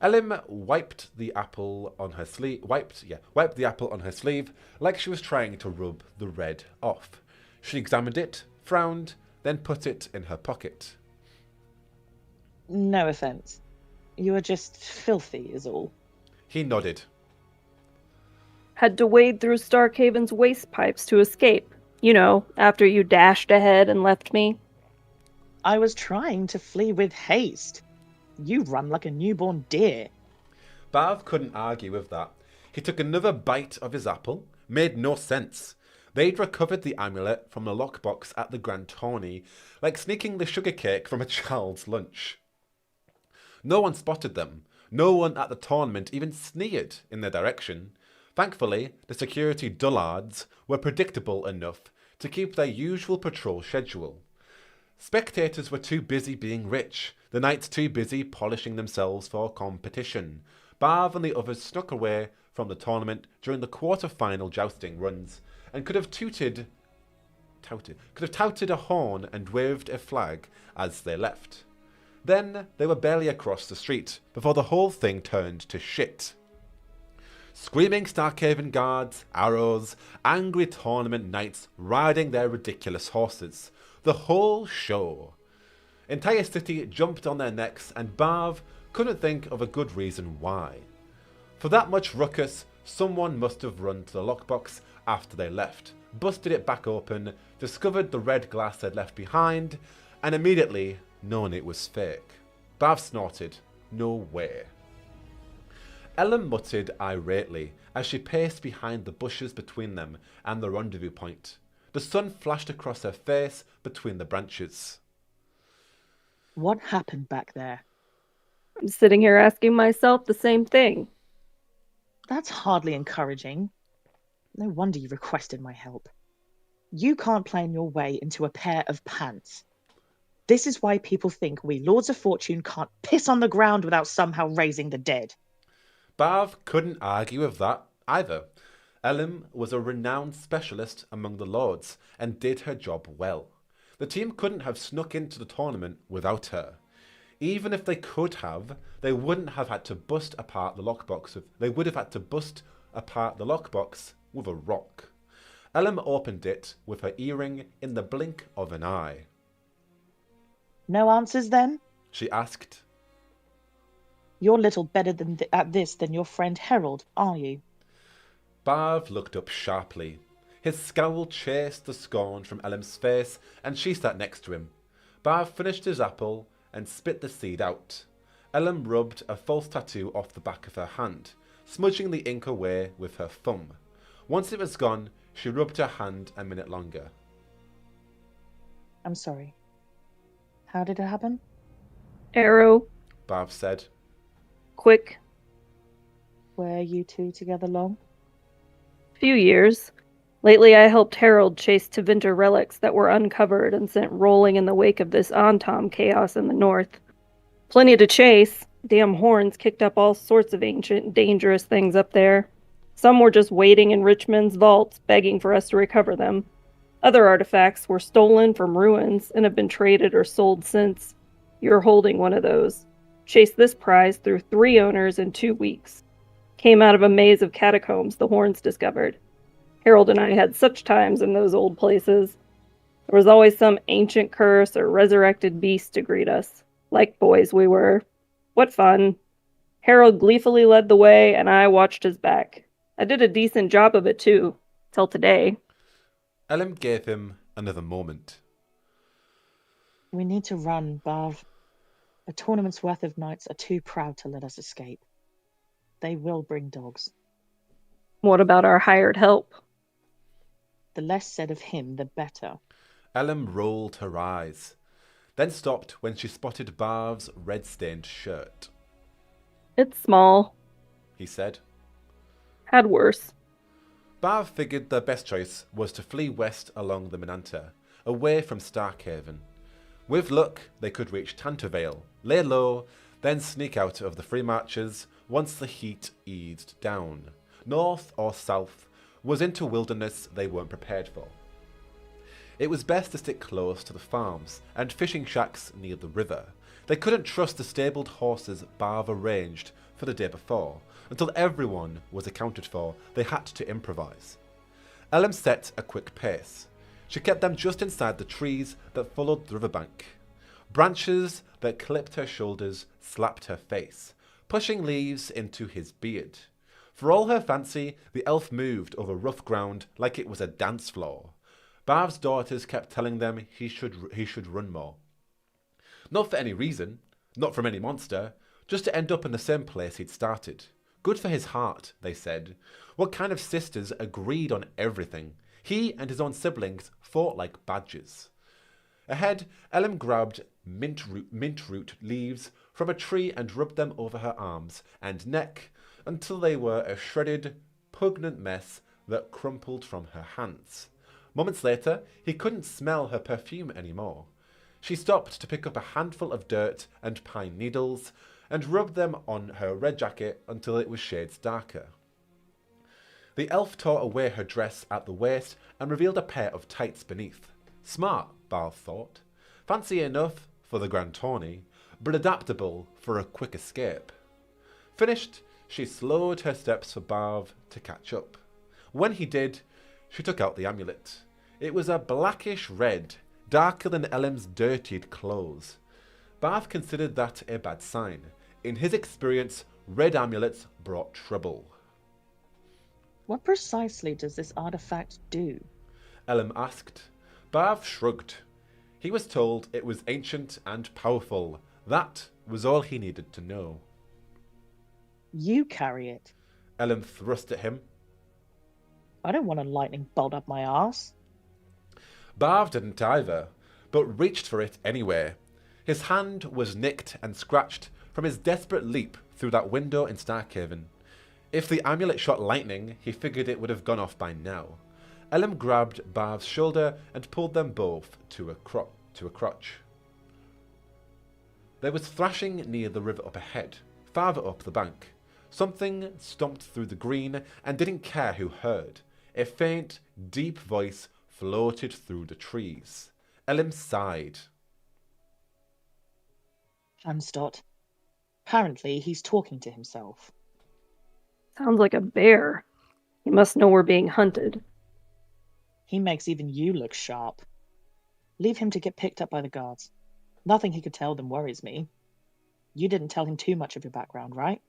Speaker 1: Elim wiped the apple on her sleeve. Wiped the apple on her sleeve like she was trying to rub the red off. She examined it, frowned, then put it in her pocket.
Speaker 4: No offense. You are just filthy, is all.
Speaker 1: He nodded.
Speaker 6: Had to wade through Starkhaven's waste pipes to escape. You know, after you dashed ahead and left me.
Speaker 4: I was trying to flee with haste. You run like a newborn deer.
Speaker 1: Bav couldn't argue with that. He took another bite of his apple. Made no sense. They'd recovered the amulet from the lockbox at the Grand Tourney, like sneaking the sugar cake from a child's lunch. No one spotted them. No one at the tournament even sneered in their direction. Thankfully, the security dullards were predictable enough to keep their usual patrol schedule. Spectators were too busy being rich, the knights too busy polishing themselves for competition. Bav and the others snuck away from the tournament during the quarter-final jousting runs and could have touted a horn and waved a flag as they left. Then they were barely across the street before the whole thing turned to shit. Screaming Starkhaven guards, arrows, angry tournament knights riding their ridiculous horses. The whole show. Entire city jumped on their necks and Bav couldn't think of a good reason why. For that much ruckus, someone must have run to the lockbox after they left, busted it back open, discovered the red glass they'd left behind, and immediately known it was fake. Bav snorted. No way. Ellen muttered irately as she paced behind the bushes between them and the rendezvous point. The sun flashed across her face between the branches.
Speaker 4: What happened back there?
Speaker 6: I'm sitting here asking myself the same thing.
Speaker 4: That's hardly encouraging. No wonder you requested my help. You can't plan your way into a pair of pants. This is why people think we Lords of Fortune can't piss on the ground without somehow raising the dead.
Speaker 1: Bav couldn't argue with that either. Elim was a renowned specialist among the lords and did her job well. The team couldn't have snuck into the tournament without her. Even if they could have, they wouldn't have had to bust apart the lockbox. They would have had to bust apart the lockbox with a rock. Elim opened it with her earring in the blink of an eye.
Speaker 4: No answers then?
Speaker 1: She asked.
Speaker 4: You're little better at this than your friend Herold, are you?
Speaker 1: Bav looked up sharply. His scowl chased the scorn from Elim's face, and she sat next to him. Bav finished his apple and spit the seed out. Elim rubbed a false tattoo off the back of her hand, smudging the ink away with her thumb. Once it was gone, she rubbed her hand a minute longer.
Speaker 4: I'm sorry. How did it happen?
Speaker 6: Arrow.
Speaker 1: Bav said.
Speaker 6: Quick.
Speaker 4: Were you two together long?
Speaker 6: Few years. Lately I helped Herold chase Tevinter relics that were uncovered and sent rolling in the wake of this Antom chaos in the north. Plenty to chase. Damn horns kicked up all sorts of ancient, dangerous things up there. Some were just waiting in Richmond's vaults, begging for us to recover them. Other artifacts were stolen from ruins and have been traded or sold since. You're holding one of those. Chased this prize through 3 owners in 2 weeks. Came out of a maze of catacombs the horns discovered. Herold and I had such times in those old places. There was always some ancient curse or resurrected beast to greet us. Like boys we were. What fun. Herold gleefully led the way, and I watched his back. I did a decent job of it, too. Till today.
Speaker 1: Elim gave him another moment.
Speaker 4: We need to run, Bav. A tournament's worth of knights are too proud to let us escape. They will bring dogs.
Speaker 6: What about our hired help?
Speaker 4: The less said of him, the better.
Speaker 1: Elim rolled her eyes, then stopped when she spotted Bav's red-stained shirt.
Speaker 6: It's small,
Speaker 1: he said.
Speaker 6: Had worse.
Speaker 1: Bav figured their best choice was to flee west along the Minanta, away from Starkhaven. With luck, they could reach Tantervale, lay low, then sneak out of the Free Marches once the heat eased down. North or south was into wilderness they weren't prepared for. It was best to stick close to the farms and fishing shacks near the river. They couldn't trust the stabled horses Bav arranged for the day before. Until everyone was accounted for, they had to improvise. Ellen set a quick pace. She kept them just inside the trees that followed the riverbank. Branches that clipped her shoulders slapped her face, pushing leaves into his beard. For all her fancy, the elf moved over rough ground like it was a dance floor. Bav's daughters kept telling them he should run more. Not for any reason, not from any monster, just to end up in the same place he'd started. Good for his heart, they said. What kind of sisters agreed on everything? He and his own siblings fought like badgers. Ahead, Ellen grabbed mint root leaves from a tree and rubbed them over her arms and neck until they were a shredded, pungent mess that crumpled from her hands. Moments later, he couldn't smell her perfume anymore. She stopped to pick up a handful of dirt and pine needles and rubbed them on her red jacket until it was shades darker. The elf tore away her dress at the waist and revealed a pair of tights beneath. Smart, Bav thought. Fancy enough for the grand tourney, but adaptable for a quick escape. Finished, she slowed her steps for Bav to catch up. When he did, she took out the amulet. It was a blackish red, darker than Ellen's dirtied clothes. Bav considered that a bad sign. In his experience, red amulets brought trouble.
Speaker 4: What precisely does this artifact do?
Speaker 1: Ellen asked. Bav shrugged. He was told it was ancient and powerful. That was all he needed to know.
Speaker 4: You carry it.
Speaker 1: Ellen thrust at him.
Speaker 4: I don't want a lightning bolt up my arse.
Speaker 1: Bav didn't either, but reached for it anyway. His hand was nicked and scratched from his desperate leap through that window in Starkhaven. If the amulet shot lightning, he figured it would have gone off by now. Ellen grabbed Bav's shoulder and pulled them both to a crotch. There was thrashing near the river up ahead, farther up the bank. Something stomped through the green and didn't care who heard. A faint, deep voice floated through the trees. Ellen sighed.
Speaker 4: Amstot. Apparently, he's talking to himself.
Speaker 6: Sounds like a bear. He must know we're being hunted.
Speaker 4: He makes even you look sharp. Leave him to get picked up by the guards. Nothing he could tell them worries me. You didn't tell him too much of your background, right?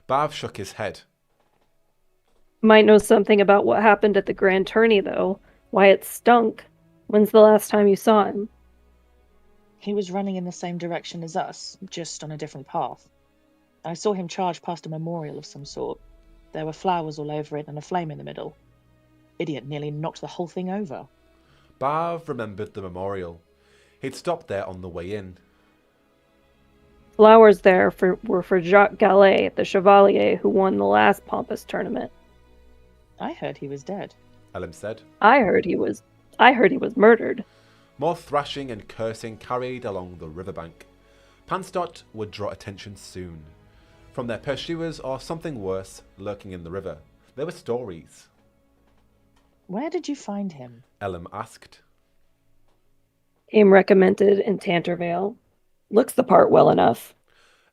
Speaker 1: Bav shook his head.
Speaker 6: Might know something about what happened at the grand tourney, though. Why it stunk. When's the last time you saw him?
Speaker 4: He was running in the same direction as us, just on a different path. I saw him charge past a memorial of some sort. There were flowers all over it and a flame in the middle. Idiot nearly knocked the whole thing over.
Speaker 1: Bav remembered the memorial. He'd stopped there on the way in.
Speaker 6: Flowers there were for Jacques Gallet, the chevalier who won the last pompous tournament.
Speaker 4: I heard he was dead.
Speaker 1: Ellen said.
Speaker 6: I heard he was murdered.
Speaker 1: More thrashing and cursing carried along the riverbank. Panstot would draw attention soon. From their pursuers or something worse lurking in the river. There were stories.
Speaker 4: Where did you find him?
Speaker 1: Ellen asked.
Speaker 6: Aim recommended in Tantervale. Looks the part well enough.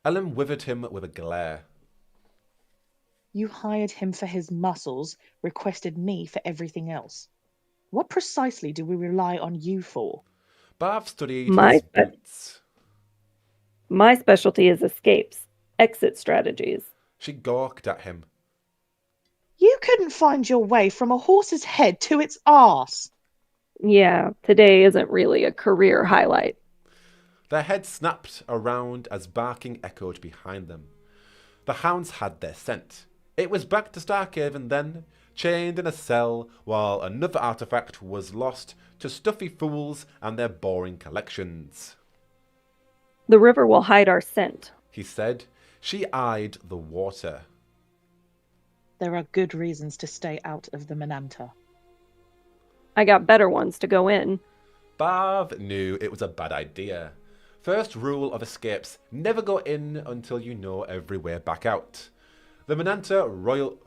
Speaker 1: Ellen withered him with a glare.
Speaker 4: You hired him for his muscles, requested me for everything else. What precisely do we rely on you for?
Speaker 1: Bav studied his boots.
Speaker 6: My specialty is escapes, exit strategies.
Speaker 1: She gawked at him.
Speaker 4: You couldn't find your way from a horse's head to its arse.
Speaker 6: Yeah, today isn't really a career highlight.
Speaker 1: Their heads snapped around as barking echoed behind them. The hounds had their scent. It was back to Starkhaven then, chained in a cell, while another artifact was lost to stuffy fools and their boring collections.
Speaker 6: The river will hide our scent,
Speaker 1: he said. She eyed the water.
Speaker 4: There are good reasons to stay out of the Menanta.
Speaker 6: I got better ones to go in.
Speaker 1: Bav knew it was a bad idea. First rule of escapes, never go in until you know every way back out. The Menanta roiled,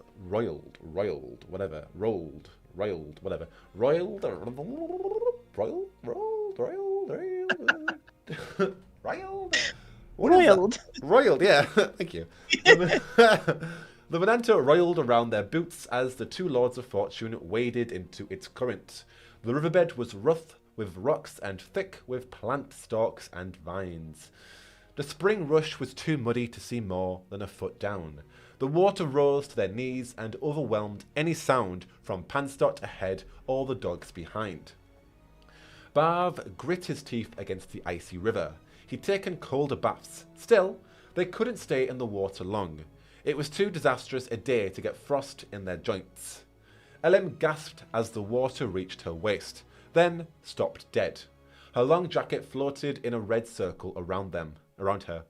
Speaker 1: What is that?
Speaker 4: Roiled.
Speaker 1: Roiled, yeah. Thank you. The Venanto roiled around their boots as the two Lords of Fortune waded into its current. The riverbed was rough with rocks and thick with plant stalks and vines. The spring rush was too muddy to see more than a foot down. The water rose to their knees and overwhelmed any sound from Panstot ahead or the dogs behind. Barv grit his teeth against the icy river. He'd taken colder baths. Still, they couldn't stay in the water long. It was too disastrous a day to get frost in their joints. Elim gasped as the water reached her waist, then stopped dead. Her long jacket floated in a red circle around her.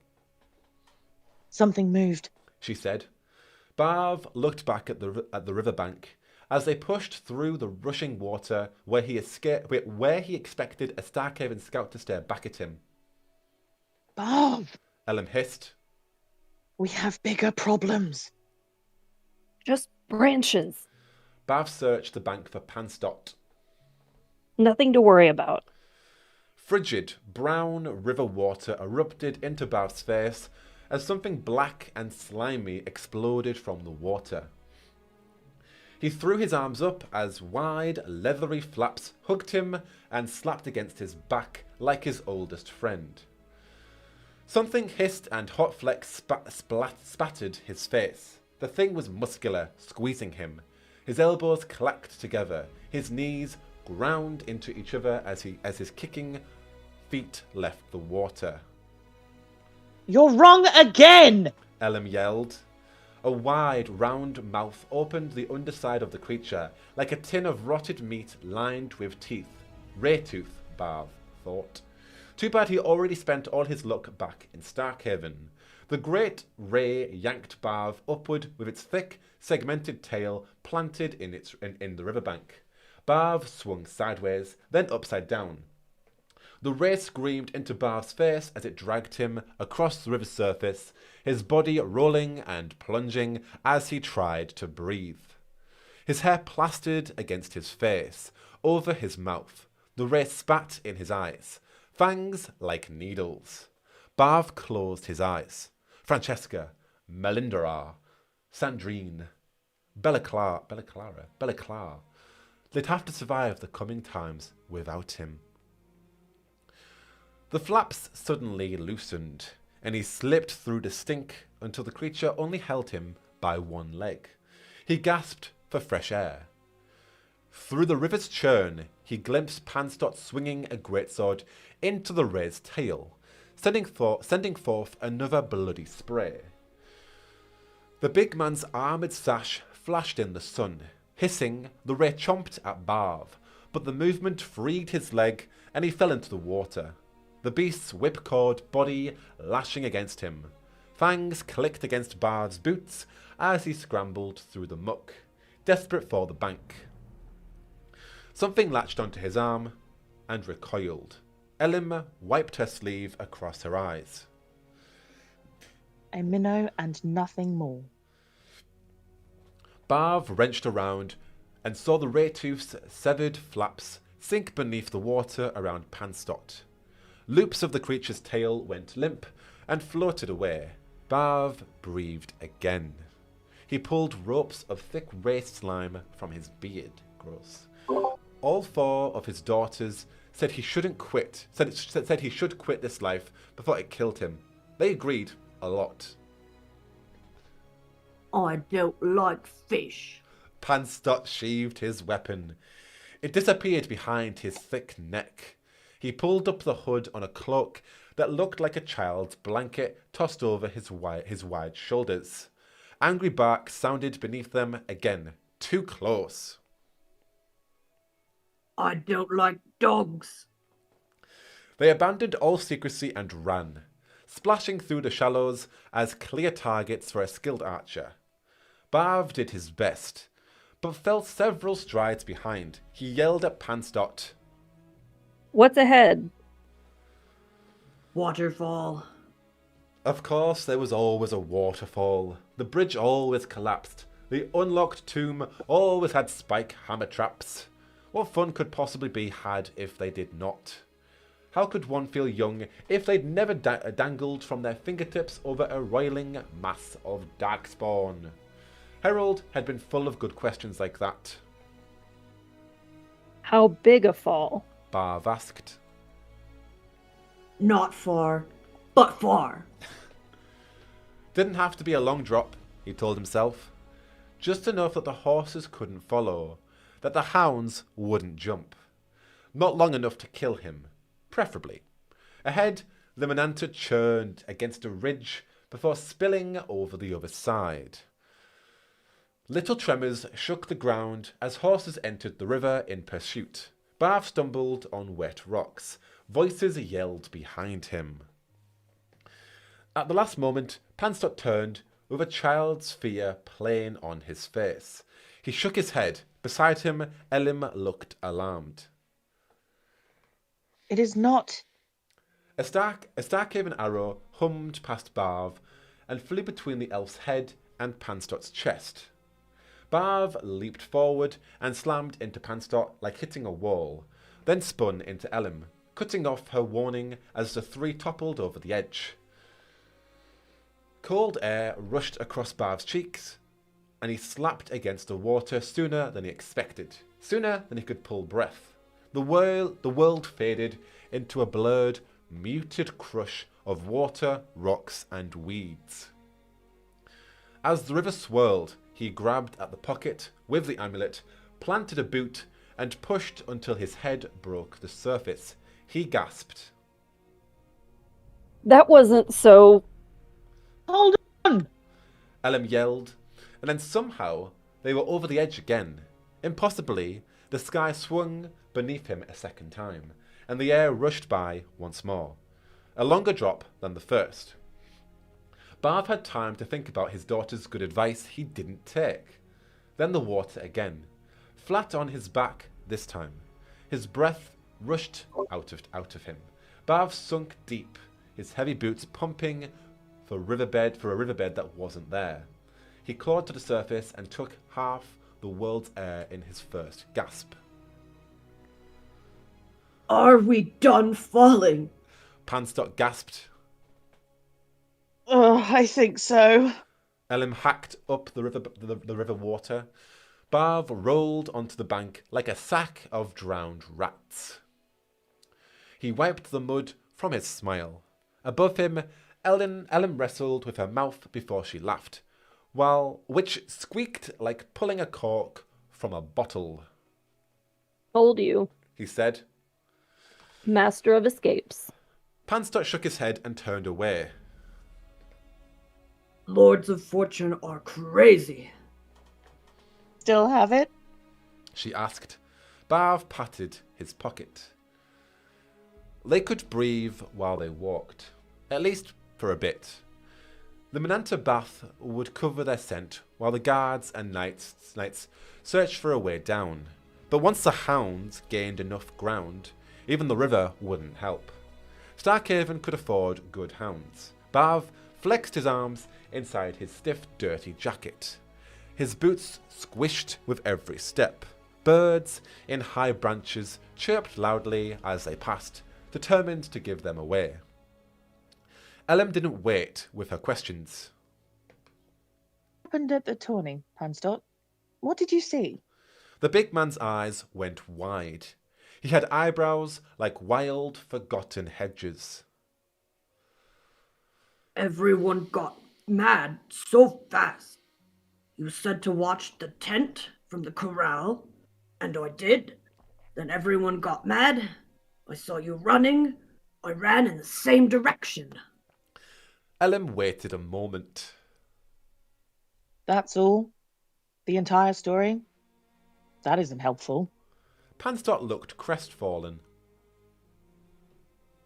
Speaker 4: Something moved,
Speaker 1: she said. Barv looked back at the riverbank. As they pushed through the rushing water where he expected a Starkhaven scout to stare back at him.
Speaker 4: Barv,
Speaker 1: Elim hissed.
Speaker 4: we have bigger problems.
Speaker 6: Just branches.
Speaker 1: Barv searched the bank for Panstot.
Speaker 6: Nothing to worry about.
Speaker 1: Frigid, brown river water erupted into Barv's face as something black and slimy exploded from the water. He threw his arms up as wide, leathery flaps hugged him and slapped against his back like his oldest friend. Something hissed and hot flecks spattered his face. The thing was muscular, squeezing him. His elbows clacked together. His knees ground into each other as his kicking feet left the water.
Speaker 4: You're wrong again!
Speaker 1: Elim yelled. A wide, round mouth opened the underside of the creature, like a tin of rotted meat lined with teeth. Raytooth, Barv thought. Too bad he already spent all his luck back in Starkhaven. The great ray yanked Barv upward with its thick, segmented tail planted in the riverbank. Barv swung sideways, then upside down. The ray screamed into Barv's face as it dragged him across the river's surface, his body rolling and plunging as he tried to breathe. His hair plastered against his face, over his mouth. The ray spat in his eyes, fangs like needles. Barv closed his eyes. Francesca, Melindara, Sandrine, Bella Clara. They'd have to survive the coming times without him. The flaps suddenly loosened, and he slipped through the stink until the creature only held him by one leg. He gasped for fresh air. Through the river's churn, he glimpsed Panstot swinging a greatsword into the ray's tail, sending forth another bloody spray. The big man's armoured sash flashed in the sun. Hissing, the ray chomped at Barv, but the movement freed his leg and he fell into the water. The beast's whipcord body lashing against him. Fangs clicked against Barv's boots as he scrambled through the muck, desperate for the bank. Something latched onto his arm and recoiled. Elim wiped her sleeve across her eyes.
Speaker 4: A minnow and nothing more.
Speaker 1: Barv wrenched around and saw the Raytooth's severed flaps sink beneath the water around Panstot. Loops of the creature's tail went limp and floated away. Barv breathed again. He pulled ropes of thick ray slime from his beard. Gross. All four of his daughters said he shouldn't quit. Said he should quit this life before it killed him. They agreed a lot.
Speaker 5: I don't like fish.
Speaker 1: Panstot sheathed his weapon. It disappeared behind his thick neck. He pulled up the hood on a cloak that looked like a child's blanket tossed over his wide shoulders. Angry bark sounded beneath them again, too close.
Speaker 5: I don't like dogs.
Speaker 1: They abandoned all secrecy and ran, splashing through the shallows as clear targets for a skilled archer. Barv did his best, but fell several strides behind. He yelled at Panstot.
Speaker 6: What's ahead?
Speaker 5: Waterfall.
Speaker 1: Of course, there was always a waterfall. The bridge always collapsed. The unlocked tomb always had spike hammer traps. What fun could possibly be had if they did not? How could one feel young if they'd never dangled from their fingertips over a roiling mass of darkspawn? Herold had been full of good questions like that.
Speaker 6: How big a fall?
Speaker 1: Barv asked.
Speaker 5: Not far, but far.
Speaker 1: Didn't have to be a long drop, he told himself. Just enough that the horses couldn't follow, that the hounds wouldn't jump. Not long enough to kill him, preferably. Ahead, the Mananta churned against a ridge before spilling over the other side. Little tremors shook the ground as horses entered the river in pursuit. Barv stumbled on wet rocks. Voices yelled behind him. At the last moment, Panstot turned, with a child's fear plain on his face. He shook his head. Beside him, Elim looked alarmed.
Speaker 4: It is not.
Speaker 1: A Starkhaven arrow hummed past Barv and flew between the elf's head and Panstot's chest. Barv leaped forward and slammed into Panstot like hitting a wall, then spun into Elim, cutting off her warning as the three toppled over the edge. Cold air rushed across Barv's cheeks, and he slapped against the water sooner than he expected, sooner than he could pull breath. The world faded into a blurred, muted crush of water, rocks, and weeds. As the river swirled, he grabbed at the pocket with the amulet, planted a boot, and pushed until his head broke the surface. He gasped.
Speaker 6: That wasn't so...
Speaker 4: Hold on!
Speaker 1: Elim yelled, and then somehow they were over the edge again. Impossibly, the sky swung beneath him a second time, and the air rushed by once more. A longer drop than the first. Barv had time to think about his daughter's good advice he didn't take. Then the water again. Flat on his back this time. His breath rushed out of him. Barv sunk deep, his heavy boots pumping for a riverbed that wasn't there. He clawed to the surface and took half the world's air in his first gasp.
Speaker 5: Are we done falling?
Speaker 1: Panstot gasped.
Speaker 4: Oh, I think so.
Speaker 1: Elim hacked up the river water. Barv rolled onto the bank like a sack of drowned rats. He wiped the mud from his smile. Above him, Elim wrestled with her mouth before she laughed, which squeaked like pulling a cork from a bottle.
Speaker 6: Told you.
Speaker 1: He said.
Speaker 6: Master of escapes.
Speaker 1: Panstot shook his head and turned away.
Speaker 5: Lords of Fortune are crazy.
Speaker 4: Still have it?
Speaker 1: She asked. Barv patted his pocket. They could breathe while they walked, at least for a bit. The Mananta bath would cover their scent while the guards and knights searched for a way down. But once the hounds gained enough ground, even the river wouldn't help. Starkhaven could afford good hounds. Barv flexed his arms inside his stiff, dirty jacket. His boots squished with every step. Birds in high branches chirped loudly as they passed, determined to give them away. Elim didn't wait with her questions.
Speaker 4: What happened at the tourney, Panstot? What did you see?
Speaker 1: The big man's eyes went wide. He had eyebrows like wild, forgotten hedges.
Speaker 5: Everyone got mad so fast. You said to watch the tent from the corral, and I did. Then everyone got mad. I saw you running. I ran in the same direction.
Speaker 1: Elim waited a moment.
Speaker 4: That's all? The entire story? That isn't helpful.
Speaker 1: Panstot looked crestfallen.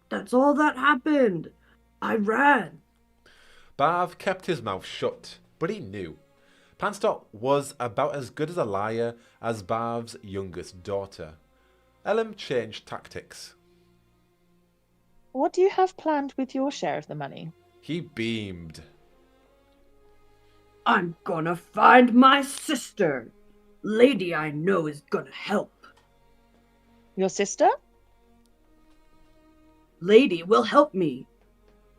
Speaker 5: That's all that happened. I ran.
Speaker 1: Barv kept his mouth shut, but he knew. Panstot was about as good as a liar as Barv's youngest daughter. Elim changed tactics.
Speaker 4: What do you have planned with your share of the money?
Speaker 1: He beamed.
Speaker 5: I'm gonna find my sister. Lady I know is gonna help.
Speaker 4: Your sister?
Speaker 5: lady will help me.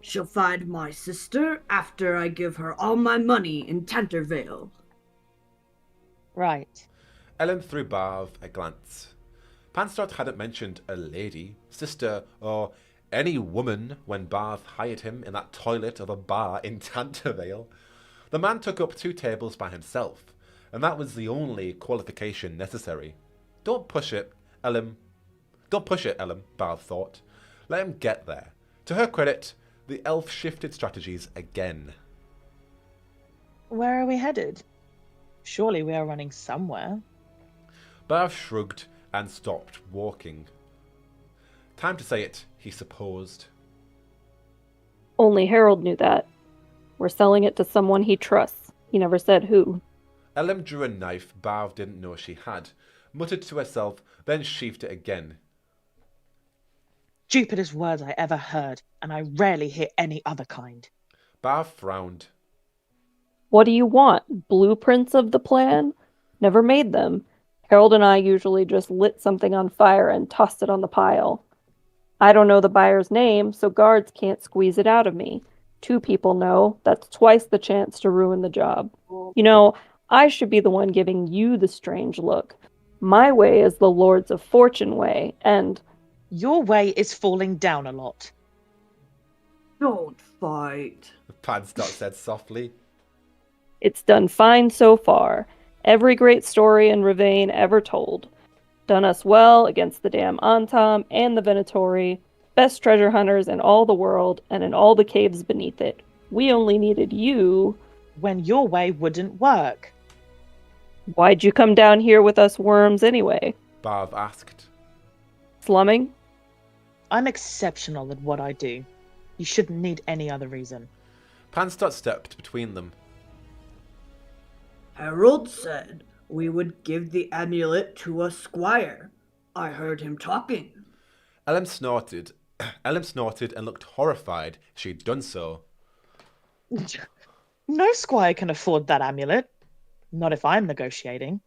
Speaker 5: She'll find my sister after I give her all my money in Tantervale.
Speaker 4: Right.
Speaker 1: Ellen threw Barv a glance. Panstott hadn't mentioned a lady, sister, or any woman when Barv hired him in that toilet of a bar in Tantervale. The man took up 2 tables by himself, and that was the only qualification necessary. Don't push it, Ellen. Don't push it, Ellen, Barv thought. Let him get there. To her credit, the elf shifted strategies again.
Speaker 4: Where are we headed? Surely we are running somewhere.
Speaker 1: Barv shrugged and stopped walking. Time to say it, he supposed.
Speaker 6: Only Herold knew that. We're selling it to someone he trusts. He never said who.
Speaker 1: Ellen drew a knife Barv didn't know she had, muttered to herself, then sheathed it again.
Speaker 4: Stupidest words I ever heard, and I rarely hear any other kind.
Speaker 1: Barv frowned.
Speaker 6: What do you want? Blueprints of the plan? Never made them. Herold and I usually just lit something on fire and tossed it on the pile. I don't know the buyer's name, so guards can't squeeze it out of me. 2 people know. That's twice the chance to ruin the job. You know, I should be the one giving you the strange look. My way is the Lords of Fortune way, and...
Speaker 4: Your way is falling down a lot.
Speaker 5: Don't fight,
Speaker 1: Panstott said softly.
Speaker 6: It's done fine so far. Every great story in Ravane ever told. Done us well against the damn Antam and the Venatori, best treasure hunters in all the world and in all the caves beneath it. We only needed you.
Speaker 4: When your way wouldn't work.
Speaker 6: Why'd you come down here with us worms anyway?
Speaker 1: Barv asked.
Speaker 6: Slumming?
Speaker 4: I'm exceptional at what I do. You shouldn't need any other reason.
Speaker 1: Panstott stepped between them.
Speaker 5: Herold said we would give the amulet to a squire. I heard him talking.
Speaker 1: Ellen snorted. Ellen snorted and looked horrified she'd done so.
Speaker 4: No squire can afford that amulet. Not if I'm negotiating.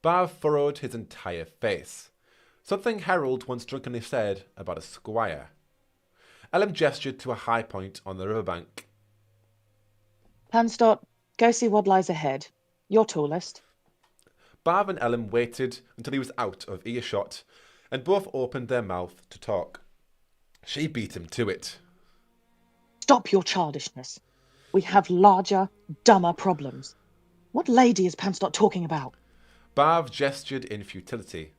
Speaker 1: Barv furrowed his entire face. Something Herold once drunkenly said about a squire. Ellen gestured to a high point on the riverbank.
Speaker 4: Panstott, go see what lies ahead. You're tallest.
Speaker 1: Barv and Ellen waited until he was out of earshot, and both opened their mouth to talk. She beat him to it.
Speaker 4: Stop your childishness. We have larger, dumber problems. What lady is Panstott talking about?
Speaker 1: Barv gestured in futility.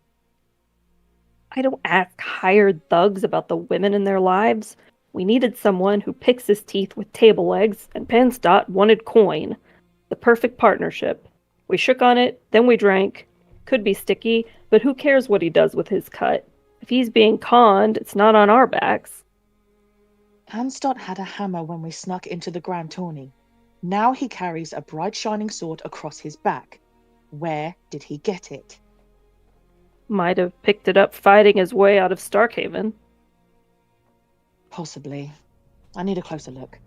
Speaker 6: I don't ask hired thugs about the women in their lives. We needed someone who picks his teeth with table legs, and Panstott wanted coin. The perfect partnership. We shook on it, then we drank. Could be sticky, but who cares what he does with his cut? If he's being conned, it's not on our backs.
Speaker 4: Panstott had a hammer when we snuck into the Grand Tourney. Now he carries a bright shining sword across his back. Where did he get it?
Speaker 6: Might have picked it up fighting his way out of Starkhaven.
Speaker 4: Possibly. I need a closer look.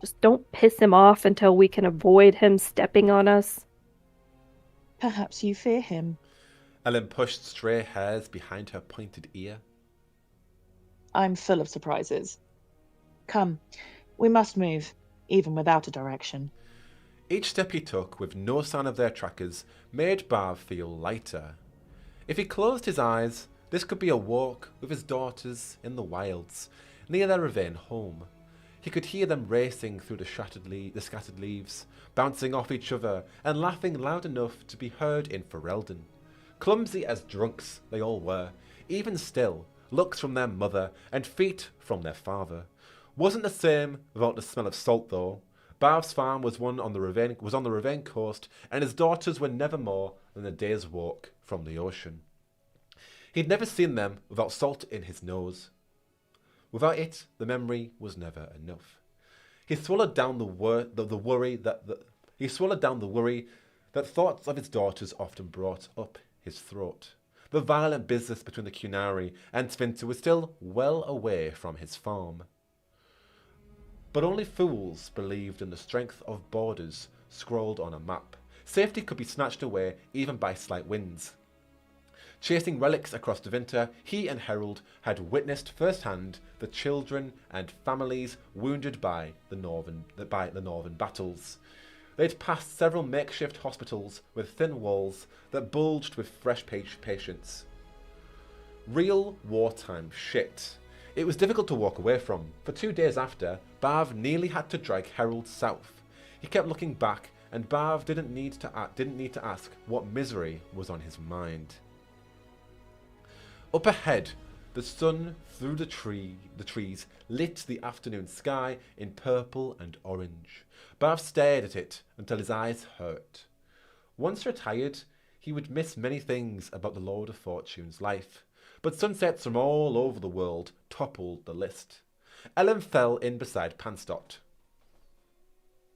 Speaker 6: Just don't piss him off until we can avoid him stepping on us.
Speaker 4: Perhaps you fear him.
Speaker 1: Ellen pushed stray hairs behind her pointed ear.
Speaker 4: I'm full of surprises. Come, we must move, even without a direction.
Speaker 1: Each step he took, with no sign of their trackers, made Barv feel lighter. If he closed his eyes, this could be a walk with his daughters in the wilds, near their Ravane home. He could hear them racing through the scattered leaves, bouncing off each other and laughing loud enough to be heard in Ferelden. Clumsy as drunks they all were, even still, looks from their mother and feet from their father. Wasn't the same without the smell of salt though. Barv's farm was on the Ravane coast, and his daughters were never more than a day's walk from the ocean. He'd never seen them without salt in his nose. Without it, the memory was never enough. He swallowed down the worry that thoughts of his daughters often brought up his throat. The violent business between the Qunari and Tevinter was still well away from his farm. But only fools believed in the strength of borders scrawled on a map. Safety could be snatched away even by slight winds. Chasing relics across Tevinter, he and Herold had witnessed firsthand the children and families wounded by the northern battles. They'd passed several makeshift hospitals with thin walls that bulged with fresh patients. Real wartime shit. It was difficult to walk away from. For 2 days after, Bav nearly had to drag Herold south. He kept looking back, and Bav didn't need to ask what misery was on his mind. Up ahead, the sun through the trees lit the afternoon sky in purple and orange. Bav stared at it until his eyes hurt. Once retired, he would miss many things about the Lord of Fortune's life, but sunsets from all over the world toppled the list. Ellen fell in beside Panstott.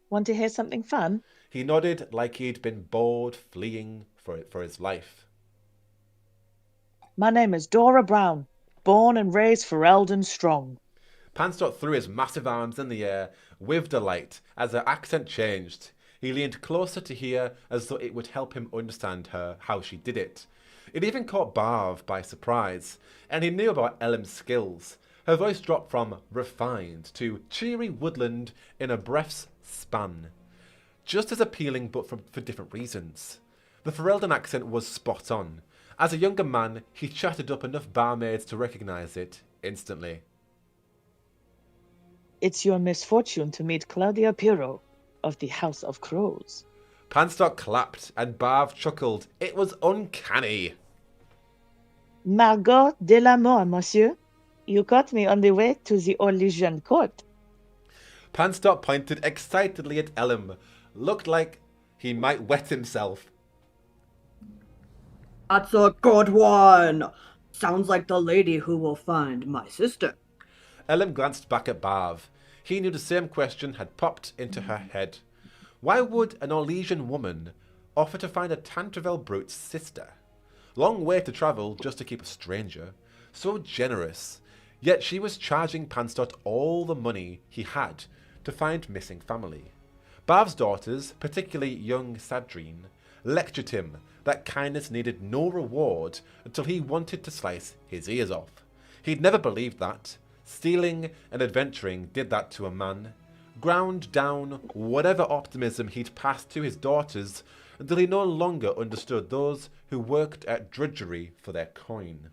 Speaker 4: Want to hear something fun?
Speaker 1: He nodded like he'd been bored fleeing for his life.
Speaker 4: My name is Dora Brown, born and raised for Eldon Strong.
Speaker 1: Panstott threw his massive arms in the air with delight as her accent changed. He leaned closer to hear as though it would help him understand her how she did it. It even caught Bav by surprise, and he knew about Ellen's skills. Her voice dropped from refined to cheery woodland in a breath's span. Just as appealing, but for different reasons. The Ferelden accent was spot on. As a younger man, he chatted up enough barmaids to recognise it instantly.
Speaker 4: It's your misfortune to meet Claudia Pirro of the House of Crows.
Speaker 1: Panstott clapped, and Bav chuckled. It was uncanny.
Speaker 4: Margot de la Mort, monsieur. You caught me on the way to the Orleans court.
Speaker 1: Panstott pointed excitedly at Ellen. Looked like he might wet himself.
Speaker 5: That's a good one. Sounds like the lady who will find my sister.
Speaker 1: Ellen glanced back at Bav. He knew the same question had popped into her head. Why would an Orlesian woman offer to find a Tantravel brute's sister? Long way to travel just to keep a stranger. So generous. Yet she was charging Panstott all the money he had to find missing family. Bav's daughters, particularly young Sadrine, lectured him that kindness needed no reward until he wanted to slice his ears off. He'd never believed that. Stealing and adventuring did that to a man. Ground down whatever optimism he'd passed to his daughters until he no longer understood those who worked at drudgery for their coin.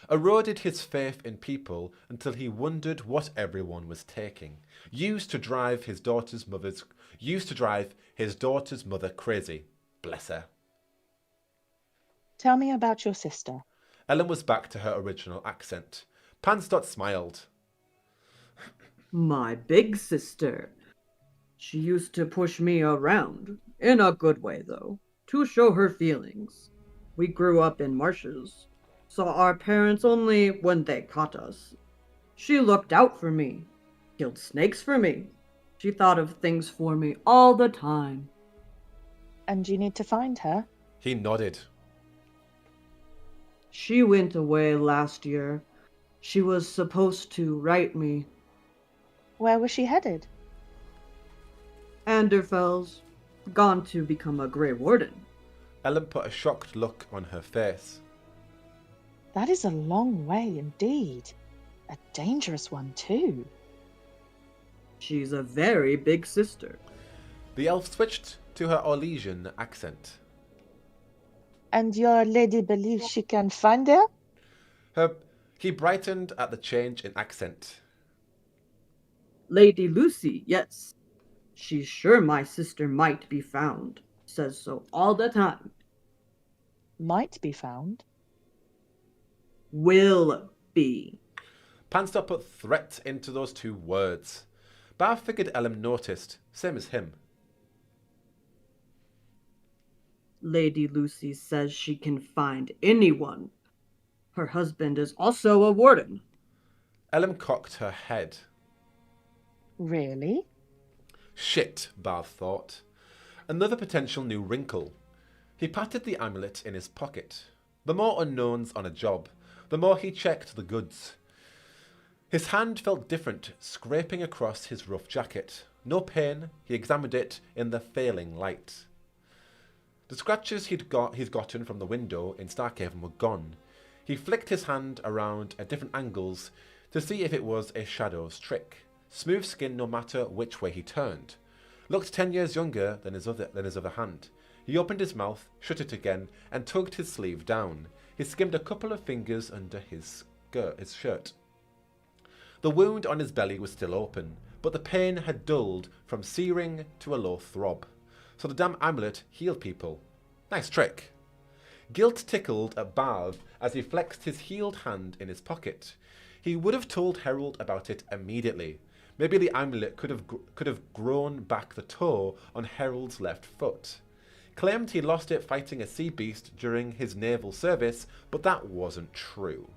Speaker 1: Eroded his faith in people until he wondered what everyone was taking. Used to drive his daughter's mother crazy. Bless her.
Speaker 4: Tell me about your sister.
Speaker 1: Ellen was back to her original accent. Panstott smiled.
Speaker 5: My big sister. She used to push me around, in a good way though, to show her feelings. We grew up in marshes, saw our parents only when they caught us. She looked out for me, killed snakes for me. She thought of things for me all the time.
Speaker 4: And you need to find her?
Speaker 1: He nodded.
Speaker 5: She went away last year. She was supposed to write me.
Speaker 4: Where was she headed?
Speaker 5: Anderfell's gone to become a Grey Warden.
Speaker 1: Ellen put a shocked look on her face.
Speaker 4: That is a long way indeed. A dangerous one too.
Speaker 5: She's a very big sister.
Speaker 1: The elf switched to her Orlesian accent.
Speaker 4: And your lady believes she can find her?
Speaker 1: He brightened at the change in accent.
Speaker 5: Lady Lucy, yes. She's sure my sister might be found. Says so all the time.
Speaker 4: Might be found.
Speaker 5: Will be.
Speaker 1: Panstott put threat into those two words. Bav figured Ellen noticed, same as him.
Speaker 5: Lady Lucy says she can find anyone. Her husband is also a warden.
Speaker 1: Ellen cocked her head.
Speaker 4: Really?
Speaker 1: Shit, Bav thought. Another potential new wrinkle. He patted the amulet in his pocket. The more unknowns on a job, the more he checked the goods. His hand felt different, scraping across his rough jacket. No pain, he examined it in the failing light. The scratches he'd gotten from the window in Starkhaven were gone. He flicked his hand around at different angles to see if it was a shadow's trick. Smooth skin no matter which way he turned. Looked 10 years younger than his other hand. He opened his mouth, shut it again, and tugged his sleeve down. He skimmed a couple of fingers under his shirt. The wound on his belly was still open, but the pain had dulled from searing to a low throb. So the damn amulet healed people. Nice trick. Guilt tickled at Barv as he flexed his healed hand in his pocket. He would have told Herold about it immediately. Maybe the amulet could have grown back the toe on Herold's left foot. Claimed he lost it fighting a sea beast during his naval service, but that wasn't true.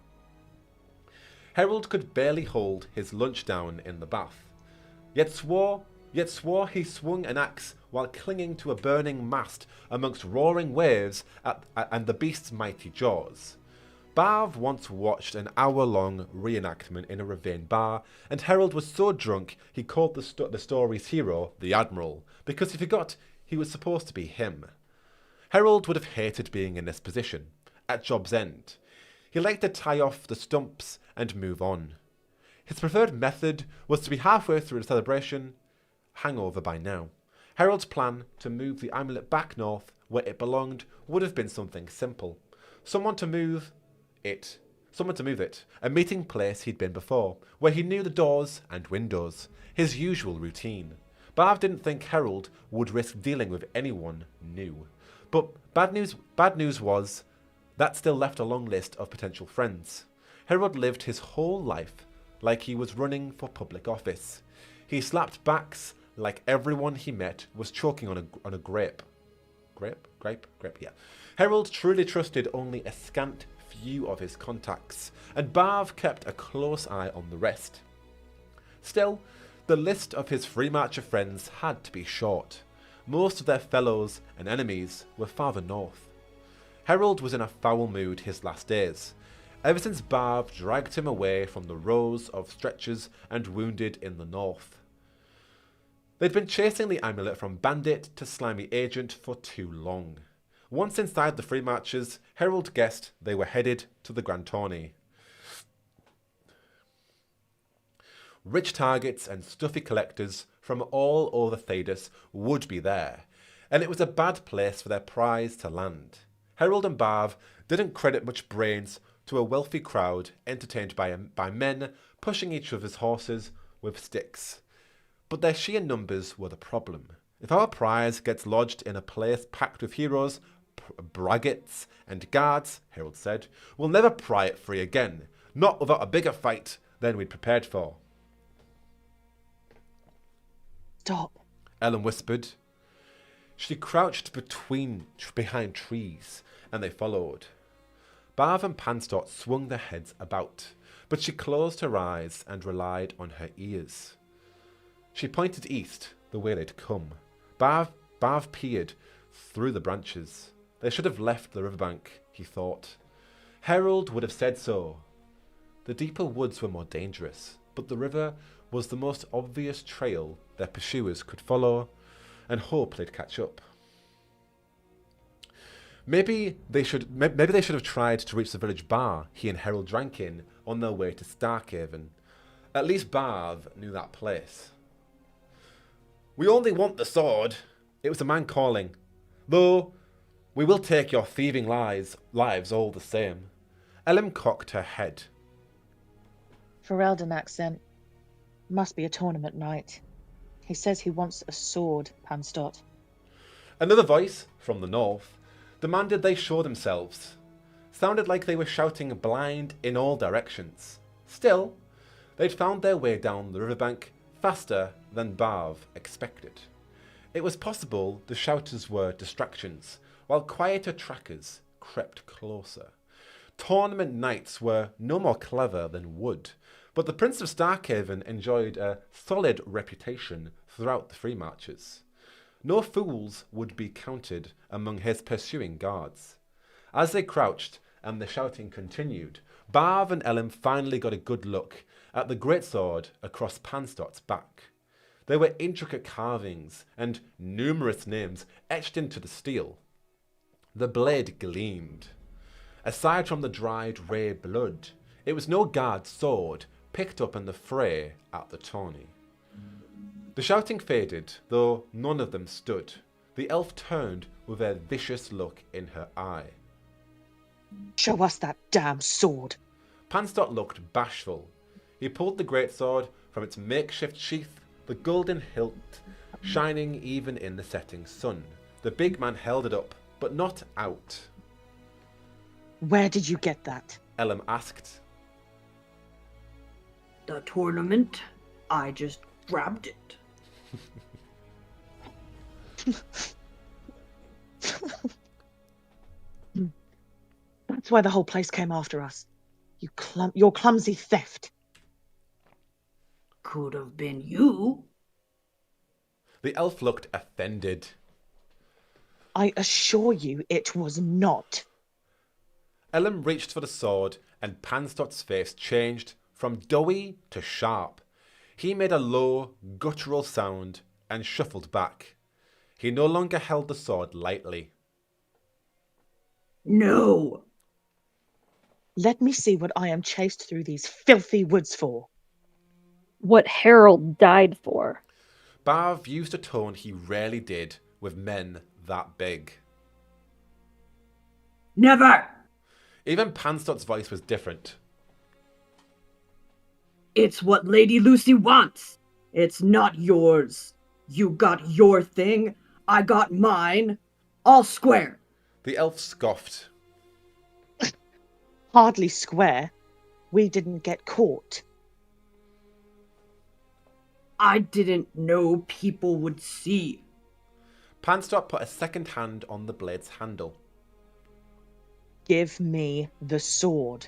Speaker 1: Herold could barely hold his lunch down in the bath, yet swore he swung an axe while clinging to a burning mast amongst roaring waves and the beast's mighty jaws. Barv once watched an hour-long reenactment in a ravine bar, and Herold was so drunk he called the story's hero the Admiral, because he forgot he was supposed to be him. Herold would have hated being in this position, at job's end. He liked to tie off the stumps and move on. His preferred method was to be halfway through the celebration, hangover by now. Herold's plan to move the amulet back north where it belonged would have been something simple. Someone to move it, a meeting place he'd been before, where he knew the doors and windows, his usual routine. Barv didn't think Herold would risk dealing with anyone new. But bad news was that still left a long list of potential friends. Herold lived his whole life like he was running for public office. He slapped backs like everyone he met was choking on a grape. Grape, yeah. Herold truly trusted only a scant few of his contacts, and Barv kept a close eye on the rest. Still, the list of his free marcher friends had to be short. Most of their fellows and enemies were farther north. Herold was in a foul mood his last days, ever since Barv dragged him away from the rows of stretchers and wounded in the north. They'd been chasing the amulet from bandit to slimy agent for too long. Once inside the Free Marchers, Herold guessed they were headed to the Grand Tourney. Rich targets and stuffy collectors from all over Thedas would be there, and it was a bad place for their prize to land. Herold and Barv didn't credit much brains to a wealthy crowd entertained by men pushing each other's horses with sticks. But their sheer numbers were the problem. If our prize gets lodged in a place packed with heroes, braggarts, and guards, Herold said, we'll never pry it free again, not without a bigger fight than we'd prepared for.
Speaker 4: Stop,
Speaker 1: Ellen whispered. She crouched behind trees, and they followed. Barv and Panstot swung their heads about, but she closed her eyes and relied on her ears. She pointed east, the way they'd come. Barv peered through the branches. They should have left the riverbank, he thought. Herold would have said so. The deeper woods were more dangerous, but the river was the most obvious trail their pursuers could follow, and hope they'd catch up. Maybe they should have tried to reach the village bar he and Herold drank in on their way to Starkhaven. At least Barv knew that place. We only want the sword. It was a man calling. Though, we will take your thieving lives all the same. Ellen cocked her head.
Speaker 9: Ferelden accent. Must be a tournament night. He says he wants a sword, Panstot.
Speaker 1: Another voice, from the north, demanded they show themselves. Sounded like they were shouting blind in all directions. Still, they'd found their way down the riverbank faster than Barv expected. It was possible the shouters were distractions, while quieter trackers crept closer. Tournament nights were no more clever than Wood, but the Prince of Starkhaven enjoyed a solid reputation throughout the Free Marches. No fools would be counted among his pursuing guards. As they crouched and the shouting continued, Barv and Ellen finally got a good look at the greatsword across Panstot's back. There were intricate carvings and numerous names etched into the steel. The blade gleamed. Aside from the dried ray blood, it was no guard's sword picked up in the fray at the tourney. The shouting faded, though none of them stood. The elf turned with a vicious look in her eye.
Speaker 9: Show us that damn sword.
Speaker 1: Panstot looked bashful. He pulled the greatsword from its makeshift sheath, the golden hilt shining even in the setting sun. The big man held it up, but not out.
Speaker 9: Where did you get that?
Speaker 1: Elam asked.
Speaker 5: The tournament, I just grabbed it.
Speaker 9: That's why the whole place came after us. Your clumsy theft.
Speaker 5: Could have been you.
Speaker 1: The elf looked offended.
Speaker 9: I assure you it was not.
Speaker 1: Elam reached for the sword, and Panstot's face changed from doughy to sharp. He made a low, guttural sound and shuffled back. He no longer held the sword lightly.
Speaker 5: No.
Speaker 9: Let me see what I am chased through these filthy woods for.
Speaker 6: What Herold died for.
Speaker 1: Barv used a tone he rarely did with men that big.
Speaker 5: Never.
Speaker 1: Even Panstot's voice was different.
Speaker 5: It's what Lady Lucy wants. It's not yours. You got your thing. I got mine. All square.
Speaker 1: The elf scoffed.
Speaker 9: Hardly square. We didn't get caught.
Speaker 5: I didn't know people would see.
Speaker 1: Panstot put a second hand on the blade's handle.
Speaker 9: Give me the sword.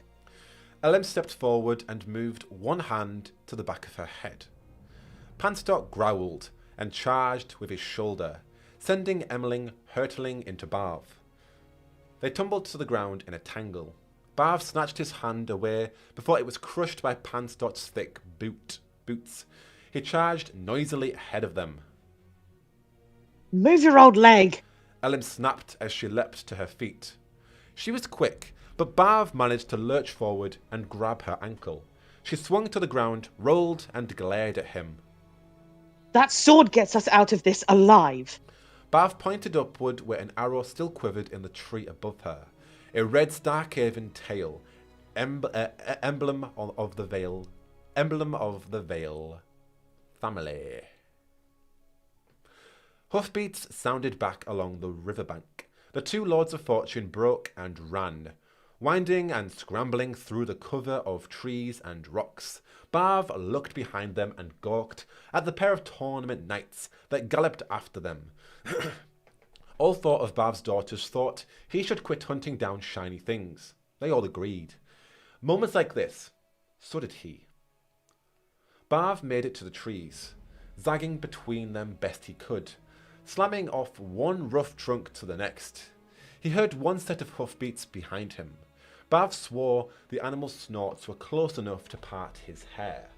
Speaker 1: Elam stepped forward and moved one hand to the back of her head. Panstot growled and charged with his shoulder, sending Emmeling hurtling into Barv. They tumbled to the ground in a tangle. Barv snatched his hand away before it was crushed by Panstot's thick boots. He charged noisily ahead of them.
Speaker 9: Move your old leg.
Speaker 1: Elam snapped as she leapt to her feet. She was quick, but Barv managed to lurch forward and grab her ankle. She swung to the ground, rolled, and glared at him.
Speaker 9: That sword gets us out of this alive.
Speaker 1: Barv pointed upward where an arrow still quivered in the tree above her. A red Starkhaven tail, emblem of the Veil family. Hoofbeats sounded back along the riverbank. The two Lords of Fortune broke and ran, winding and scrambling through the cover of trees and rocks. Barv looked behind them and gawked at the pair of tournament knights that galloped after them. All four of Barv's daughters thought he should quit hunting down shiny things. They all agreed. Moments like this, so did he. Barv made it to the trees, zagging between them best he could, slamming off one rough trunk to the next. He heard one set of hoofbeats behind him. Barv swore the animal's snorts were close enough to part his hair.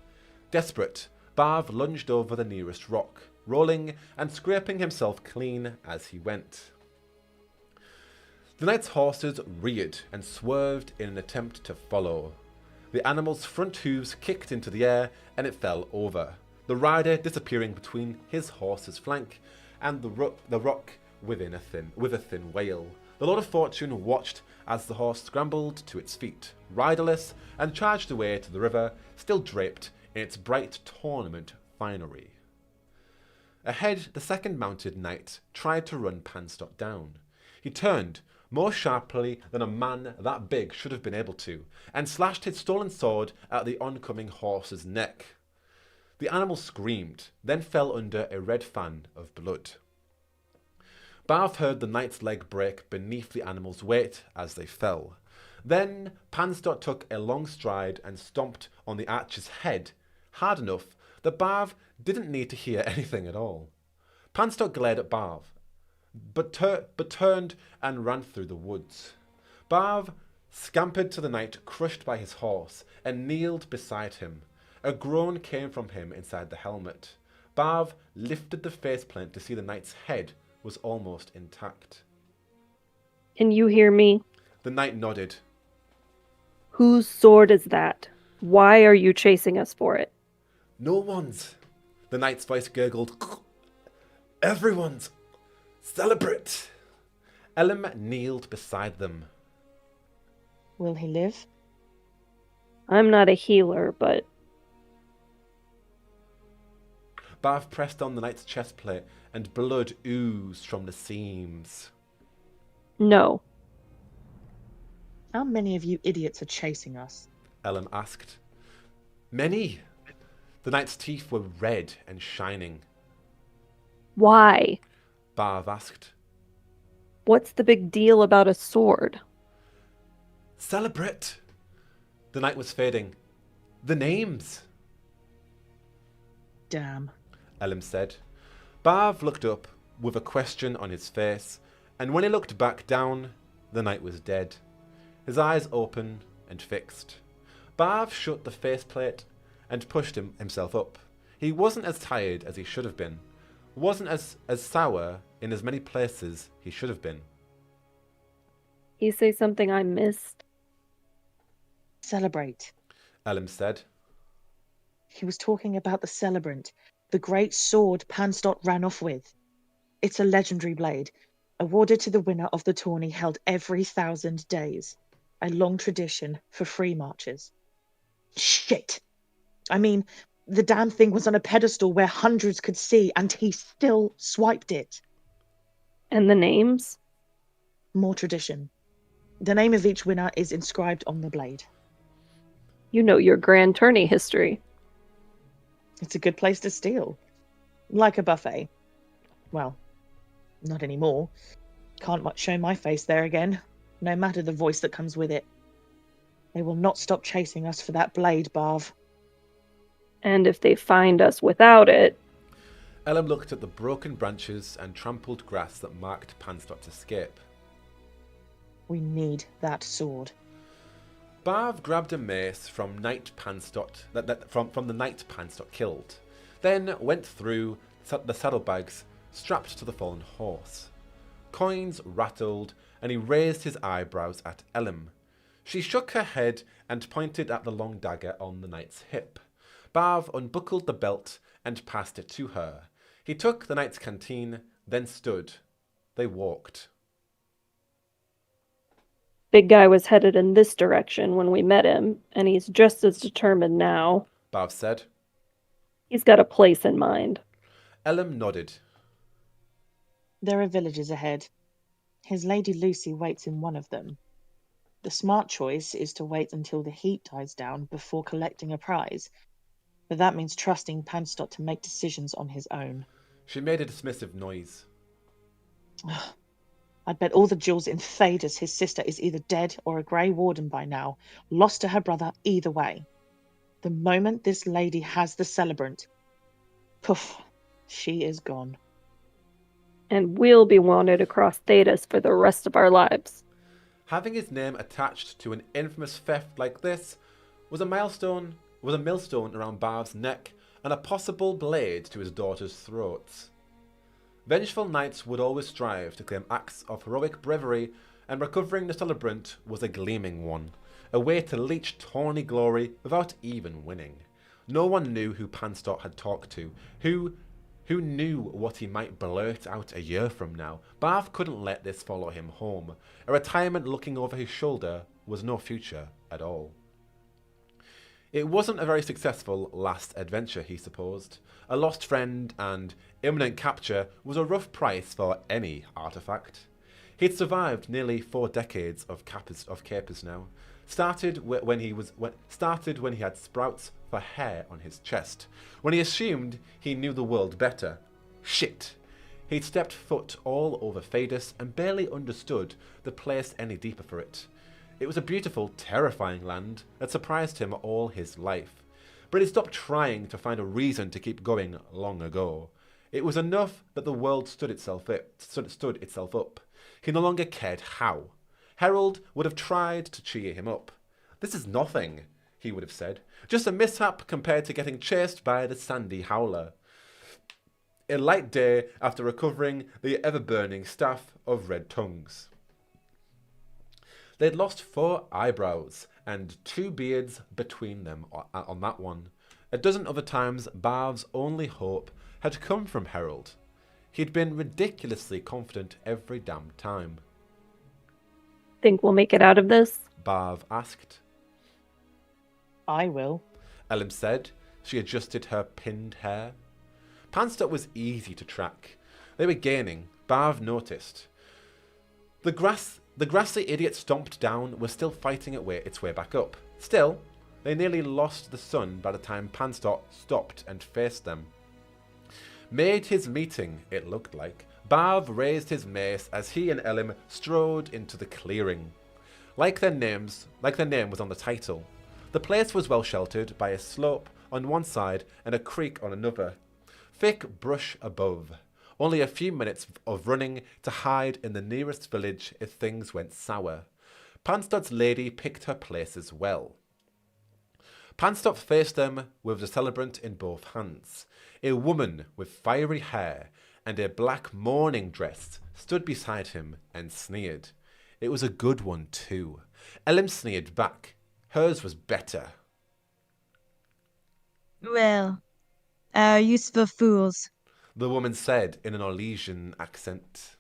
Speaker 1: Desperate, Barv lunged over the nearest rock, rolling and scraping himself clean as he went. The knight's horses reared and swerved in an attempt to follow. The animal's front hooves kicked into the air and it fell over, the rider disappearing between his horse's flank and the rock with a thin wail. The Lord of Fortune watched as the horse scrambled to its feet, riderless, and charged away to the river, still draped in its bright tournament finery. Ahead, the second mounted knight tried to run Panstot down. He turned, more sharply than a man that big should have been able to, and slashed his stolen sword at the oncoming horse's neck. The animal screamed, then fell under a red fan of blood. Barv heard the knight's leg break beneath the animal's weight as they fell. Then Panstot took a long stride and stomped on the archer's head, hard enough that Barv didn't need to hear anything at all. Panstot glared at Barv, but turned and ran through the woods. Barv scampered to the knight crushed by his horse and kneeled beside him. A groan came from him inside the helmet. Barv lifted the faceplate to see the knight's head was almost intact.
Speaker 6: Can you hear me?
Speaker 1: The knight nodded.
Speaker 6: Whose sword is that? Why are you chasing us for it?
Speaker 1: No one's. The knight's voice gurgled. Everyone's. Celebrate. Elim kneeled beside them.
Speaker 9: Will he live?
Speaker 6: I'm not a healer, but
Speaker 1: Bav pressed on the knight's chest plate, and blood oozed from the seams.
Speaker 6: no.
Speaker 9: How many of you idiots are chasing us?
Speaker 1: Elim asked. Many. The knight's teeth were red and shining.
Speaker 6: Why?
Speaker 1: Bav asked.
Speaker 6: What's the big deal about a sword?
Speaker 1: Celebrate. The night was fading. The names.
Speaker 9: Damn.
Speaker 1: Elim said. Bav looked up with a question on his face, and when he looked back down, the knight was dead. His eyes open and fixed. Bav shut the faceplate and pushed himself up. He wasn't as tired as he should have been. Wasn't as sour in as many places he should have been.
Speaker 6: He say something I missed?
Speaker 9: Celebrate.
Speaker 1: Elim said.
Speaker 9: He was talking about the celebrant, the great sword Pansdot ran off with. It's a legendary blade, awarded to the winner of the tourney held every 1,000 days. A long tradition for free marches. Shit! I mean, the damn thing was on a pedestal where hundreds could see, and he still swiped it.
Speaker 6: And the names?
Speaker 9: More tradition. The name of each winner is inscribed on the blade.
Speaker 6: You know your grand tourney history.
Speaker 9: It's a good place to steal. Like a buffet. Well, not anymore. Can't show my face there again, no matter the voice that comes with it. They will not stop chasing us for that blade, Bav.
Speaker 6: And if they find us without it...
Speaker 1: Elim looked at the broken branches and trampled grass that marked Pansdot's escape.
Speaker 9: We need that sword.
Speaker 1: Bav grabbed a mace from Knight Pansdot, from the knight Pansdot killed, then went through the saddlebags strapped to the fallen horse. Coins rattled, and he raised his eyebrows at Elim. She shook her head and pointed at the long dagger on the knight's hip. Bav unbuckled the belt and passed it to her. He took the knight's canteen, then stood. They walked.
Speaker 6: Big guy was headed in this direction when we met him, and he's just as determined now.
Speaker 1: Bav said.
Speaker 6: He's got a place in mind.
Speaker 1: Elim nodded.
Speaker 9: There are villages ahead. His Lady Lucy waits in one of them. The smart choice is to wait until the heat dies down before collecting a prize, but that means trusting Pansdot to make decisions on his own.
Speaker 1: She made a dismissive noise.
Speaker 9: I'd bet all the jewels in Thadus his sister is either dead or a Grey Warden by now, lost to her brother either way. The moment this lady has the celebrant, poof, she is gone.
Speaker 6: And we'll be wanted across Thadus for the rest of our lives.
Speaker 1: Having his name attached to an infamous theft like this was a millstone around Bav's neck and a possible blade to his daughter's throats. Vengeful knights would always strive to claim acts of heroic bravery, and recovering the celebrant was a gleaming one, a way to leech tawny glory without even winning. No one knew who Pansdot had talked to, who knew what he might blurt out a year from now. Bav couldn't let this follow him home. A retirement looking over his shoulder was no future at all. It wasn't a very successful last adventure, he supposed. A lost friend and imminent capture was a rough price for any artifact. He'd survived nearly 4 decades of capers now. Started when he had sprouts for hair on his chest, when he assumed he knew the world better. Shit! He'd stepped foot all over Thadus and barely understood the place any deeper for it. It was a beautiful, terrifying land that surprised him all his life. But he stopped trying to find a reason to keep going long ago. It was enough that the world stood itself up. He no longer cared how. Herold would have tried to cheer him up. This is nothing, he would have said. Just a mishap compared to getting chased by the sandy howler. A light day after recovering the ever-burning staff of red tongues. They'd lost 4 eyebrows and 2 beards between them on that one. A dozen other times, Bav's only hope had come from Herold. He'd been ridiculously confident every damn time.
Speaker 6: Think we'll make it out of this?
Speaker 1: Bav asked.
Speaker 9: I will.
Speaker 1: Elim said. She adjusted her pinned hair. Panstot was easy to track. They were gaining. Bav noticed. The grassy idiot stomped down was still fighting its way back up. Still, they nearly lost the sun by the time Panstot stopped and faced them. Made his meeting, it looked like. Bav raised his mace as he and Elim strode into the clearing. Like their name was on the title. The place was well sheltered by a slope on one side and a creek on another. Thick brush above. Only a few minutes of running to hide in the nearest village if things went sour. Panstot's lady picked her place as well. Panstot faced them with the celebrant in both hands. A woman with fiery hair and a black mourning dress stood beside him and sneered. It was a good one too. Elim sneered back. Hers was better.
Speaker 3: Well, our useful fools.
Speaker 1: The woman said in an Orlesian accent.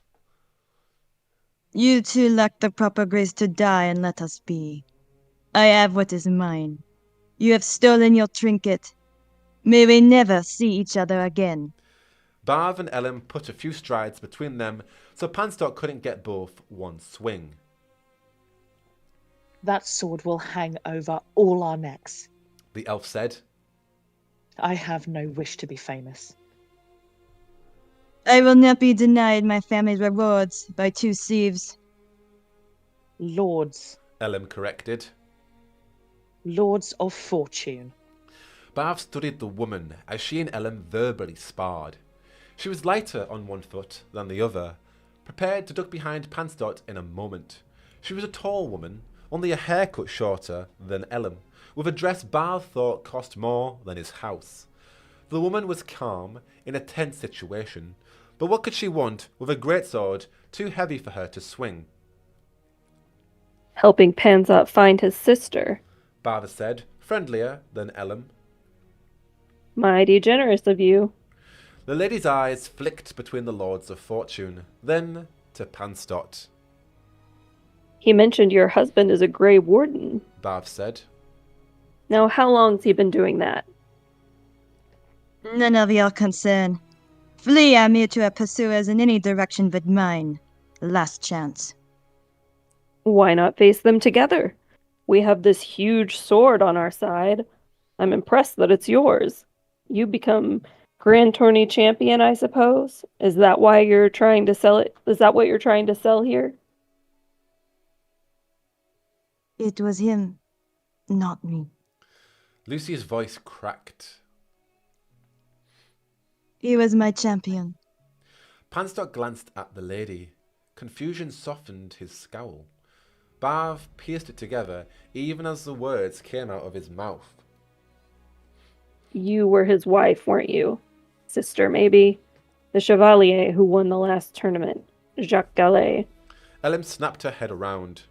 Speaker 3: You two lack the proper grace to die and let us be. I have what is mine. You have stolen your trinket. May we never see each other again.
Speaker 1: Bav and Elim put a few strides between them so Panstot couldn't get both one swing.
Speaker 9: That sword will hang over all our necks.
Speaker 1: The elf said.
Speaker 9: I have no wish to be famous.
Speaker 3: I will not be denied my family's rewards by 2 thieves.
Speaker 9: Lords.
Speaker 1: Elim corrected.
Speaker 9: Lords of fortune.
Speaker 1: Bav studied the woman as she and Elim verbally sparred. She was lighter on one foot than the other, prepared to duck behind Panstot in a moment. She was a tall woman, only a haircut shorter than Elim, with a dress Bav thought cost more than his house. The woman was calm in a tense situation, but what could she want with a greatsword too heavy for her to swing?
Speaker 6: Helping Pansot find his sister.
Speaker 1: Bav said, friendlier than Elim.
Speaker 6: Mighty generous of you.
Speaker 1: The lady's eyes flicked between the Lords of Fortune, then to Panstot.
Speaker 6: He mentioned your husband is a Grey Warden.
Speaker 1: Bav said.
Speaker 6: Now, how long's he been doing that?
Speaker 3: None of your concern. Flee our mutual pursuers in any direction but mine. Last chance.
Speaker 6: Why not face them together? We have this huge sword on our side. I'm impressed that it's yours. You become Grand Tourney champion, I suppose? Is that why you're trying to sell it? Is that what you're trying to sell here?
Speaker 3: It was him, not me.
Speaker 1: Lucy's voice cracked.
Speaker 3: He was my champion.
Speaker 1: Panstot glanced at the lady. Confusion softened his scowl. Bav pieced it together even as the words came out of his mouth.
Speaker 6: You were his wife, weren't you? Sister, maybe? The Chevalier who won the last tournament. JACKDAUDIBLE'S.
Speaker 1: Elim snapped her head around.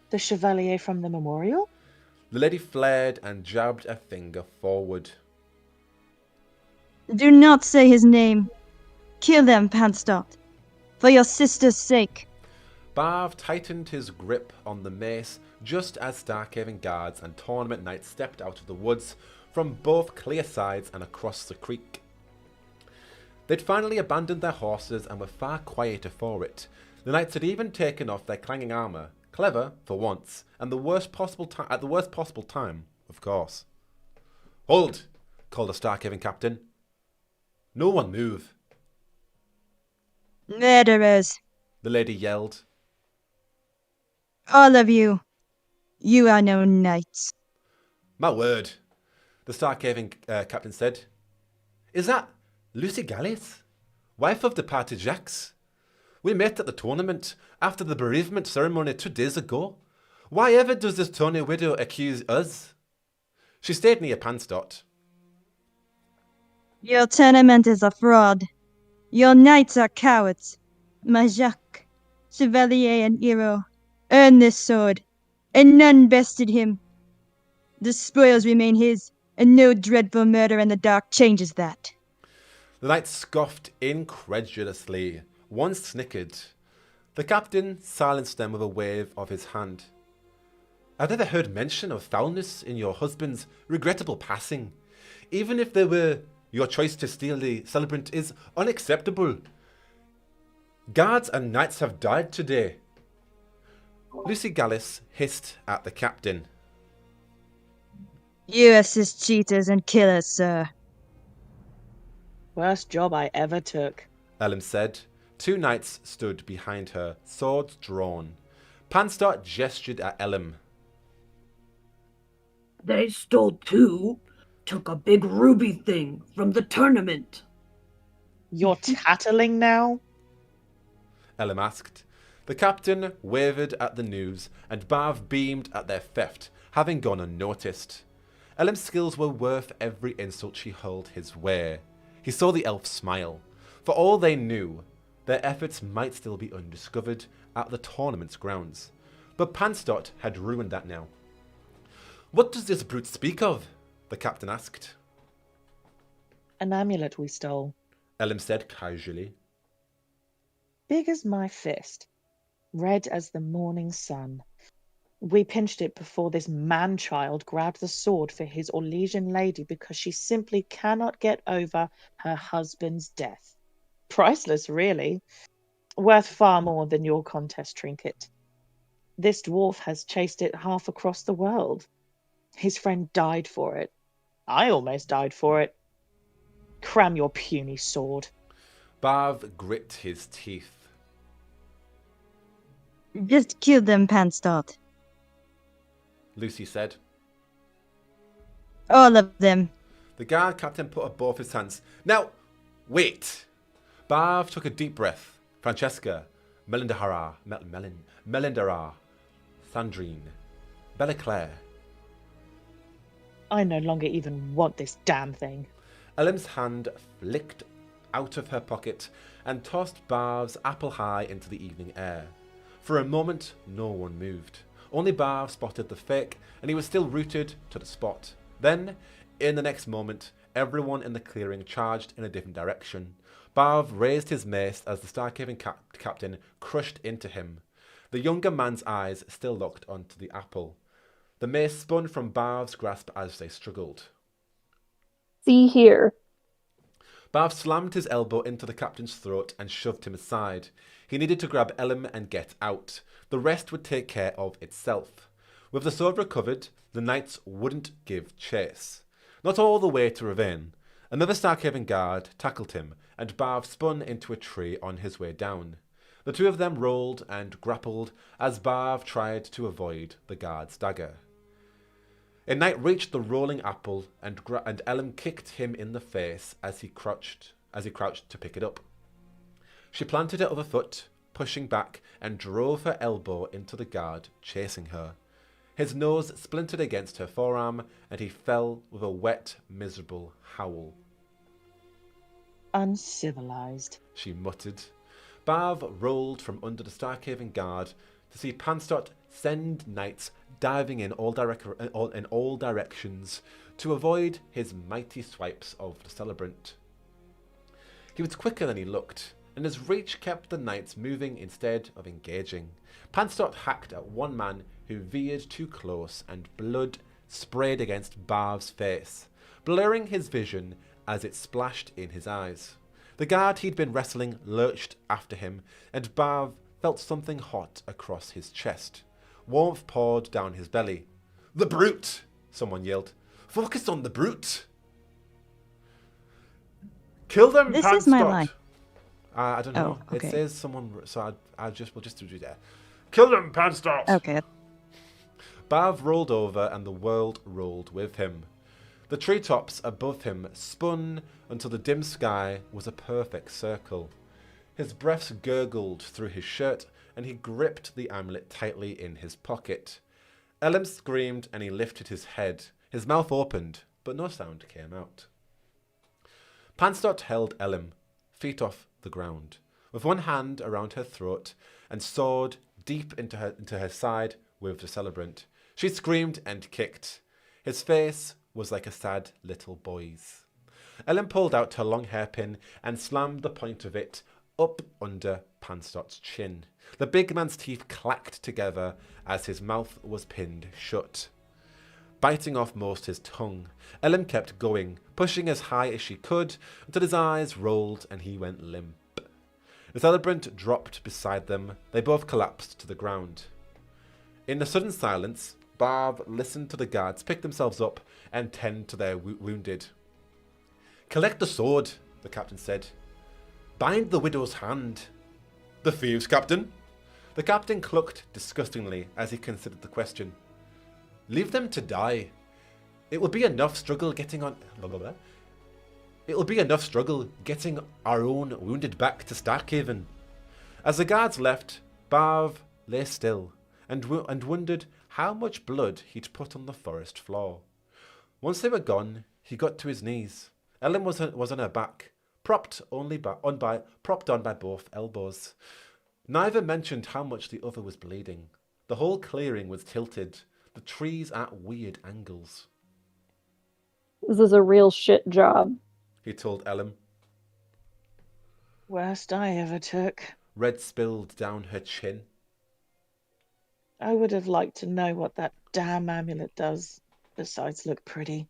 Speaker 9: The Chevalier from the memorial?
Speaker 1: The lady flared and jabbed a finger forward.
Speaker 3: Do not say his name. Kill them, Panstot. For your sister's sake.
Speaker 1: Bav tightened his grip on the mace just as Starkhaven guards and Tournament Knights stepped out of the woods from both clear sides and across the creek. They'd finally abandoned their horses and were far quieter for it. The knights had even taken off their clanging armour, clever for once, and at the worst possible time, of course. "Hold!" called the Starkhaven captain. "No one move!"
Speaker 3: Murderers.
Speaker 1: The lady yelled.
Speaker 3: All of you. You are no knights.
Speaker 1: "My word," the Starkhaven captain said. "Is that Lucy Gallius, wife of departed Jacques? We met at the tournament after the bereavement ceremony 2 days ago. Why ever does this Tony widow accuse us?" She stayed near Panstot.
Speaker 3: Your tournament is a fraud. Your knights are cowards. My Jacques, Chevalier and hero, earned this sword, and none bested him. The spoils remain his, and no dreadful murder in the dark changes that.
Speaker 1: The knight scoffed incredulously. One snickered. The captain silenced them with a wave of his hand. I've never heard mention of foulness in your husband's regrettable passing. Even if there were, your choice to steal the celebrant is unacceptable. Guards and knights have died today. Lucy Gallus hissed at the captain.
Speaker 3: You assist cheaters and killers, sir.
Speaker 9: Worst job I ever took.
Speaker 1: Ellen said. 2 knights stood behind her, swords drawn. Panstar gestured at Ellen.
Speaker 10: They stole 2. Took a big ruby thing from the tournament.
Speaker 9: You're tattling now?
Speaker 1: Ellen asked. The captain wavered at the news, and Bav beamed at their theft, having gone unnoticed. Ellen's skills were worth every insult she hurled his way. He saw the elf smile. For all they knew, their efforts might still be undiscovered at the tournament's grounds. But Panstott had ruined that now. What does this brute speak of? The captain asked.
Speaker 9: An amulet we stole.
Speaker 1: Ellen said casually.
Speaker 9: Big as my fist. Red as the morning sun. We pinched it before this man-child grabbed the sword for his Orlesian lady because she simply cannot get over her husband's death. Priceless, really. Worth far more than your contest trinket. This dwarf has chased it half across the world. His friend died for it. I almost died for it. Cram your puny sword.
Speaker 1: Bav grit his teeth.
Speaker 3: Just kill them, Panstott.
Speaker 1: Lucy said.
Speaker 3: All of them.
Speaker 1: The guard captain put up both his hands. Now, wait. Bav took a deep breath. Francesca, Melindara, Melindara, Sandrine, Belleclaire.
Speaker 9: I no longer even want this damn thing.
Speaker 1: Ellen's hand flicked out of her pocket and tossed Bav's apple high into the evening air. For a moment, no one moved. Only Bav spotted the fake, and he was still rooted to the spot. Then, in the next moment, everyone in the clearing charged in a different direction. Bav raised his mace as the Starhaven captain crushed into him. The younger man's eyes still locked onto the apple. The mace spun from Bav's grasp as they struggled.
Speaker 6: See here.
Speaker 1: Bav slammed his elbow into the captain's throat and shoved him aside. He needed to grab Ellen and get out. The rest would take care of itself. With the sword recovered, the knights wouldn't give chase. Not all the way to Ravine. Another Starhaven guard tackled him, and Bav spun into a tree on his way down. The 2 of them rolled and grappled as Bav tried to avoid the guard's dagger. A knight reached the rolling apple, and Ellen kicked him in the face as he crouched to pick it up. She planted her other foot, pushing back, and drove her elbow into the guard, chasing her. His nose splintered against her forearm, and he fell with a wet, miserable howl.
Speaker 9: Uncivilized,
Speaker 1: she muttered. Bav rolled from under the Starhaven guard to see Panstott send knights diving in all directions to avoid his mighty swipes of the celebrant. He was quicker than he looked, and his reach kept the knights moving instead of engaging. Panstott hacked at one man who veered too close, and blood sprayed against Bav's face, blurring his vision as it splashed in his eyes. The guard he'd been wrestling lurched after him, and Bav felt something hot across his chest. Warmth poured down his belly. "The brute!" someone yelled. "Focus on the brute!" "Kill them,
Speaker 3: This
Speaker 1: Panstott!"
Speaker 3: is my line.
Speaker 1: I don't know.
Speaker 3: Oh, okay.
Speaker 1: It says someone, so we'll just do that. "Kill them, Panstott!"
Speaker 3: Okay.
Speaker 1: Bav rolled over, and the world rolled with him. The treetops above him spun until the dim sky was a perfect circle. His breaths gurgled through his shirt, and he gripped the amulet tightly in his pocket. Ellen screamed, and he lifted his head. His mouth opened, but no sound came out. Panstott held Ellen, feet off the ground, with one hand around her throat and sword deep into her side with the celebrant. She screamed and kicked. His face was like a sad little boy's. Ellen pulled out her long hairpin and slammed the point of it up under Panstot's chin. The big man's teeth clacked together as his mouth was pinned shut, biting off most his tongue. Ellen kept going, pushing as high as she could until his eyes rolled and he went limp. The celebrant dropped beside them. They both collapsed to the ground. In the sudden silence, Barb listened to the guards pick themselves up and tend to their wounded. "Collect the sword," the captain said. "Bind the widow's hand." "The thieves, Captain?" The captain clucked disgustingly as he considered the question. "Leave them to die. It will be enough struggle getting on... It will be enough struggle getting our own wounded back to Starkhaven." As the guards left, Barv lay still and wondered how much blood he'd put on the forest floor. Once they were gone, he got to his knees. Ellen was on her back, propped on by both elbows. Neither mentioned how much the other was bleeding. The whole clearing was tilted, the trees at weird angles.
Speaker 6: "This is a real shit job,"
Speaker 1: he told Ellen.
Speaker 9: Worst I ever took.
Speaker 1: Red spilled down her chin.
Speaker 9: I would have liked to know what that damn amulet does, besides look pretty.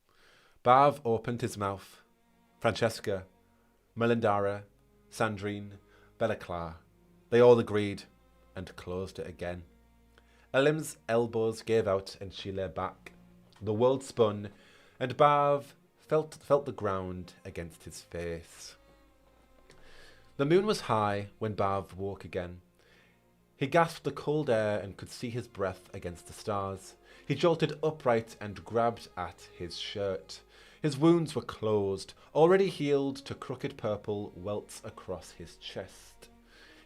Speaker 1: Barv opened his mouth. Francesca, Melindara, Sandrine, Belaclar. They all agreed and closed it again. Ellen's elbows gave out and she lay back. The world spun and Barv felt the ground against his face. The moon was high when Barv woke again. He gasped the cold air and could see his breath against the stars. He jolted upright and grabbed at his shirt. His wounds were closed, already healed to crooked purple welts across his chest.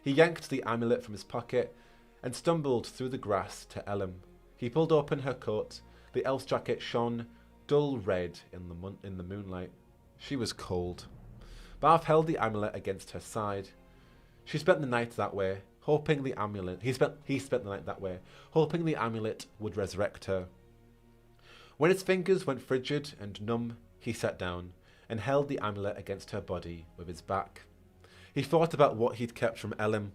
Speaker 1: He yanked the amulet from his pocket and stumbled through the grass to Ellen. He pulled open her coat. The elf's jacket shone dull red in the moonlight. She was cold. Barv held the amulet against her side. She spent the night that way, hoping the amulet... He spent the night that way, hoping the amulet would resurrect her. When his fingers went frigid and numb, he sat down and held the amulet against her body with his back. He thought about what he'd kept from Ellen,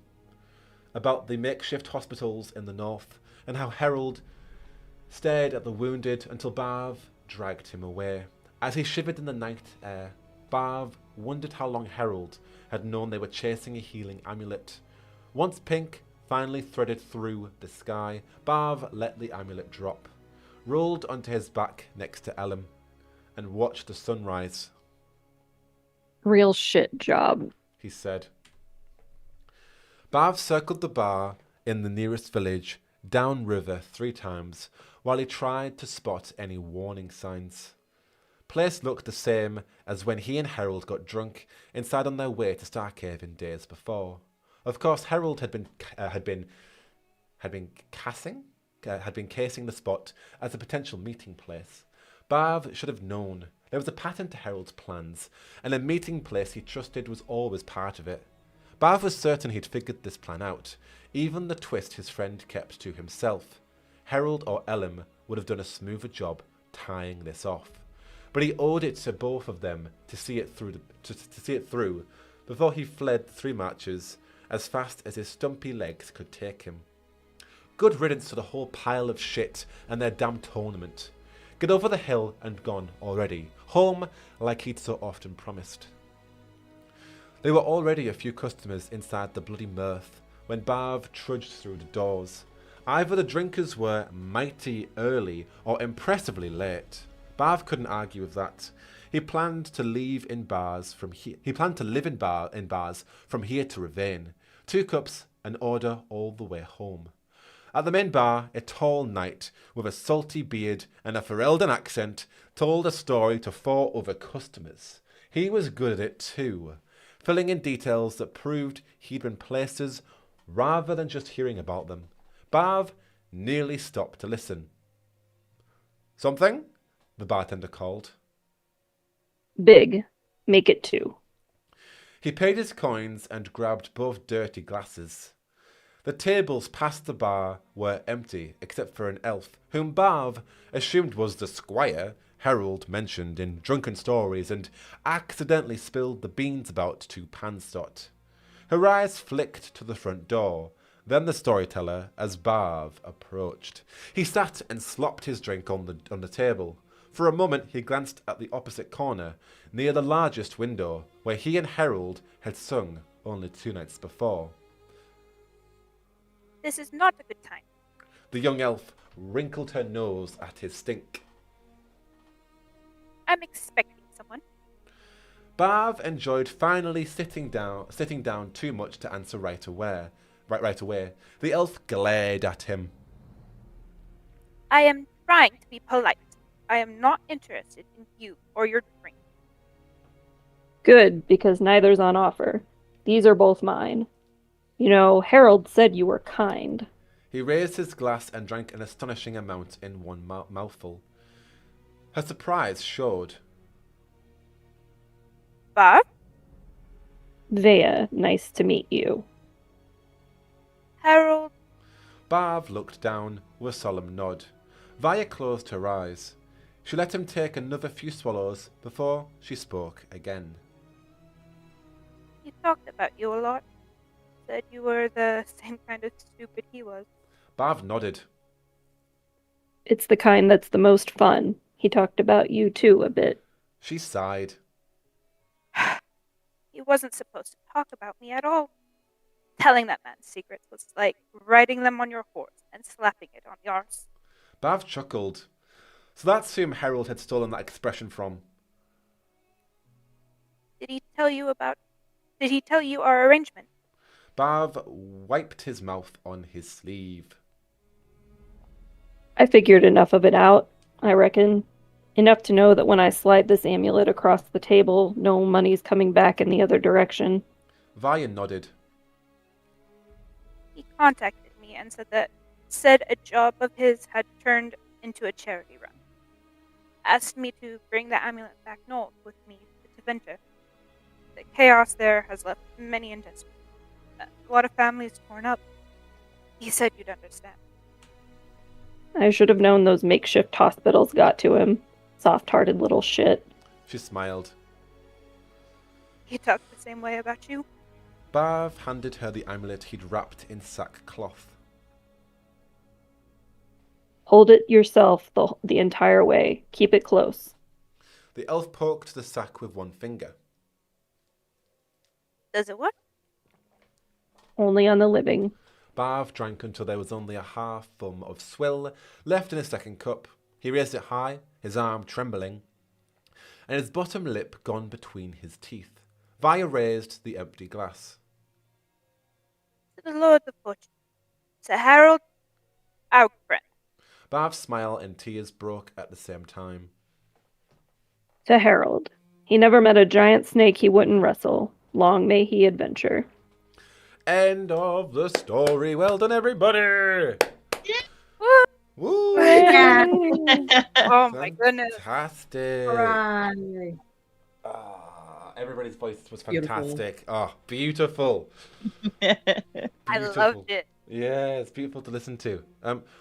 Speaker 1: about the makeshift hospitals in the north, and how Herold stared at the wounded until Barv dragged him away. As he shivered in the night air, Barv wondered how long Herold had known they were chasing a healing amulet. Once pink finally threaded through the sky, Barv let the amulet drop, rolled onto his back next to Ellen, and watched the sunrise.
Speaker 6: "Real shit job,"
Speaker 1: he said. Barv circled the bar in the nearest village, downriver 3 times, while he tried to spot any warning signs. Place looked the same as when he and Herold got drunk inside on their way to Starkhaven days before. Of course, Herold had been casing the spot as a potential meeting place. Barv should have known. There was a pattern to Herold's plans, and a meeting place he trusted was always part of it. Barv was certain he'd figured this plan out, even the twist his friend kept to himself. Herold or Ellen would have done a smoother job tying this off, but he owed it to both of them to see it through before he fled 3 marches as fast as his stumpy legs could take him. Good riddance to the whole pile of shit and their damn tournament. Get over the hill and gone already, home like he'd so often promised. There were already a few customers inside the bloody mirth when Barv trudged through the doors. Either the drinkers were mighty early or impressively late. Barv couldn't argue with that. He planned to live in bars from here to Ravane. 2 cups and order all the way home. At the main bar, a tall knight with a salty beard and a Ferelden accent told a story to 4 other customers. He was good at it too, filling in details that proved he'd been places rather than just hearing about them. Barv nearly stopped to listen. "Something?" the bartender called.
Speaker 6: "Big. Make it 2.
Speaker 1: He paid his coins and grabbed both dirty glasses. The tables past the bar were empty, except for an elf, whom Barv assumed was the squire Herold mentioned in drunken stories and accidentally spilled the beans about to Panstot. Her eyes flicked to the front door, then the storyteller as Barv approached. He sat and slopped his drink on the table. For a moment he glanced at the opposite corner, near the largest window, where he and Herold had sung only 2 nights before.
Speaker 2: This is not a good time.
Speaker 1: The young elf wrinkled her nose at his stink.
Speaker 2: I'm expecting someone.
Speaker 1: Barv enjoyed finally sitting down too much to answer right away. The elf glared at him.
Speaker 2: I am trying to be polite. I am not interested in you or your drink.
Speaker 6: Good, because neither's on offer. These are both mine. You know, Herold said you were kind.
Speaker 1: He raised his glass and drank an astonishing amount in one mouthful. Her surprise showed.
Speaker 2: Barv?
Speaker 6: Vea, nice to meet you.
Speaker 2: Herold?
Speaker 1: Barv looked down with a solemn nod. Via closed her eyes. She let him take another few swallows before she spoke again.
Speaker 2: He talked about you a lot. Said you were the same kind of stupid he was.
Speaker 1: Barv nodded.
Speaker 6: It's the kind that's the most fun. He talked about you too a bit.
Speaker 1: She sighed.
Speaker 2: He wasn't supposed to talk about me at all. Telling that man's secrets was like riding them on your horse and slapping it on the arse.
Speaker 1: Barv chuckled. So that's whom Herold had stolen that expression from.
Speaker 2: Did he tell you our arrangement?
Speaker 1: Barv wiped his mouth on his sleeve.
Speaker 6: I figured enough of it out, I reckon. Enough to know that when I slide this amulet across the table, no money's coming back in the other direction.
Speaker 1: Vaya nodded.
Speaker 2: He contacted me and said a job of his had turned into a charity run. Asked me to bring the amulet back north with me to Tevinter. The chaos there has left many in despair. A lot of families torn up. He said you'd understand.
Speaker 6: I should have known those makeshift hospitals got to him. Soft-hearted little shit.
Speaker 1: She smiled.
Speaker 2: He talked the same way about you.
Speaker 1: Barv handed her the amulet he'd wrapped in sackcloth.
Speaker 6: Hold it yourself the entire way. Keep it close.
Speaker 1: The elf poked the sack with one finger.
Speaker 2: Does it work?
Speaker 6: Only on the living.
Speaker 1: Barv drank until there was only a half thumb of swill left in his second cup. He raised it high, his arm trembling, and his bottom lip gone between his teeth. Via raised the empty glass.
Speaker 2: To the Lord of Fortune. To Herold, our friend.
Speaker 1: Barv's smile and tears broke at the same time.
Speaker 6: To Herold. He never met a giant snake he wouldn't wrestle. Long may he adventure.
Speaker 1: End of the story. Well done, everybody! Woo!
Speaker 5: Yeah.
Speaker 2: Oh my goodness.
Speaker 1: Fantastic.
Speaker 5: Hooray.
Speaker 1: Everybody's voice was
Speaker 5: Beautiful.
Speaker 1: fantastic. Oh, beautiful.
Speaker 2: I
Speaker 1: Beautiful.
Speaker 2: loved it.
Speaker 1: Yeah, it's beautiful to listen to.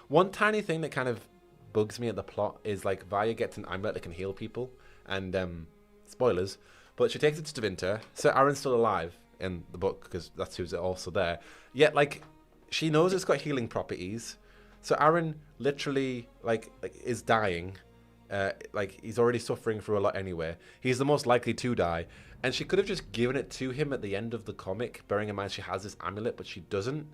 Speaker 1: One tiny thing that kind of bugs me at the plot is like Vaya gets an amulet that can heal people, and spoilers, but she takes it to Tevinter. So Aaron's still alive in the book because that's who's also there. Yet, like, she knows it's got healing properties. So Aaron literally like is dying. Like he's already suffering through a lot anyway. He's the most likely to die, and she could have just given it to him at the end of the comic, bearing in mind she has this amulet, but she doesn't.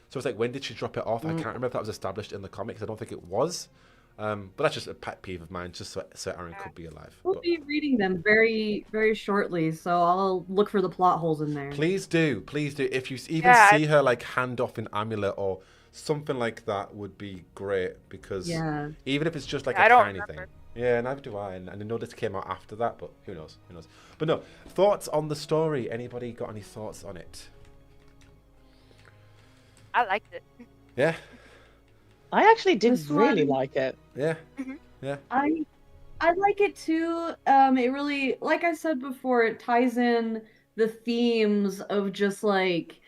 Speaker 1: So it's like, when did she drop it off? I can't remember if that was established in the comics. I don't think it was. But that's just a pet peeve of mine, just so Aaron could be alive.
Speaker 5: We'll
Speaker 1: But
Speaker 5: be reading them very, very shortly, so I'll look for the plot holes in there.
Speaker 1: please do. If you even see her like hand off an amulet or something like that, would be great, because
Speaker 5: Yeah.
Speaker 1: even if it's just like
Speaker 2: I
Speaker 1: a
Speaker 2: don't
Speaker 1: tiny
Speaker 2: remember.
Speaker 1: thing. Yeah, neither do I. And I know this came out after that, but who knows? Who knows? But no, thoughts on the story? Anybody got any thoughts on it?
Speaker 2: I liked it.
Speaker 1: Yeah,
Speaker 9: I actually did
Speaker 5: This
Speaker 9: really
Speaker 5: one-
Speaker 9: like it.
Speaker 1: yeah,
Speaker 2: Mhm.
Speaker 1: yeah.
Speaker 5: I like it too. It really, like I said before, it ties in the themes of just like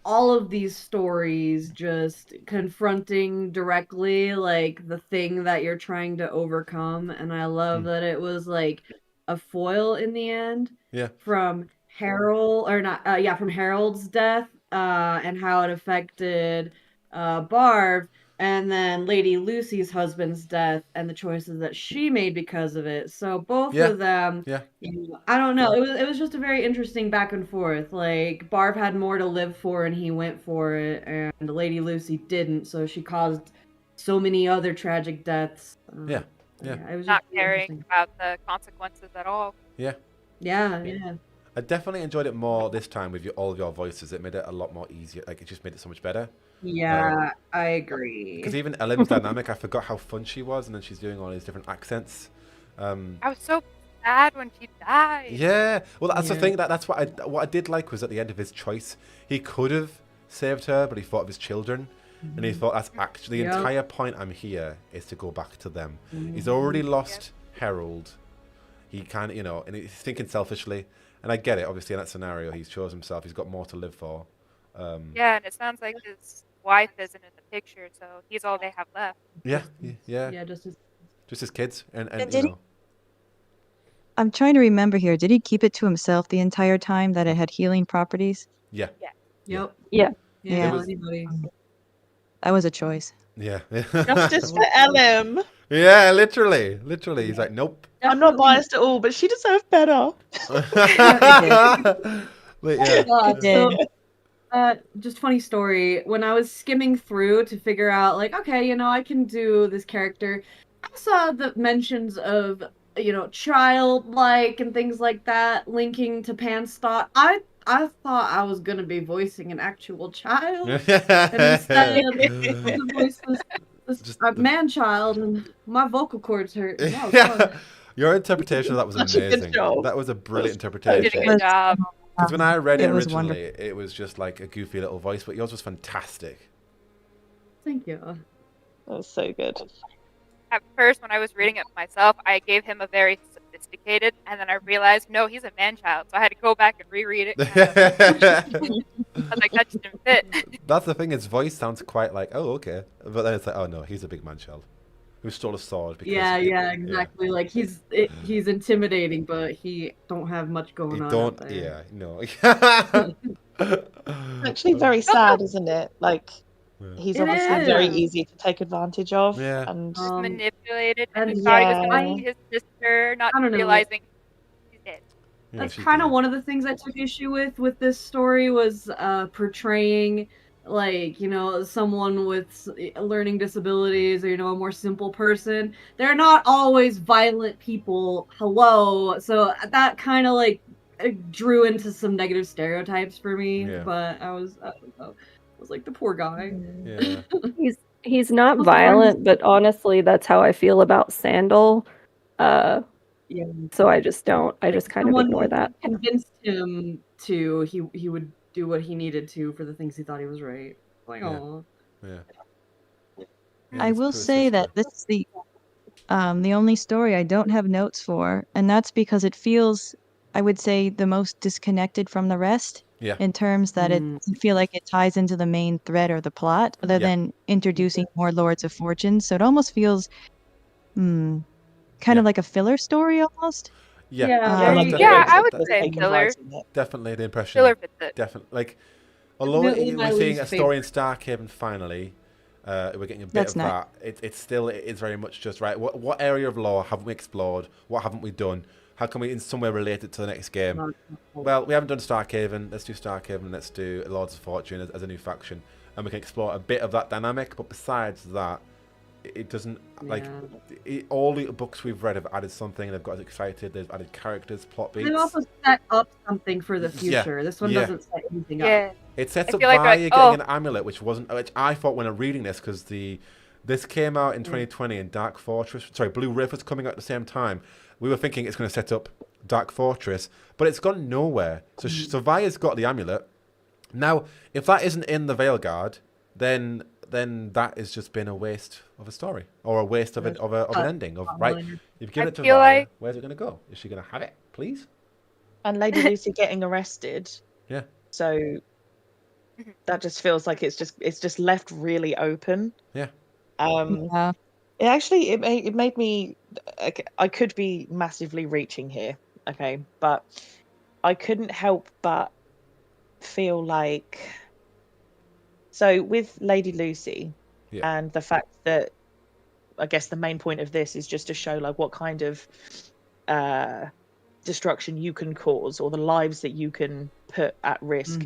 Speaker 5: all of these stories just confronting directly like the thing that you're trying to overcome, and I love that it was like a foil in the end.
Speaker 1: Yeah.
Speaker 5: From Harold or not from Harold's death and how it affected Barb, and then Lady Lucy's husband's death and the choices that she made because of it. So both of them, I don't know. It was just a very interesting back and forth. Like Barb had more to live for and he went for it, and Lady Lucy didn't, so she caused so many other tragic deaths.
Speaker 1: Yeah.
Speaker 5: It was
Speaker 2: Not
Speaker 5: just really
Speaker 2: caring
Speaker 5: interesting.
Speaker 2: about the consequences at all.
Speaker 1: Yeah.
Speaker 5: Yeah.
Speaker 1: I definitely enjoyed it more this time with all of your voices. It made it a lot more easier. Like, it just made it so much better.
Speaker 5: Yeah, I agree.
Speaker 1: Because even Elim's dynamic, I forgot how fun she was, and then she's doing all these different accents.
Speaker 2: I was so sad when she died.
Speaker 1: Yeah, well, that's the thing. That's what I did like was at the end of his choice, he could have saved her, but he thought of his children, and he thought that's actually the entire point. I'm here is to go back to them. He's already lost Herold. He kind of, and he's thinking selfishly, and I get it. Obviously, in that scenario, he's chose himself. He's got more to live for.
Speaker 2: Yeah, and it sounds like his wife isn't in the picture, so he's all they have left.
Speaker 1: Yeah.
Speaker 5: Just
Speaker 1: his kids, and
Speaker 3: I'm trying to remember here. Did he keep it to himself the entire time that it had healing properties?
Speaker 1: Yeah.
Speaker 5: Yep.
Speaker 6: Yeah.
Speaker 3: Yeah.
Speaker 5: Anybody.
Speaker 3: That was a choice.
Speaker 1: Yeah.
Speaker 4: Justice for Elim.
Speaker 1: Yeah, literally. He's like, nope.
Speaker 4: I'm not biased at all, but she deserved better.
Speaker 5: Just funny story. When I was skimming through to figure out, like, okay, I can do this character, I saw the mentions of, childlike and things like that, linking to Panstott. I thought I was gonna be voicing an actual child, and instead the voice was a man child, and my vocal cords hurt.
Speaker 1: Your interpretation of that was amazing. That was a brilliant interpretation.
Speaker 2: You did a good job.
Speaker 1: Because when I read it
Speaker 3: was
Speaker 1: originally,
Speaker 3: wonderful.
Speaker 1: it was just like a goofy little voice, but yours was fantastic.
Speaker 5: Thank you.
Speaker 4: That was so good.
Speaker 2: At first, when I was reading it myself, I gave him a very sophisticated, and then I realized, no, he's a man-child, so I had to go back and reread it. I was like, that just didn't fit.
Speaker 1: That's the thing, his voice sounds quite like, oh, okay. But then it's like, oh no, he's a big man-child who stole a sword. Because
Speaker 5: Exactly. Like he's intimidating, but he don't have much going on. Out there.
Speaker 1: No.
Speaker 9: Actually, very sad, isn't it? Like, he's
Speaker 5: It
Speaker 9: obviously
Speaker 5: is.
Speaker 9: very easy to take advantage of.
Speaker 1: Yeah.
Speaker 9: And
Speaker 2: Manipulated, and
Speaker 5: and
Speaker 2: he thought he was
Speaker 9: yeah.
Speaker 2: going to see his sister, not
Speaker 5: I don't know.
Speaker 2: realizing he's dead.
Speaker 1: Yeah,
Speaker 5: That's
Speaker 1: she
Speaker 5: kind of
Speaker 1: did.
Speaker 5: one of the things I took issue with this story was portraying, like, someone with learning disabilities or, a more simple person. They're not always violent people. Hello. So that kind of like drew into some negative stereotypes for me.
Speaker 1: Yeah.
Speaker 5: But I was like the poor guy.
Speaker 1: Yeah.
Speaker 6: He's not violent, but honestly, that's how I feel about Sandal.
Speaker 5: Yeah.
Speaker 6: So I just kind of
Speaker 5: Someone
Speaker 6: ignore that.
Speaker 5: convinced him to he would do what he needed to for the things he thought he was right. Like,
Speaker 1: Yeah.
Speaker 5: oh,
Speaker 1: Yeah.
Speaker 3: I will say that this is the only story I don't have notes for, and that's because it feels, I would say, the most disconnected from the rest.
Speaker 1: Yeah.
Speaker 3: In terms that it doesn't feel like it ties into the main thread or the plot, other than introducing more Lords of Fortune. So it almost feels, kind of like a filler story almost.
Speaker 1: Yeah.
Speaker 2: I would say
Speaker 9: taken
Speaker 2: filler.
Speaker 9: right in it.
Speaker 1: Definitely the impression.
Speaker 2: Filler fits it.
Speaker 1: Definitely. Like, although
Speaker 5: Definitely my
Speaker 1: we're seeing a
Speaker 5: least
Speaker 1: story in Starkhaven finally, we're getting a bit
Speaker 3: That's
Speaker 1: of
Speaker 3: nice.
Speaker 1: that. It still is very much just, right, what area of lore haven't we explored? What haven't we done? How can we in some way relate it to the next game? Well, we haven't done Starkhaven. Let's do Starkhaven. Let's do Lords of Fortune as a new faction. And we can explore a bit of that dynamic. But besides that, it doesn't, like, all the books we've read have added something. They've got us excited. They've added characters, plot beats.
Speaker 5: They've also set up something for the future. This one doesn't set anything up.
Speaker 2: Yeah.
Speaker 1: It sets
Speaker 2: I
Speaker 1: up
Speaker 2: feel like,
Speaker 1: Vaya
Speaker 2: like,
Speaker 1: getting an amulet, which I thought when I'm reading this, because this came out in 2020 and Blue River's coming out at the same time. We were thinking it's going to set up Dark Fortress, but it's gone nowhere. So Vaya's got the amulet. Now, if that isn't in the Veilguard, then that has just been a waste of a story or a waste of an ending. Right, you've given it to
Speaker 2: feel
Speaker 1: Vaya.
Speaker 2: like-
Speaker 1: Where's it going to go? Is she going to have it, please?
Speaker 9: And Lady Lucy getting arrested.
Speaker 1: Yeah.
Speaker 9: So
Speaker 4: that just feels like it's just left really open.
Speaker 1: Yeah.
Speaker 3: Yeah.
Speaker 4: It made me. Okay, I could be massively reaching here, okay, but I couldn't help but feel like, so with Lady Lucy,
Speaker 1: Yeah.
Speaker 4: and the fact that I guess the main point of this is just to show like what kind of destruction you can cause, or the lives that you can put at risk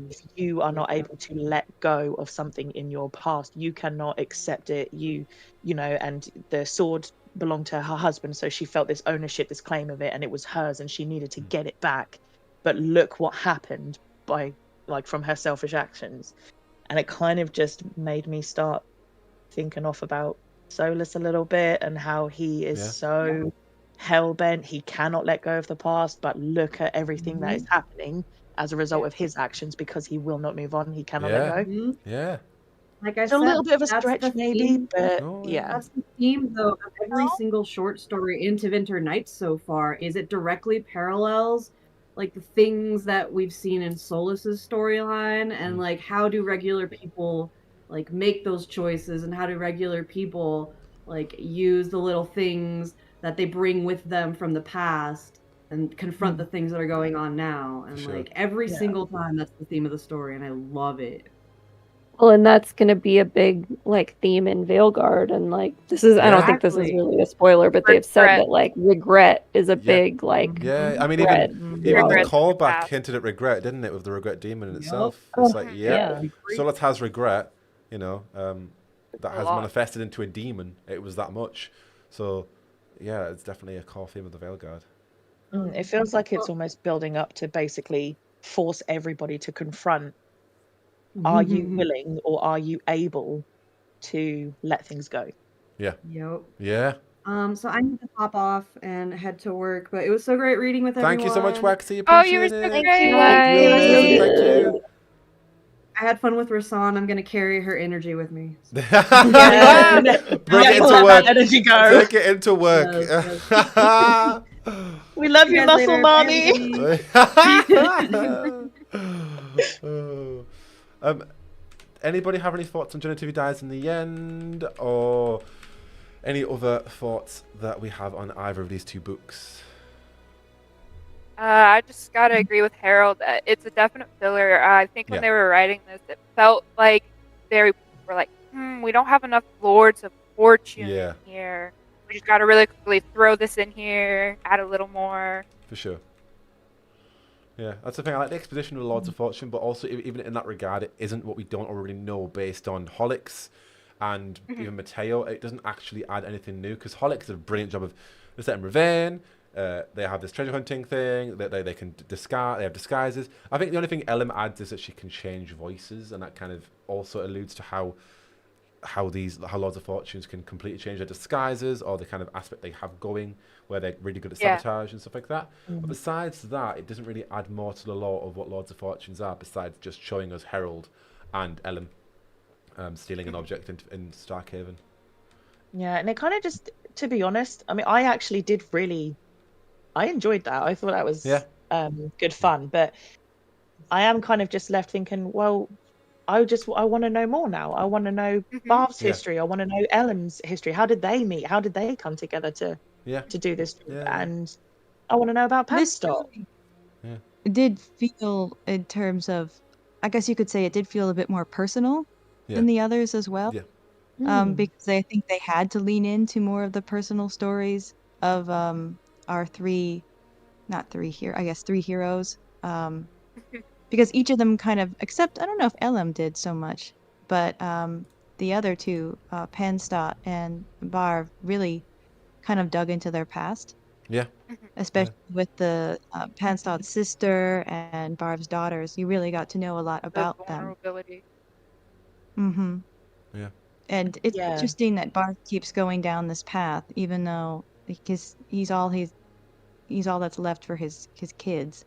Speaker 4: if you are not able to let go of something in your past. You cannot accept it. You know, and the sword belonged to her husband, so she felt this ownership, this claim of it, and it was hers, and she needed to get it back. But look what happened by from her selfish actions. And it kind of just made me start thinking off about Solus a little bit, and how he is so hell-bent. He cannot let go of the past, but look at everything that is happening as a result of his actions, because he will not move on. He cannot let go.
Speaker 1: Yeah.
Speaker 5: Like I
Speaker 4: It's a
Speaker 5: said,
Speaker 4: little bit of a
Speaker 5: that's
Speaker 4: stretch
Speaker 5: the
Speaker 4: maybe,
Speaker 5: theme.
Speaker 4: but
Speaker 1: yeah.
Speaker 5: That's the theme, though, of every single short story in Tevinter Nights so far, is it directly parallels like the things that we've seen in Solus's storyline, and like how do regular people like make those choices, and how do regular people like use the little things that they bring with them from the past and confront the things that are going on now. And like every single time, that's the theme of the story, and I love it.
Speaker 6: Well, and that's going to be a big like theme in Veilguard, and like this is I don't think this is really a spoiler, but they've said that like regret is a big like
Speaker 1: I mean even the callback hinted at regret, didn't it, with the regret demon in itself. It's like Solus has regret, you know, that has manifested into a demon. It was that much. So yeah, it's definitely a core theme of the Veilguard.
Speaker 4: It feels like it's almost building up to basically force everybody to confront, are you willing or are you able to let things go?
Speaker 1: Yeah.
Speaker 5: Yep.
Speaker 1: Yeah.
Speaker 5: So I need to pop off and head to work, but it was so great reading with everyone.
Speaker 1: Thank you so much, Waxy. Appreciate
Speaker 2: Oh, you were so
Speaker 1: it.
Speaker 2: great.
Speaker 1: You're amazing. Thank you.
Speaker 5: I had fun with Rasan. I'm gonna carry her energy with me.
Speaker 1: Bring it into work.
Speaker 4: Energy go.
Speaker 1: Take it into work.
Speaker 4: We love you, muscle mommy.
Speaker 1: Anybody have any thoughts on Genitivi dies in the end, or any other thoughts that we have on either of these two books?
Speaker 2: I just gotta agree with Herold. It's a definite filler. I think when they were writing this, it felt like they were like, we don't have enough Lords of Fortune in here. We just gotta really quickly throw this in here, add a little more.
Speaker 1: For sure. Yeah, that's the thing. I like the exposition of Lords of Fortune, but also even in that regard, it isn't what we don't already know based on Holix and even Mateo. It doesn't actually add anything new, because Holix did a brilliant job of setting Ravane. They have this treasure hunting thing that they can disguise. They have disguises. I think the only thing Elim adds is that she can change voices, and that kind of also alludes to how Lords of Fortunes can completely change their disguises, or the kind of aspect they have going, where they're really good at sabotage and stuff like that. But besides that, it doesn't really add more to the lore of what Lords of Fortunes are, besides just showing us Herold and Elim stealing an object in Starkhaven.
Speaker 4: Yeah, and it kind of just, to be honest, I mean, I actually did really, I enjoyed that. I thought that was good fun, but I am kind of just left thinking, well, I want to know more now. I want to know Barb's history. I want to know Ellen's history. How did they meet? How did they come together to do this? And I want to know about Panstot.
Speaker 3: It did feel, in terms of, I guess you could say, it did feel a bit more personal than the others as well. Because I think they had to lean into more of the personal stories of our three heroes. Because each of them kind of, except I don't know if Elim did so much, but the other two, Panstot and Barv, really kind of dug into their past.
Speaker 1: Yeah.
Speaker 3: Especially with the Panstot's sister and Barv's daughters, you really got to know a lot about them.
Speaker 1: Yeah.
Speaker 3: And it's interesting that Barv keeps going down this path, even though because he's all that's left for his kids.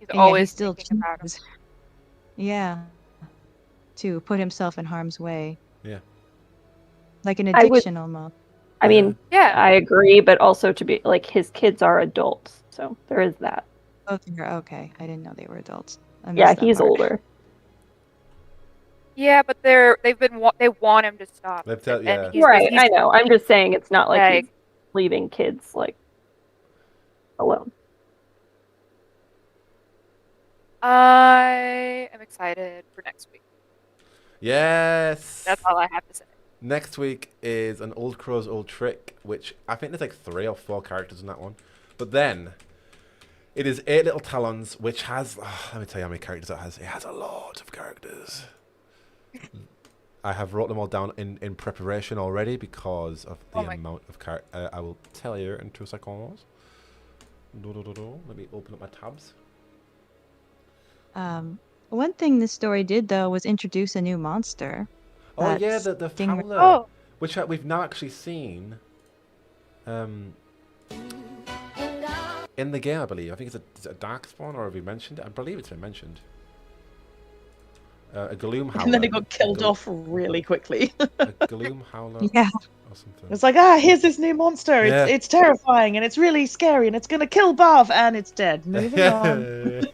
Speaker 2: He's always
Speaker 3: still
Speaker 2: thinking about him.
Speaker 3: Yeah. To put himself in harm's way.
Speaker 1: Yeah.
Speaker 3: Like an addiction almost.
Speaker 6: I mean, I agree, but also to be like his kids are adults, so there is that.
Speaker 3: Oh, okay. I didn't know they were adults.
Speaker 6: Yeah, he's older.
Speaker 2: Yeah, but they want him to stop.
Speaker 1: They've tell-
Speaker 2: and
Speaker 1: yeah.
Speaker 2: he's,
Speaker 6: Right,
Speaker 2: he's
Speaker 6: I know. I'm just saying it's not like
Speaker 2: like,
Speaker 6: he's leaving kids like alone.
Speaker 2: I am excited for next week.
Speaker 1: Yes.
Speaker 2: That's all I have to say.
Speaker 1: Next week is an Old Crow's Old Trick, which I think there's like 3 or 4 characters in that one. But then it is 8 Little Talons, which has, let me tell you how many characters it has. It has a lot of characters. I have wrote them all down in preparation already because of the amount of characters. I will tell you in 2 seconds. Let me open up my tabs.
Speaker 3: One thing this story did, though, was introduce a new monster.
Speaker 1: Oh yeah,
Speaker 3: That's
Speaker 1: the
Speaker 3: Stingray.
Speaker 1: Fowler, which we've now actually seen in the game, I believe. I think it's a Darkspawn, or have we mentioned it? I believe it's been mentioned. A Gloom Howler.
Speaker 4: And then it got killed off really quickly.
Speaker 1: A Gloom Howler
Speaker 3: Yeah.
Speaker 1: or something.
Speaker 4: It's like, here's this new monster.
Speaker 1: Yeah.
Speaker 4: It's terrifying and it's really scary and it's gonna kill Bav and it's dead. Moving on.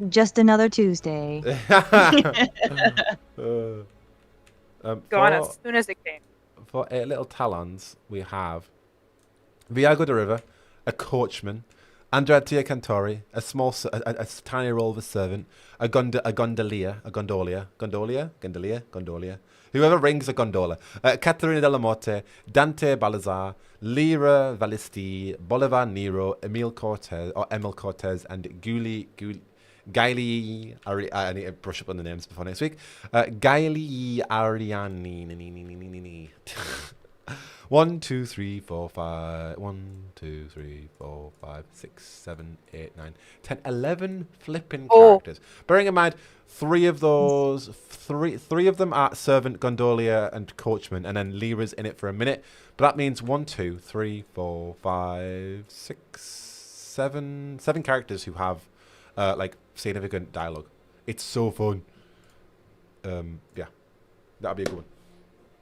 Speaker 3: Just another Tuesday.
Speaker 2: Gone as soon as it came.
Speaker 1: For 8 Little Talons, we have Veilguard the River, a Coachman, Andrea Cantori, a tiny role of a servant, a gondolier, whoever rings a gondola, Caterina della Morte, Dante Balazar, Lyra Valisti, Bolivar Nero, Emil Cortez, and Gaili, I need to brush up on the names before next week. Gaili Ariani. 1, 2, 3, 4, 5. 1, 2, 3, 4, 5, 6, 7, 8, 9, 10, 11 flipping characters. Bearing in mind, 3 of those, three of them are servant, gondolier, and coachman, and then Lyra's in it for a minute. But that means 1, 2, 3, 4, 5, 6, 7 characters who have like significant dialogue. It's so fun. Yeah, that'll be a good one.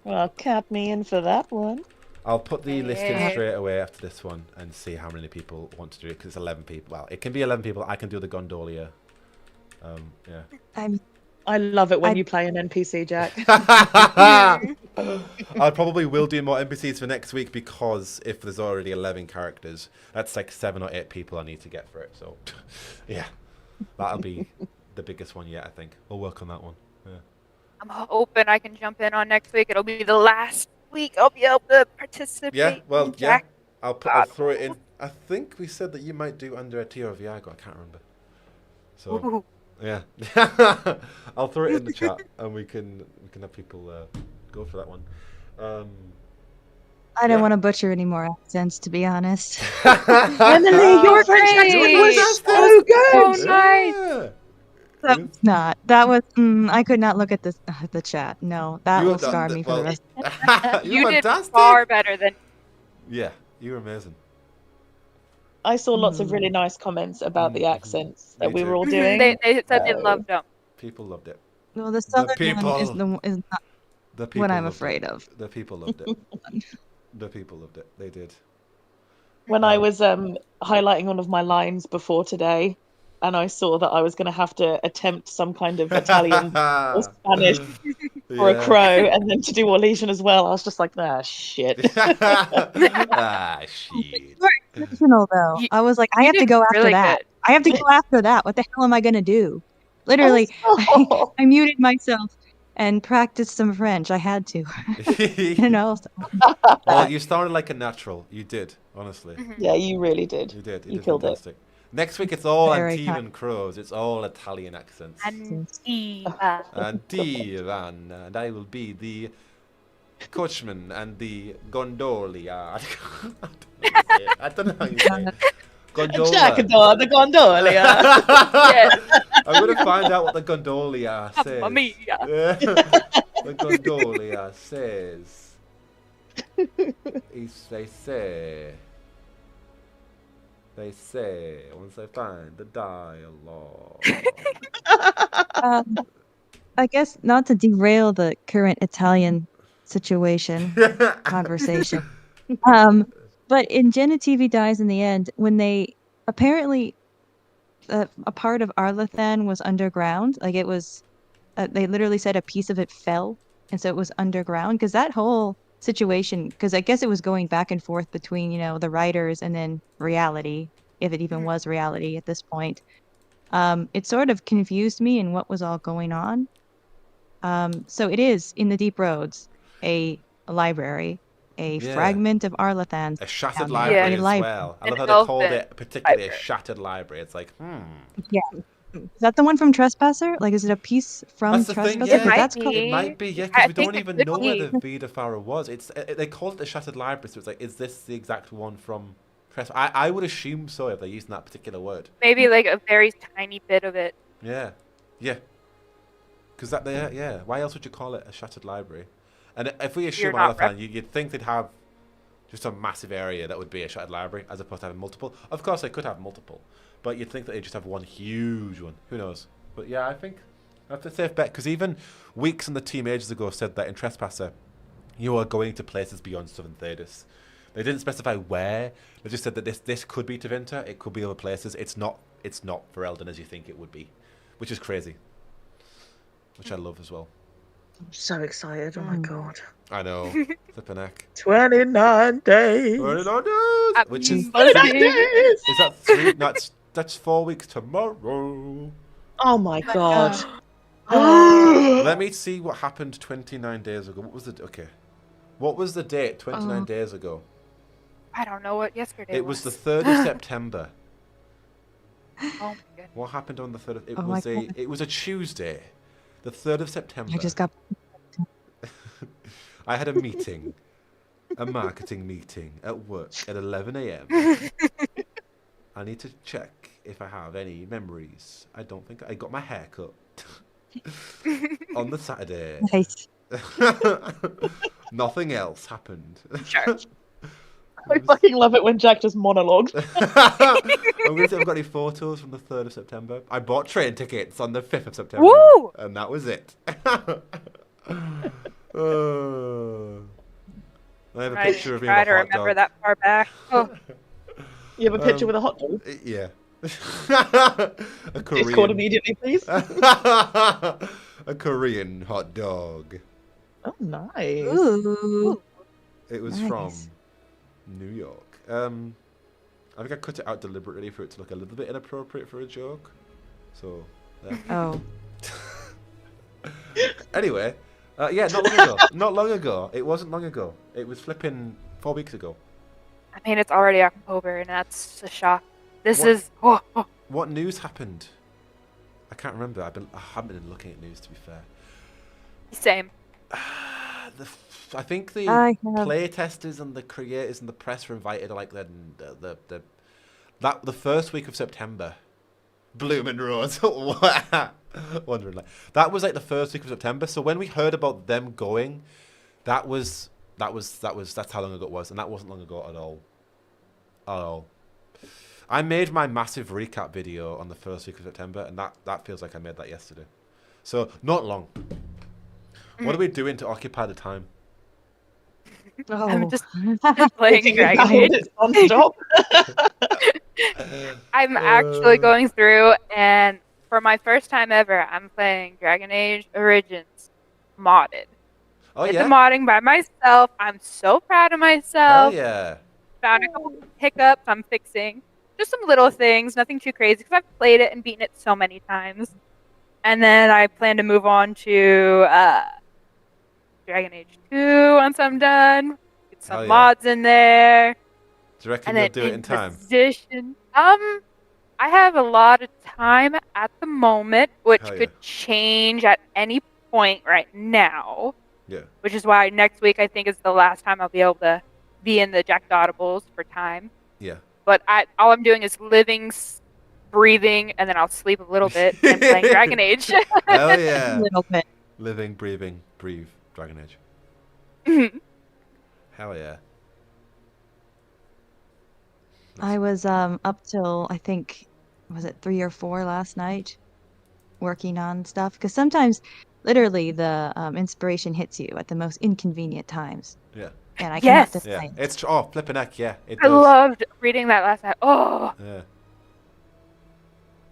Speaker 4: Well, count me in for that one.
Speaker 1: I'll put the list in straight away after this one and see how many people want to do it, because it's 11 people. Well, it can be 11 people. I can do the gondolier. Yeah.
Speaker 4: I love it when you play an NPC, Jack.
Speaker 1: I probably will do more NPCs for next week, because if there's already 11 characters, that's like 7 or 8 people I need to get for it. So, yeah, that'll be the biggest one yet, I think. We'll work on that one. Yeah.
Speaker 2: I'm hoping I can jump in on next week. It'll be the last week I'll be able to participate.
Speaker 1: Yeah, well, yeah.
Speaker 2: Jack.
Speaker 1: I'll throw it in. I think we said that you might do under a tier of Viagra. I can't remember. So,
Speaker 2: Ooh.
Speaker 1: yeah. I'll throw it in the chat, and we can have people go for that one.
Speaker 3: I don't want to butcher any more accents, to be honest.
Speaker 4: Emily, your French accent was so good.
Speaker 2: So nice.
Speaker 3: That was not. That was. I could not look at the chat. No, that will scar me for the rest.
Speaker 2: You did far better than.
Speaker 1: Yeah, you were amazing.
Speaker 4: I saw lots of really nice comments about the accents that we were all doing.
Speaker 2: They said they loved them.
Speaker 1: People loved it.
Speaker 3: No, the southern one is not what I'm afraid of.
Speaker 1: The people loved it. The people loved it. They did.
Speaker 4: When I was highlighting one of my lines before today, and I saw that I was going to have to attempt some kind of Italian or Spanish for a crow, and then to do Orlesian as well, I was just like, shit.
Speaker 1: Shit.
Speaker 3: Original though. I was like, I have to go after
Speaker 2: really
Speaker 3: that.
Speaker 2: good.
Speaker 3: I have to go after that. What the hell am I gonna do? Literally, I muted myself and practiced some French. I had to. You know.
Speaker 1: Well, you started like a natural. You did, honestly.
Speaker 4: Yeah, you really did.
Speaker 1: You did.
Speaker 4: You killed
Speaker 1: fantastic. Next week it's all
Speaker 3: Very
Speaker 1: Antivan crows. It's all Italian accents.
Speaker 2: Antiva.
Speaker 1: Antivan, and I will be the coachman and the gondolia. I don't know how you say it. Gondola.
Speaker 4: Jackdaw, the gondola.
Speaker 2: Yes.
Speaker 1: I'm going to find out what the gondolia says.
Speaker 2: Mamma mia.
Speaker 1: The gondolia says. They say, once I find the dialogue.
Speaker 3: I guess not to derail the current Italian situation conversation. But in Genitivi Dies in the End, when they apparently a part of Arlathan was underground, like it was they literally said a piece of it fell, and so it was underground. Because that whole situation, because I guess it was going back and forth between, you know, the writers and then reality, if it even was reality at this point. It sort of confused me in what was all going on. So it is in the Deep Roads, a library, a fragment of Arlathan's.
Speaker 1: A shattered
Speaker 3: down
Speaker 1: library
Speaker 3: there, a
Speaker 1: as
Speaker 3: library.
Speaker 1: well. I
Speaker 2: An
Speaker 1: love how they called
Speaker 2: elfin
Speaker 1: it particularly a
Speaker 2: library.
Speaker 1: shattered library. It's like,
Speaker 3: Yeah. Is that the one from Trespasser? Like, is it a piece from
Speaker 1: That's the thing,
Speaker 3: Trespasser?
Speaker 1: yeah.
Speaker 2: It might
Speaker 3: That's
Speaker 2: be.
Speaker 3: cool.
Speaker 1: It might be, yeah,
Speaker 2: I
Speaker 1: because we
Speaker 2: think
Speaker 1: don't
Speaker 2: it
Speaker 1: even
Speaker 2: could
Speaker 1: know where
Speaker 2: be.
Speaker 1: the Vida Farah was. They called it a shattered library, so it's like, is this the exact one from Trespasser? I would assume so if they're using that particular word.
Speaker 2: Maybe like a very tiny bit of it.
Speaker 1: Yeah, yeah. Because that, yeah. Why else would you call it a shattered library? And if we assume
Speaker 2: You're not
Speaker 1: Arlathan, you'd think they'd have just a massive area that would be a shattered library, as opposed to having multiple. Of course, they could have multiple, but you'd think that they'd just have one huge one. Who knows? But yeah, I think that's a safe bet, because even Weeks and the team ages ago said that in Trespasser, you are going to places beyond Southern Thedas. They didn't specify where. They just said that this could be Tevinter, it could be other places. It's not for Eldon as you think it would be, which is crazy. Which I love as well.
Speaker 9: I'm so excited. Oh my god.
Speaker 1: I know. Flippin' heck.
Speaker 9: 29 days.
Speaker 1: 29 days! Which is
Speaker 9: 29 days.
Speaker 1: Is that 3? No, that's 4 weeks tomorrow.
Speaker 9: Oh my god.
Speaker 1: Let me see what happened 29 days ago. What was the okay? What was the date 29 days ago?
Speaker 2: I don't know what yesterday
Speaker 1: It was the 3rd of September.
Speaker 2: Oh my goodness.
Speaker 1: What happened on the 3rd of
Speaker 3: Oh my God.
Speaker 1: it was a Tuesday. The 3rd of September.
Speaker 3: I just got.
Speaker 1: I had a meeting. A marketing meeting at work at 11 a.m. I need to check if I have any memories. I don't think I got my hair cut on the Saturday.
Speaker 3: Nice.
Speaker 1: Nothing else happened.
Speaker 2: Sure.
Speaker 4: I fucking love it when Jack does monologues.
Speaker 1: I'm going to see if I've got any photos from the 3rd of September. I bought train tickets on the 5th of September.
Speaker 2: Woo!
Speaker 1: And that was it. I have a picture of me with
Speaker 2: Try
Speaker 1: a
Speaker 2: to
Speaker 1: hot
Speaker 2: remember
Speaker 1: dog.
Speaker 2: that far back. Oh,
Speaker 4: You have a picture with a hot dog?
Speaker 1: Yeah. A
Speaker 4: Discord
Speaker 1: Korean.
Speaker 4: immediately, please.
Speaker 1: A Korean hot dog.
Speaker 4: Oh, nice.
Speaker 3: Ooh.
Speaker 1: It was
Speaker 3: Nice.
Speaker 1: from New York. I think I cut it out deliberately for it to look a little bit inappropriate for a joke. So, yeah.
Speaker 3: Oh.
Speaker 1: Anyway, yeah, not long ago. Not long ago. It wasn't long ago. It was flipping 4 weeks ago.
Speaker 2: I mean, it's already October, and that's a shock. This
Speaker 1: What?
Speaker 2: is. Oh.
Speaker 1: What news happened? I can't remember. I haven't been looking at news, to be fair.
Speaker 2: Same.
Speaker 1: I think the
Speaker 3: I have-
Speaker 1: play testers and the creators and the press were invited like the first week of September. Bloomin' Rose. Wondering like that was like the first week of September. So when we heard about them going, that's how long ago it was, and that wasn't long ago at all. At all. I made my massive recap video on the first week of September, and that feels like I made that yesterday. So not long. What are we doing to occupy the time?
Speaker 3: Oh.
Speaker 2: I'm just playing Dragon Age.
Speaker 4: It's non-stop.
Speaker 2: I'm actually going through, and for my first time ever, I'm playing Dragon Age Origins modded.
Speaker 1: Oh
Speaker 2: Did
Speaker 1: yeah.
Speaker 2: the modding by myself. I'm so proud of
Speaker 1: Hell
Speaker 2: myself.
Speaker 1: yeah.
Speaker 2: Found a couple hiccups I'm fixing. Just some little things, nothing too crazy, because I've played it and beaten it so many times. And then I plan to move on to Dragon Age 2 once I'm done. Get some
Speaker 1: Hell yeah.
Speaker 2: mods in there.
Speaker 1: Do you reckon
Speaker 2: And
Speaker 1: you'll
Speaker 2: then
Speaker 1: do it in time?
Speaker 2: Inquisition. I have a lot of time at the moment, which
Speaker 1: Hell yeah.
Speaker 2: could change at any point right now.
Speaker 1: Yeah.
Speaker 2: Which is why next week I think is the last time I'll be able to be in the JACKDAUDIBLE'S for time.
Speaker 1: Yeah.
Speaker 2: But all I'm doing is living, breathing, and then I'll sleep a little bit and playing Dragon Age.
Speaker 1: Hell yeah.
Speaker 3: A little bit.
Speaker 1: Living, breathing, breathe, Dragon Age. Hell yeah.
Speaker 3: I was up till I think was it 3 or 4 last night, working on stuff. Because sometimes, literally, the inspiration hits you at the most inconvenient times,
Speaker 1: Yeah.
Speaker 3: and I
Speaker 2: Yes.
Speaker 3: cannot
Speaker 1: Yeah.
Speaker 3: decide.
Speaker 1: It's flipping heck, yeah. It
Speaker 2: I
Speaker 1: does.
Speaker 2: loved reading that last night. Oh,
Speaker 1: Yeah.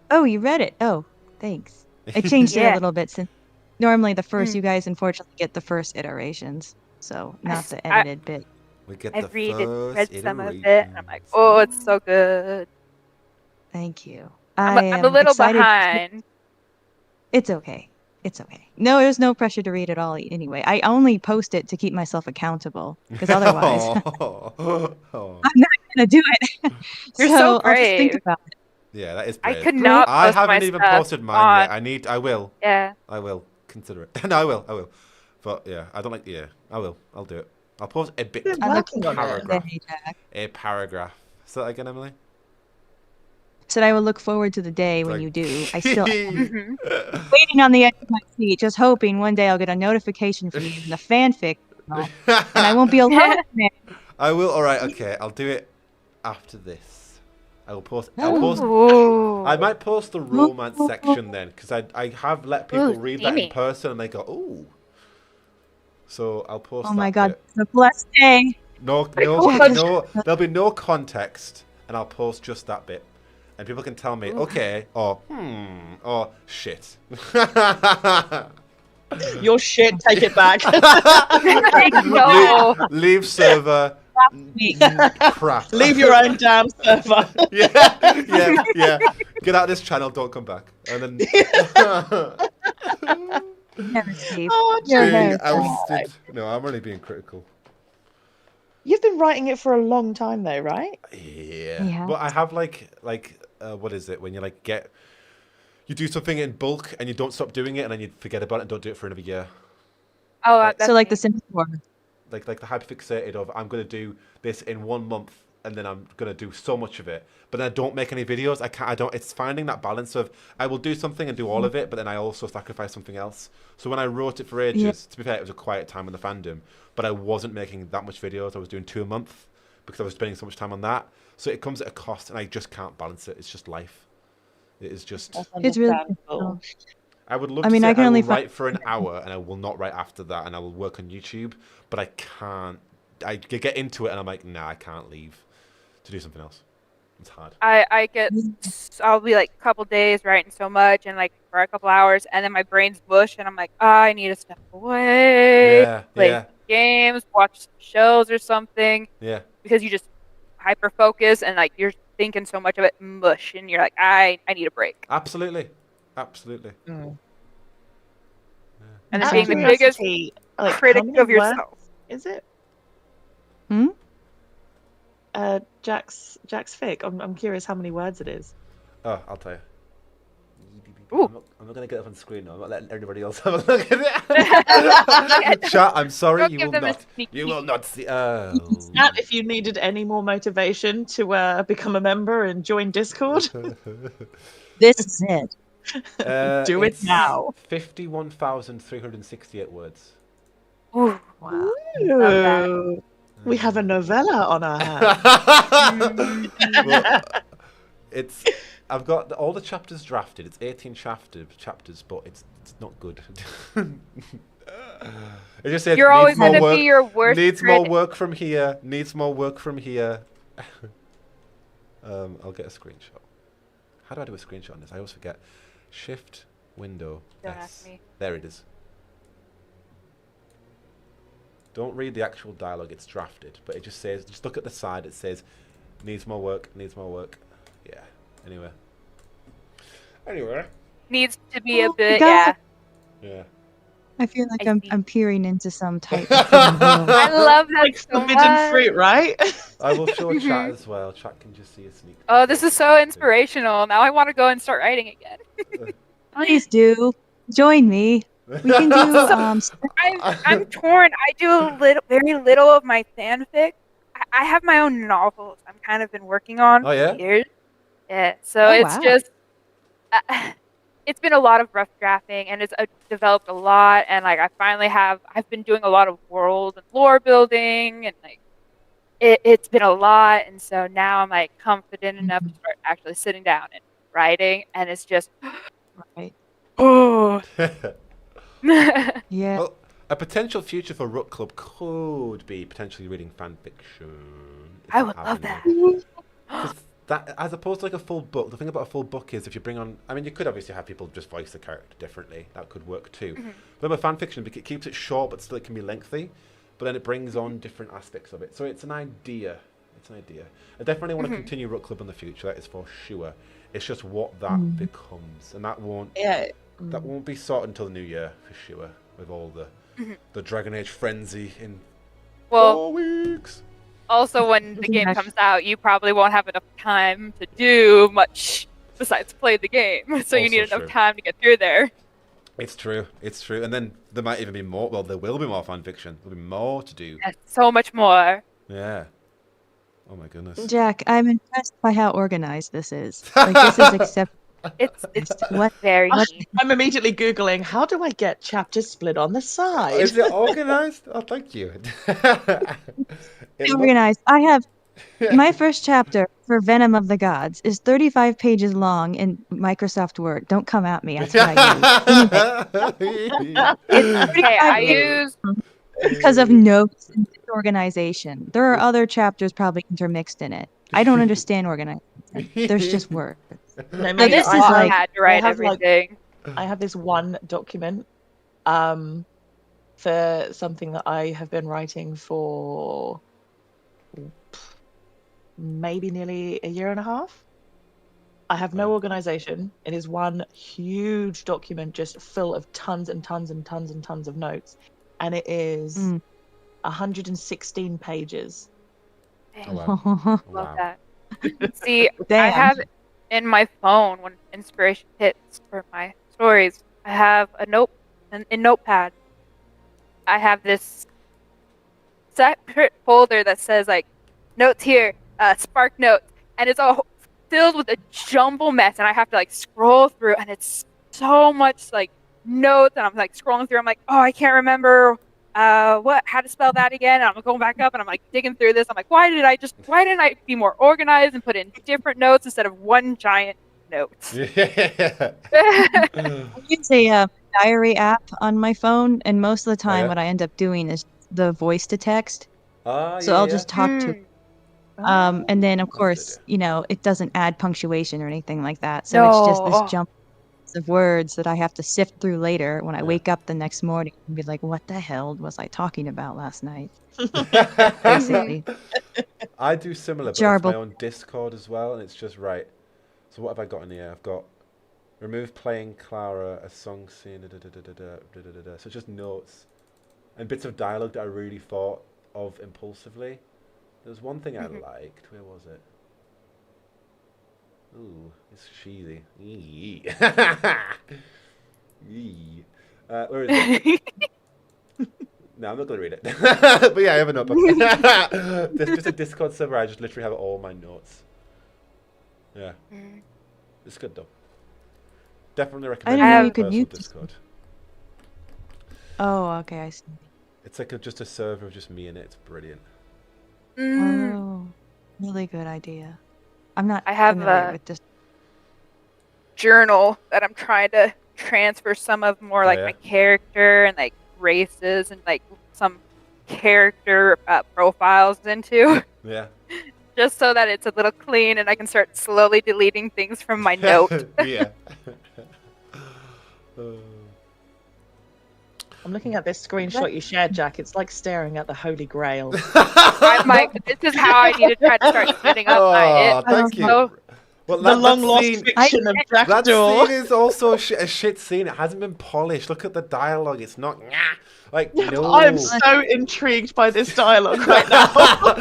Speaker 3: Oh, you read it? Oh, thanks. I changed it
Speaker 2: Yeah.
Speaker 3: a little bit since Normally, the first
Speaker 2: Mm.
Speaker 3: you guys unfortunately get the first iterations, so not the
Speaker 2: I-
Speaker 3: edited bit.
Speaker 1: We get
Speaker 2: I've
Speaker 1: the first
Speaker 2: read some of it, and I'm like, oh, it's so good.
Speaker 3: Thank you.
Speaker 2: I'm
Speaker 3: I
Speaker 2: a
Speaker 3: am
Speaker 2: little
Speaker 3: excited.
Speaker 2: behind.
Speaker 3: It's okay. It's okay. No, there's no pressure to read it all anyway. I only post it to keep myself accountable because otherwise I'm not gonna do it.
Speaker 2: You're so
Speaker 3: I'll just think
Speaker 2: brave.
Speaker 3: about it.
Speaker 1: Yeah, that is
Speaker 2: I
Speaker 1: brave.
Speaker 2: could not.
Speaker 1: I
Speaker 2: post my
Speaker 1: haven't even
Speaker 2: stuff
Speaker 1: posted mine
Speaker 2: on-
Speaker 1: yet. I will.
Speaker 2: Yeah.
Speaker 1: I will consider it. No, I will. But yeah, I don't like. Yeah, I will. I'll do it. I'll post a bit.
Speaker 9: Been
Speaker 3: I look
Speaker 9: working on it.
Speaker 1: Paragraph.
Speaker 3: Hey, Jack.
Speaker 1: A paragraph. Say that again, Emily.
Speaker 3: Said I will look forward to the day when
Speaker 1: Like-
Speaker 3: you do. I still am
Speaker 2: Mhm.
Speaker 3: waiting on the edge of my seat, just hoping one day I'll get a notification from you in the fanfic, and I won't be alone. Man.
Speaker 1: I will. All right. Okay. I'll do it after this. I will post. I'll post.
Speaker 2: Ooh.
Speaker 1: I might post the romance section then, because I have let people
Speaker 2: Ooh,
Speaker 1: read that in
Speaker 2: steamy.
Speaker 1: person and they go, ooh. So I'll post.
Speaker 3: Oh my
Speaker 1: that
Speaker 3: god,
Speaker 1: bit.
Speaker 3: it's a blessed day.
Speaker 1: No, there'll be no context, and I'll post just that bit, and people can tell me, okay, or or shit.
Speaker 4: Your shit, take it back.
Speaker 2: No.
Speaker 1: Leave server. Crap.
Speaker 4: Leave your own damn server.
Speaker 1: yeah. Get out of this channel. Don't come back. And then
Speaker 3: Never Steve.
Speaker 4: Oh,
Speaker 3: You're
Speaker 4: jeez.
Speaker 1: being
Speaker 3: very
Speaker 1: ousted. No, I'm only being critical.
Speaker 4: You've been writing it for a long time, though, right?
Speaker 1: Yeah.
Speaker 3: Yeah.
Speaker 1: But I have like what is it when you like you do something in bulk and you don't stop doing it and then you forget about it and don't do it for another year.
Speaker 2: Oh, that's
Speaker 3: So like
Speaker 2: me.
Speaker 3: the Sims 4.
Speaker 1: Like the hyperfixated of I'm gonna do this in 1 month and then I'm gonna do so much of it, but then I don't make any videos. I don't. It's finding that balance of I will do something and do all of it, but then I also sacrifice something else. So when I wrote it for ages, to be fair, it was a quiet time in the fandom, but I wasn't making that much videos. I was doing 2 a month because I was spending so much time on that. So it comes at a cost, and I just can't balance it. It's just life. It is just.
Speaker 3: It's really
Speaker 4: understandable.
Speaker 1: I would love
Speaker 3: I
Speaker 1: to
Speaker 3: mean,
Speaker 1: say
Speaker 3: I can
Speaker 1: I
Speaker 3: only
Speaker 1: will write for an hour and I will not write after that and I will work on YouTube, but I can't. I get into it and I'm like, nah, I can't leave to do something else. It's hard.
Speaker 2: I get, I'll be like a couple days writing so much and like for a couple hours, and then my brain's mush, and I'm like, I need to step away,
Speaker 1: Yeah,
Speaker 2: play
Speaker 1: yeah,
Speaker 2: games, watch some shows or something,
Speaker 1: yeah.
Speaker 2: because you just hyper focus and like you're thinking so much of it, mush, and you're like, I need a break.
Speaker 1: Absolutely.
Speaker 2: And then
Speaker 4: Out
Speaker 2: being
Speaker 4: of
Speaker 2: the biggest
Speaker 4: curiosity, like,
Speaker 2: critic
Speaker 4: how many
Speaker 2: of yourself.
Speaker 4: words is it?
Speaker 3: Hmm?
Speaker 4: Jack's fic. I'm curious how many words it is.
Speaker 1: Oh, I'll tell you.
Speaker 2: Ooh.
Speaker 1: I'm not going to get up on the screen now. I'm not letting everybody else have a look at it. Chat, I'm sorry,
Speaker 2: Don't
Speaker 1: you
Speaker 2: give
Speaker 1: will
Speaker 2: them a
Speaker 1: not.
Speaker 2: sneak
Speaker 1: You
Speaker 2: peek.
Speaker 1: will not see. Oh.
Speaker 4: Nat, if you needed any more motivation to become a member and join Discord,
Speaker 3: This is it.
Speaker 4: do it
Speaker 1: it's
Speaker 4: now.
Speaker 1: 51,368 words.
Speaker 2: Ooh,
Speaker 3: Wow.
Speaker 2: that.
Speaker 4: Ooh, we have a novella on our hands.
Speaker 1: Well, I've got all the chapters drafted. It's 18 chapters, but it's not good. It just says
Speaker 2: You're
Speaker 1: needs
Speaker 2: always
Speaker 1: more
Speaker 2: gonna
Speaker 1: work.
Speaker 2: be your worst
Speaker 1: Needs more
Speaker 2: critic.
Speaker 1: work from here. Needs more work from here. I'll get a screenshot. How do I do a screenshot on this? I always forget. Shift window
Speaker 2: Don't
Speaker 1: S.
Speaker 2: ask me.
Speaker 1: There it is. Don't read the actual dialogue. It's drafted, but it just says. Just look at the side. It says needs more work. Needs more work. Yeah. Anyway.
Speaker 2: Needs to be a
Speaker 3: Oh my
Speaker 2: bit,
Speaker 3: God.
Speaker 2: yeah.
Speaker 1: Yeah.
Speaker 3: I feel like
Speaker 2: I
Speaker 3: I'm
Speaker 2: see.
Speaker 3: peering into some type of hidden world.
Speaker 2: I love that
Speaker 4: Like
Speaker 2: so
Speaker 4: forbidden
Speaker 2: much.
Speaker 4: fruit, right?
Speaker 1: I will show chat as well. Chat can just see a sneak.
Speaker 2: Oh,
Speaker 1: peek
Speaker 2: this
Speaker 1: of
Speaker 2: is so
Speaker 1: what I do.
Speaker 2: inspirational. Now I want to go and start writing again.
Speaker 3: Please do join me. We can do
Speaker 2: I'm torn. I do very little of my fanfic. I have my own novels I'm kind of been working on
Speaker 1: Oh, yeah?
Speaker 2: for years. Yeah, so
Speaker 3: Oh,
Speaker 2: it's
Speaker 3: wow.
Speaker 2: just it's been a lot of rough drafting, and it's developed a lot, and like I've been doing a lot of world and lore building, and like it's been a lot, and so now I'm like confident enough to start actually sitting down and writing, and it's just
Speaker 3: right.
Speaker 2: oh
Speaker 3: Yeah.
Speaker 1: Well, a potential future for Rook Club could be potentially reading fan fiction.
Speaker 2: I would love that.
Speaker 1: that as opposed to like a full book. The thing about a full book is if you bring on, I mean, you could obviously have people just voice the character differently. That could work too. But with fan fiction, it keeps it short, but still it can be lengthy. But then it brings on different aspects of it. So it's an idea. It's an idea. I definitely want to continue Rook Club in the future. That is for sure. It's just what that becomes, and that won't be sorted until the new year for sure. With all the Dragon Age frenzy in 4 weeks.
Speaker 2: Also, when the game comes out, you probably won't have enough time to do much besides play the game. So you
Speaker 1: Also
Speaker 2: need enough
Speaker 1: true.
Speaker 2: time to get through there.
Speaker 1: It's true. It's true. And then there might even be more. Well, there will be more fan fiction. There'll be more to do.
Speaker 2: Yes, so much more.
Speaker 1: Yeah. Oh my goodness.
Speaker 3: Jack, I'm impressed by how organized this is. Like, this is acceptable.
Speaker 2: It's
Speaker 3: What?
Speaker 2: very
Speaker 3: What?
Speaker 2: neat.
Speaker 4: I'm immediately Googling, how do I get chapters split on the side?
Speaker 1: Is it organized? Oh, thank you.
Speaker 3: Organized. I have my first chapter for Venom of the Gods is 35 pages long in Microsoft Word. Don't come at me. That's what I use.
Speaker 2: It's okay. I use
Speaker 3: Because of notes and organization. There are other chapters probably intermixed in it. I don't understand organization. There's just words.
Speaker 4: No,
Speaker 2: so
Speaker 4: mate,
Speaker 2: this
Speaker 3: I
Speaker 2: is
Speaker 3: have-
Speaker 2: I had to write
Speaker 4: I have, like,
Speaker 2: everything.
Speaker 4: I have this one document for something that I have been writing for maybe nearly a year and a half. I have no organization. It is one huge document just full of tons and tons and tons and tons of notes. And it is 116 pages.
Speaker 1: Oh, wow.
Speaker 2: Love that. See, I
Speaker 3: Damn.
Speaker 2: have in my phone when inspiration hits for my stories. I have a notepad. I have this separate folder that says like notes here, spark notes, and it's all filled with a jumble mess, and I have to like scroll through, and it's so much like notes, and I'm like scrolling through. I'm like, oh, I can't remember how to spell that again. And I'm going back up, and I'm like digging through this. I'm like, why didn't I be more organized and put in different notes instead of one giant note?
Speaker 1: Yeah.
Speaker 3: I use a diary app on my phone, and most of the time
Speaker 1: yeah?
Speaker 3: what I end up doing is the voice to text.
Speaker 1: Ah,
Speaker 3: So
Speaker 1: yeah,
Speaker 3: I'll
Speaker 1: yeah.
Speaker 3: just talk to it. And then, of course, you know, it doesn't add punctuation or anything like that. So it's just
Speaker 2: No.
Speaker 3: this jump of words that I have to sift through later when I wake up the next morning and be like, what the hell was I talking about last night? Basically.
Speaker 1: I do similar, but it's my
Speaker 3: Jarble.
Speaker 1: own Discord as well, and it's just right. So what have I got in here? I've got remove playing Clara, a song scene, so just notes and bits of dialogue that I really thought of impulsively. There's one thing I liked. Where was it? Ooh, it's cheesy. Eee. Eee. Where is it? No, I'm not going to read it. But yeah, I have a notebook. There's just a Discord server. I just literally have all my notes. Yeah. It's good though. Definitely recommend
Speaker 3: didn't know
Speaker 1: it
Speaker 3: you could
Speaker 1: personal
Speaker 3: use
Speaker 1: Discord.
Speaker 3: Oh, okay, I see.
Speaker 1: It's like just a server of just me in it. It's brilliant.
Speaker 3: Oh, really good idea. I'm not
Speaker 2: I have
Speaker 3: familiar
Speaker 2: a
Speaker 3: with this.
Speaker 2: journal that I'm trying to transfer some of more like
Speaker 1: yeah?
Speaker 2: my character and like races and like some character profiles into,
Speaker 1: Yeah.
Speaker 2: just so that it's a little clean and I can start slowly deleting things from my note.
Speaker 1: Yeah.
Speaker 4: I'm looking at this screenshot you shared, Jack. It's like staring at the Holy Grail.
Speaker 2: This is how I need to try to start setting up
Speaker 1: Oh, thank you.
Speaker 2: So,
Speaker 1: Well,
Speaker 4: The
Speaker 1: that
Speaker 4: long-lost
Speaker 1: scene,
Speaker 4: fiction of
Speaker 1: that
Speaker 4: Jackdaw.
Speaker 1: scene is also a shit scene. It hasn't been polished. Look at the dialogue. It's not like no.
Speaker 4: I'm so intrigued by this dialogue right now.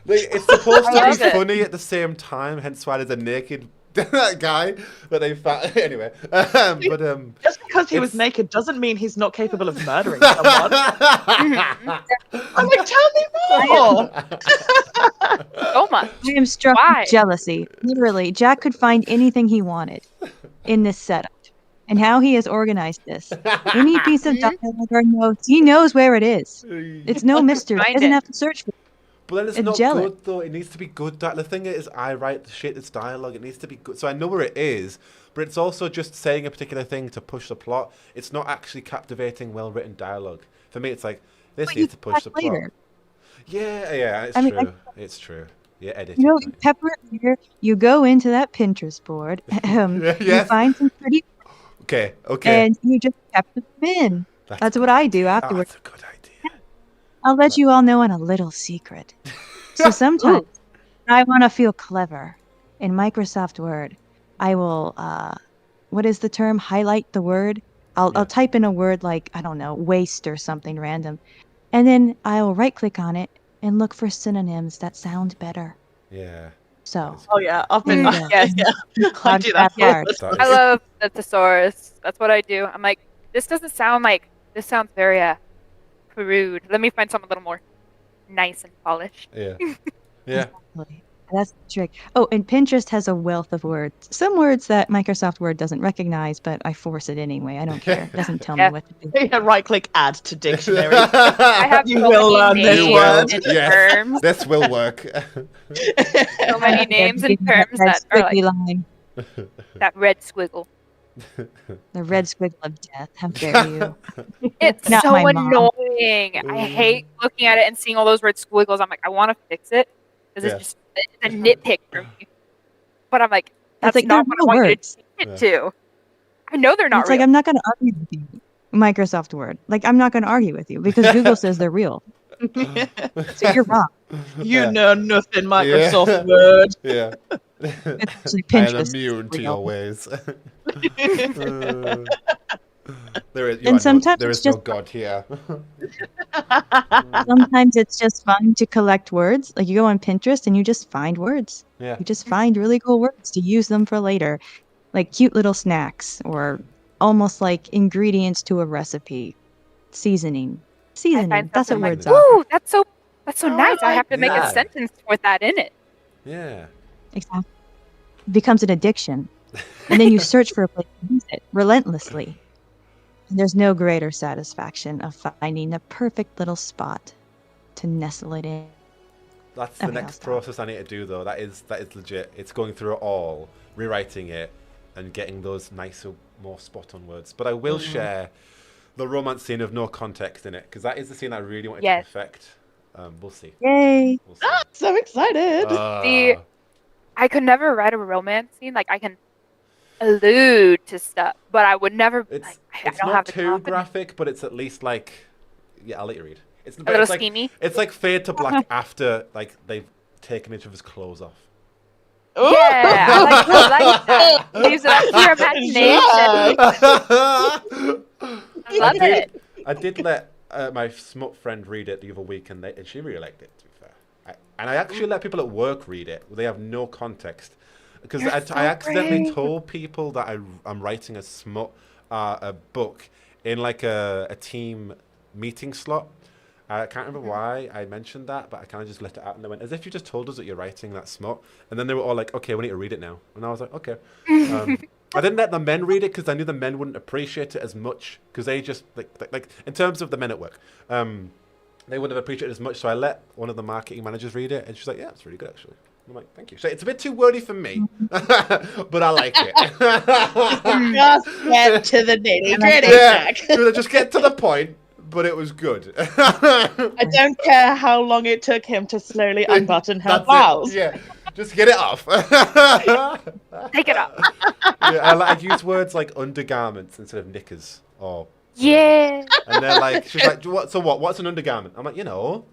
Speaker 1: It's supposed to
Speaker 2: love
Speaker 1: be
Speaker 2: it.
Speaker 1: funny at the same time. Hence why there's a naked guy that they found. Anyway, but
Speaker 4: Just because he was naked doesn't mean he's not capable of murdering someone. I'm like, tell me more.
Speaker 2: so much.
Speaker 3: I am struck
Speaker 2: Why?
Speaker 3: with jealousy. Literally, Jack could find anything he wanted in this setup. And how he has organized this. Any piece of dialogue or notes, he knows where it is. It's no mystery. He
Speaker 2: Find
Speaker 3: doesn't
Speaker 2: it.
Speaker 3: have to search for it.
Speaker 1: But then it's
Speaker 3: It's
Speaker 1: not
Speaker 3: jealous.
Speaker 1: good though. It needs to be good. The thing is, I write the shit. It's dialogue. It needs to be good. So I know where it is, but it's also just saying a particular thing to push the plot. It's not actually captivating, well-written dialogue. For me, it's like this
Speaker 3: But
Speaker 1: needs
Speaker 3: you
Speaker 1: to push the
Speaker 3: can later.
Speaker 1: plot. Yeah, it's
Speaker 3: I mean,
Speaker 1: true. It's true. Yeah, edit
Speaker 3: You know,
Speaker 1: it.
Speaker 3: you pepper it here. You go into that Pinterest board. You
Speaker 1: Yes.
Speaker 3: find some pretty,
Speaker 1: Okay. Okay.
Speaker 3: and you just pepper them in. That's what I do
Speaker 1: Oh,
Speaker 3: afterwards.
Speaker 1: that's a good idea.
Speaker 3: I'll let you all know on a little secret. So sometimes I want to feel clever. In Microsoft Word, I will, what is the term? Highlight the word. I'll type in a word like, I don't know, waste or something random. And then I'll right click on it and look for synonyms that sound better.
Speaker 1: Yeah.
Speaker 3: So,
Speaker 4: Oh yeah, I've been.
Speaker 3: there you go.
Speaker 2: Yes.
Speaker 4: I do that.
Speaker 3: Podcast hard.
Speaker 1: That
Speaker 2: I
Speaker 1: is-
Speaker 2: love the thesaurus. That's what I do. I'm like, this doesn't sound like, this sounds very crude. Let me find something a little more nice and polished.
Speaker 1: Yeah. Yeah.
Speaker 3: Exactly. That's the trick. Oh, and Pinterest has a wealth of words. Some words that Microsoft Word doesn't recognize, but I force it anyway. I don't care. It doesn't tell me
Speaker 2: Yeah.
Speaker 3: what to do.
Speaker 4: Yeah, right click add to dictionary.
Speaker 2: I have
Speaker 4: You
Speaker 2: so
Speaker 4: will
Speaker 2: many
Speaker 4: learn this
Speaker 2: names
Speaker 4: word.
Speaker 2: and
Speaker 1: Yes.
Speaker 2: terms.
Speaker 1: This will work.
Speaker 2: So many names and terms that are like
Speaker 3: line.
Speaker 2: that red squiggle.
Speaker 3: The red squiggle of death. How dare you?
Speaker 2: It's
Speaker 3: Not
Speaker 2: so
Speaker 3: my mom.
Speaker 2: annoying. I hate looking at it and seeing all those red squiggles. I'm like, I want to fix it because
Speaker 1: Yeah.
Speaker 2: it's a nitpick for me. But I'm like, that's
Speaker 3: like,
Speaker 2: not
Speaker 3: they're
Speaker 2: what I
Speaker 3: real
Speaker 2: want
Speaker 3: words.
Speaker 2: you to change it to. I know they're not
Speaker 3: It's
Speaker 2: real.
Speaker 3: like I'm not going to argue with you, Microsoft Word. Like I'm not going to argue with you because Google says they're real. So you're wrong.
Speaker 4: You
Speaker 1: Yeah.
Speaker 4: know nothing, Microsoft
Speaker 1: Yeah.
Speaker 4: Word.
Speaker 1: Yeah.
Speaker 3: It's actually
Speaker 1: I am
Speaker 3: Pinterest.
Speaker 1: immune to
Speaker 3: real.
Speaker 1: your ways. There is,
Speaker 3: And sometimes
Speaker 1: there
Speaker 3: it's
Speaker 1: is no
Speaker 3: just-
Speaker 1: God here.
Speaker 3: Sometimes it's just fun to collect words. Like you go on Pinterest and you just find words.
Speaker 1: Yeah.
Speaker 3: You just find really cool words to use them for later. Like cute little snacks or almost like ingredients to a recipe. Seasoning.
Speaker 2: I
Speaker 3: Seasoning.
Speaker 2: find
Speaker 3: That's what
Speaker 2: something like,
Speaker 3: words are.
Speaker 2: ooh, that's so
Speaker 4: Oh,
Speaker 2: nice. I
Speaker 4: I
Speaker 2: have to
Speaker 4: like
Speaker 2: make a
Speaker 1: that.
Speaker 2: sentence with that in it.
Speaker 1: Yeah.
Speaker 3: Exactly. It becomes an addiction. And then you search for a place to use it relentlessly. And there's no greater satisfaction of finding the perfect little spot to nestle it in.
Speaker 1: That's the
Speaker 3: Okay, I'll
Speaker 1: next
Speaker 3: stop.
Speaker 1: process I need to do, though. That is legit. It's going through it all, rewriting it, and getting those nicer, more spot-on words. But I will share the romance scene of no context in it, because that is the scene I really wanted
Speaker 2: Yes.
Speaker 1: to perfect. We'll see.
Speaker 3: Yay!
Speaker 1: We'll see.
Speaker 4: So excited.
Speaker 2: See, I could never write a romance scene. Like I can allude to stuff, but I would never.
Speaker 1: It's
Speaker 2: Like, I don't
Speaker 1: not
Speaker 2: have the
Speaker 1: too
Speaker 2: confidence.
Speaker 1: graphic, but it's at least like, yeah, I'll let you read. It's
Speaker 2: A little
Speaker 1: it's like,
Speaker 2: schemy.
Speaker 1: It's like fade to black after like they've taken each other's clothes off.
Speaker 2: Yeah, I like that. Leaves it up to your imagination. I love it.
Speaker 1: I did let my smut friend read it the other week, and she really liked it. To be fair, I actually let people at work read it. They have no context because
Speaker 2: You're
Speaker 1: I
Speaker 2: so
Speaker 1: accidentally
Speaker 2: brave.
Speaker 1: told people that I'm writing a smut a book in like a team meeting slot. I can't remember why I mentioned that, but I kind of just let it out, and they went, as if you just told us that you're writing that smut. And then they were all like, okay, we need to read it now. And I was like, okay. I didn't let the men read it because I knew the men wouldn't appreciate it as much, because they just, like in terms of the men at work, they wouldn't have appreciated it as much. So I let one of the marketing managers read it, and she's like, yeah, it's really good, actually. I'm like, thank you. So it's a bit too wordy for me, but I like it.
Speaker 4: Just get to the nitty gritty,
Speaker 1: Yeah,
Speaker 4: Jack.
Speaker 1: just get to the point. But it was good.
Speaker 4: I don't care how long it took him to slowly unbutton her
Speaker 1: That's
Speaker 4: blouse.
Speaker 1: it. Yeah, just get it off.
Speaker 2: Take it off.
Speaker 1: Yeah, I use words like undergarments instead of knickers. Or
Speaker 2: Yeah.
Speaker 1: and they're like, she's like, what? So what? What's an undergarment? I'm like, the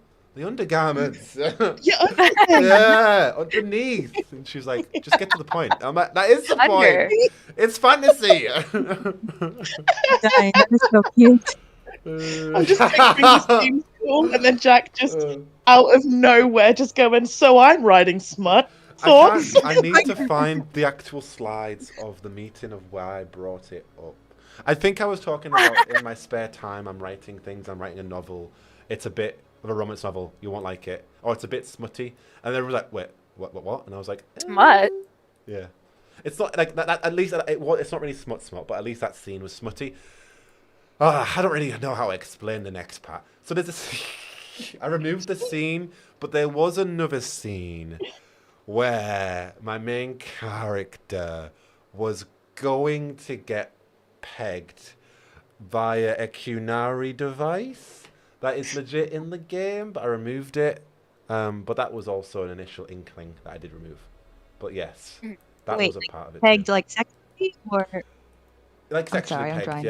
Speaker 1: undergarments. Yeah, underneath. And she's like, just get to the point. I'm like, that is the
Speaker 2: Under.
Speaker 1: point. It's fantasy.
Speaker 3: That is so cute.
Speaker 4: I'm just picturing this team school, and then Jack just out of nowhere just going, so I'm writing smut. Thoughts?
Speaker 1: I need to find the actual slides of the meeting of where I brought it up. I think I was talking about in my spare time, I'm writing things, I'm writing a novel. It's a bit of a romance novel, you won't like it. Or it's a bit smutty. And everyone was like, wait, what? And I was like,
Speaker 2: Smut.
Speaker 1: yeah. It's not like that at least, it's not really smut, but at least that scene was smutty. I don't really know how to explain the next part. So there's this, I removed the scene, but there was another scene where my main character was going to get pegged via a Kunari device that is legit in the game, but I removed it But that was also an initial inkling that I did remove. But yes, that
Speaker 3: Wait,
Speaker 1: was a part of it
Speaker 3: Pegged
Speaker 1: too.
Speaker 3: like sexually or
Speaker 1: Like
Speaker 3: I'm
Speaker 1: sexually
Speaker 3: sorry, I'm
Speaker 1: pegged.
Speaker 3: trying.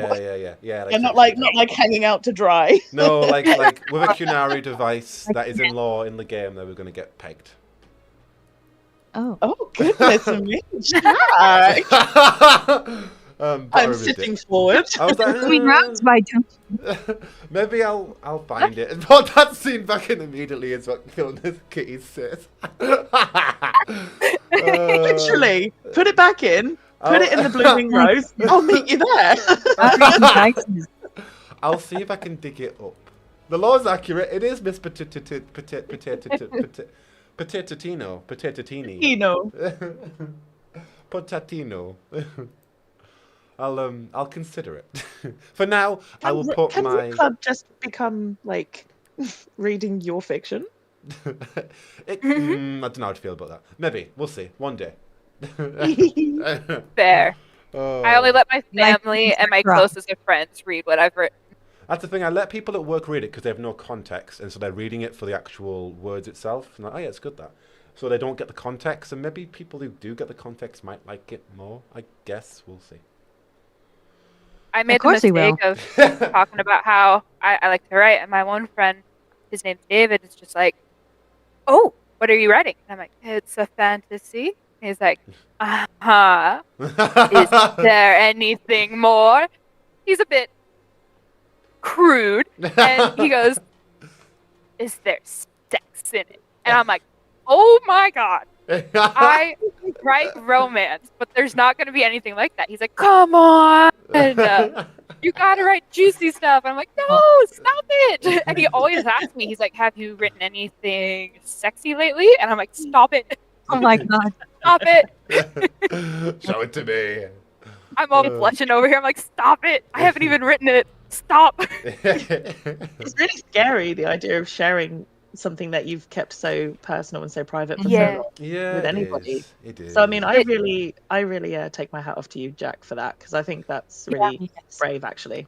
Speaker 1: Yeah. Like
Speaker 4: And not
Speaker 1: sexually
Speaker 4: like
Speaker 1: pegged.
Speaker 4: hanging out to dry.
Speaker 1: No, like with a Kunari device that is in law in the game, they were going to get pegged.
Speaker 3: Oh.
Speaker 4: Oh goodness me, Jack!
Speaker 1: But I
Speaker 4: I'm
Speaker 1: removed
Speaker 4: sitting
Speaker 1: it.
Speaker 4: forward.
Speaker 1: I was like,
Speaker 3: Queen Rose, why don't
Speaker 1: maybe I'll find it. But that scene back in immediately is what killed this Kitty says.
Speaker 4: Literally, put it back in. Put it in the blooming rose. I'll meet you there.
Speaker 1: I'll see if I can dig it up. The law's accurate. It is Miss Potatatino. Potatino. I'll consider it. For now, I will put
Speaker 4: Can
Speaker 1: my.
Speaker 4: Rook Club just become like reading your fiction?
Speaker 1: I don't know how to feel about that. Maybe we'll see one day.
Speaker 2: Fair.
Speaker 1: Oh.
Speaker 2: I only let my
Speaker 3: Like
Speaker 2: family and my
Speaker 3: Mr. Crumb.
Speaker 2: closest of friends read what I've written.
Speaker 1: That's the thing. I let people at work read it because they have no context, and so they're reading it for the actual words itself. And like, oh yeah, it's good that. So they don't get the context, and maybe people who do get the context might like it more. I guess we'll see.
Speaker 2: I made the
Speaker 3: course he will.
Speaker 2: mistake of talking about how I like to write, and my one friend, his name's David, is just like, "Oh, what are you writing?" And I'm like, "It's a fantasy." And he's like, "Uh-huh. Is there anything more?" He's a bit crude, and he goes, "Is there sex in it?" And I'm like, "Oh my god, I write romance, but there's not going to be anything like that." He's like, "Come on, you gotta write juicy stuff." And I'm like, "No, stop it!" And he always asks me, he's like, "Have you written anything sexy lately?" And I'm like, "Stop it,
Speaker 3: Oh my god.
Speaker 2: stop it."
Speaker 1: Show it to me.
Speaker 2: I'm all blushing over here. I'm like, "Stop it! I haven't even written it. Stop."
Speaker 4: It's really scary, the idea of sharing something that you've kept so personal and so private for
Speaker 2: Yeah.
Speaker 4: so long
Speaker 1: Yeah,
Speaker 4: with
Speaker 1: it
Speaker 4: anybody.
Speaker 1: is. It is.
Speaker 4: So I mean, I really take my hat off to you, Jack, for that, because I think that's really brave, actually.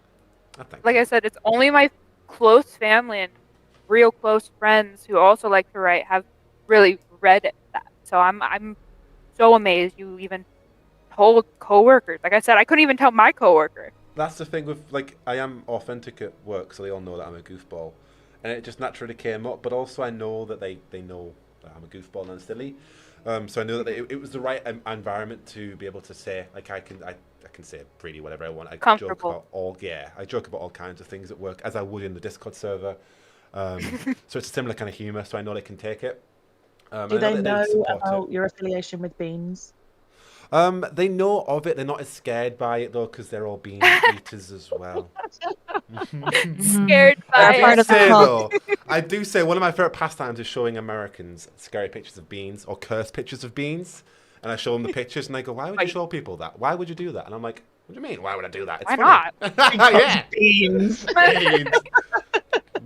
Speaker 1: Oh, thank
Speaker 2: Like
Speaker 1: you.
Speaker 2: I said, it's only my close family and real close friends who also like to write have really read that. So I'm so amazed you even told coworkers. Like I said, I couldn't even tell my coworker.
Speaker 1: That's the thing with, like, I am authentic at work, so they all know that I'm a goofball. And it just naturally came up, but also I know that they know that I'm a goofball and silly. So I knew that it was the right environment to be able to say, like, I can say pretty whatever I want. I joke about I joke about all kinds of things at work, as I would in the Discord server. So it's a similar kind of humor, so I know they can take it.
Speaker 4: Do they know about your affiliation with Beans?
Speaker 1: They know of it. They're not as scared by it though, because they're all bean eaters as well.
Speaker 2: Scared by it.
Speaker 1: I do say one of my favorite pastimes is showing Americans scary pictures of beans or cursed pictures of beans, and I show them the pictures, and they go, "Why would you show people that? Why would you do that?" And I'm like, "What do you mean? Why would I do that? It's
Speaker 2: Why
Speaker 1: funny."
Speaker 2: not?
Speaker 1: Yeah,
Speaker 4: Beans.
Speaker 1: beans.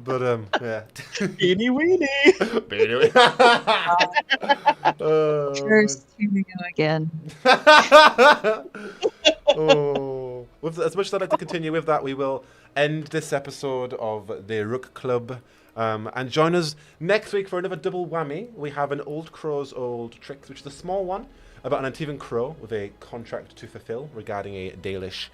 Speaker 1: But yeah.
Speaker 4: Beanie weenie.
Speaker 1: Beanie.
Speaker 3: First, here we go again.
Speaker 1: Oh, as much as I'd like to continue with that, we will end this episode of the Rook Club. And join us next week for another double whammy. We have an Old Crow's Old Tricks, which is a small one about an Antivan Crow with a contract to fulfill regarding a Dalish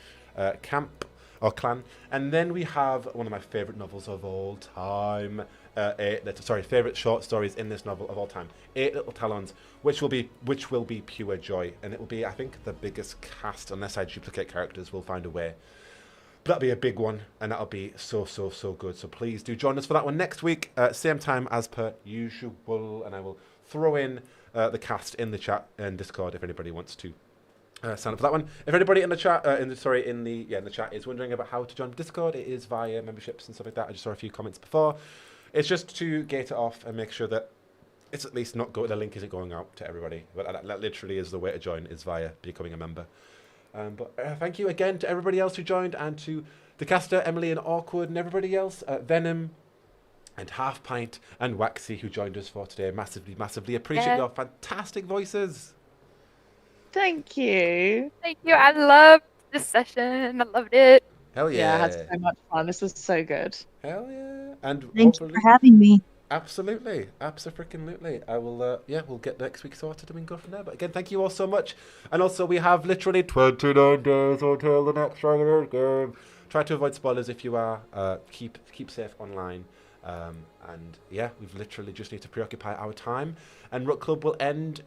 Speaker 1: camp or clan. And then we have one of my favourite novels of all time. Favourite short stories in this novel of all time. 8 Little Talons, which will be pure joy, and it will be, I think, the biggest cast. Unless I duplicate characters, we'll find a way. But that'll be a big one, and that'll be so good. So please do join us for that one next week, same time as per usual. And I will throw in the cast in the chat and Discord if anybody wants to sign up for that one. If anybody in the chat, in the chat is wondering about how to join Discord, it is via memberships and stuff like that. I just saw a few comments before. It's just to gate it off and make sure that it's at least not the link isn't going out to everybody. But that literally is the way to join, is via becoming a member. But thank you again to everybody else who joined, and to the caster, Emily and Awkward, and everybody else, Venom and Half Pint and Waxy, who joined us for today. Massively appreciate your fantastic voices.
Speaker 4: Thank you.
Speaker 2: Thank you. I loved this session. I loved it.
Speaker 1: Hell yeah.
Speaker 4: Yeah, I had so much fun. This was so good.
Speaker 1: Hell yeah. And
Speaker 3: Thank you for having me.
Speaker 1: Absolutely, absolutely. I will. Yeah, we'll get next week sorted and we can go from there. But again, thank you all so much. And also, we have literally 29 days until the next regular game. Try to avoid spoilers if you are. Keep safe online. And yeah, we've literally just need to preoccupy our time. And Rook Club will end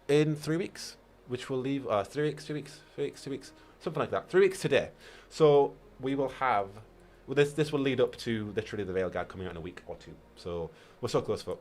Speaker 1: in 3 weeks, which will leave 3 weeks, 2 weeks, 2 weeks, something like that. 3 weeks today. So we will have. Well, this will lead up to literally the Veilguard coming out in a week or two. So we're so close, folks.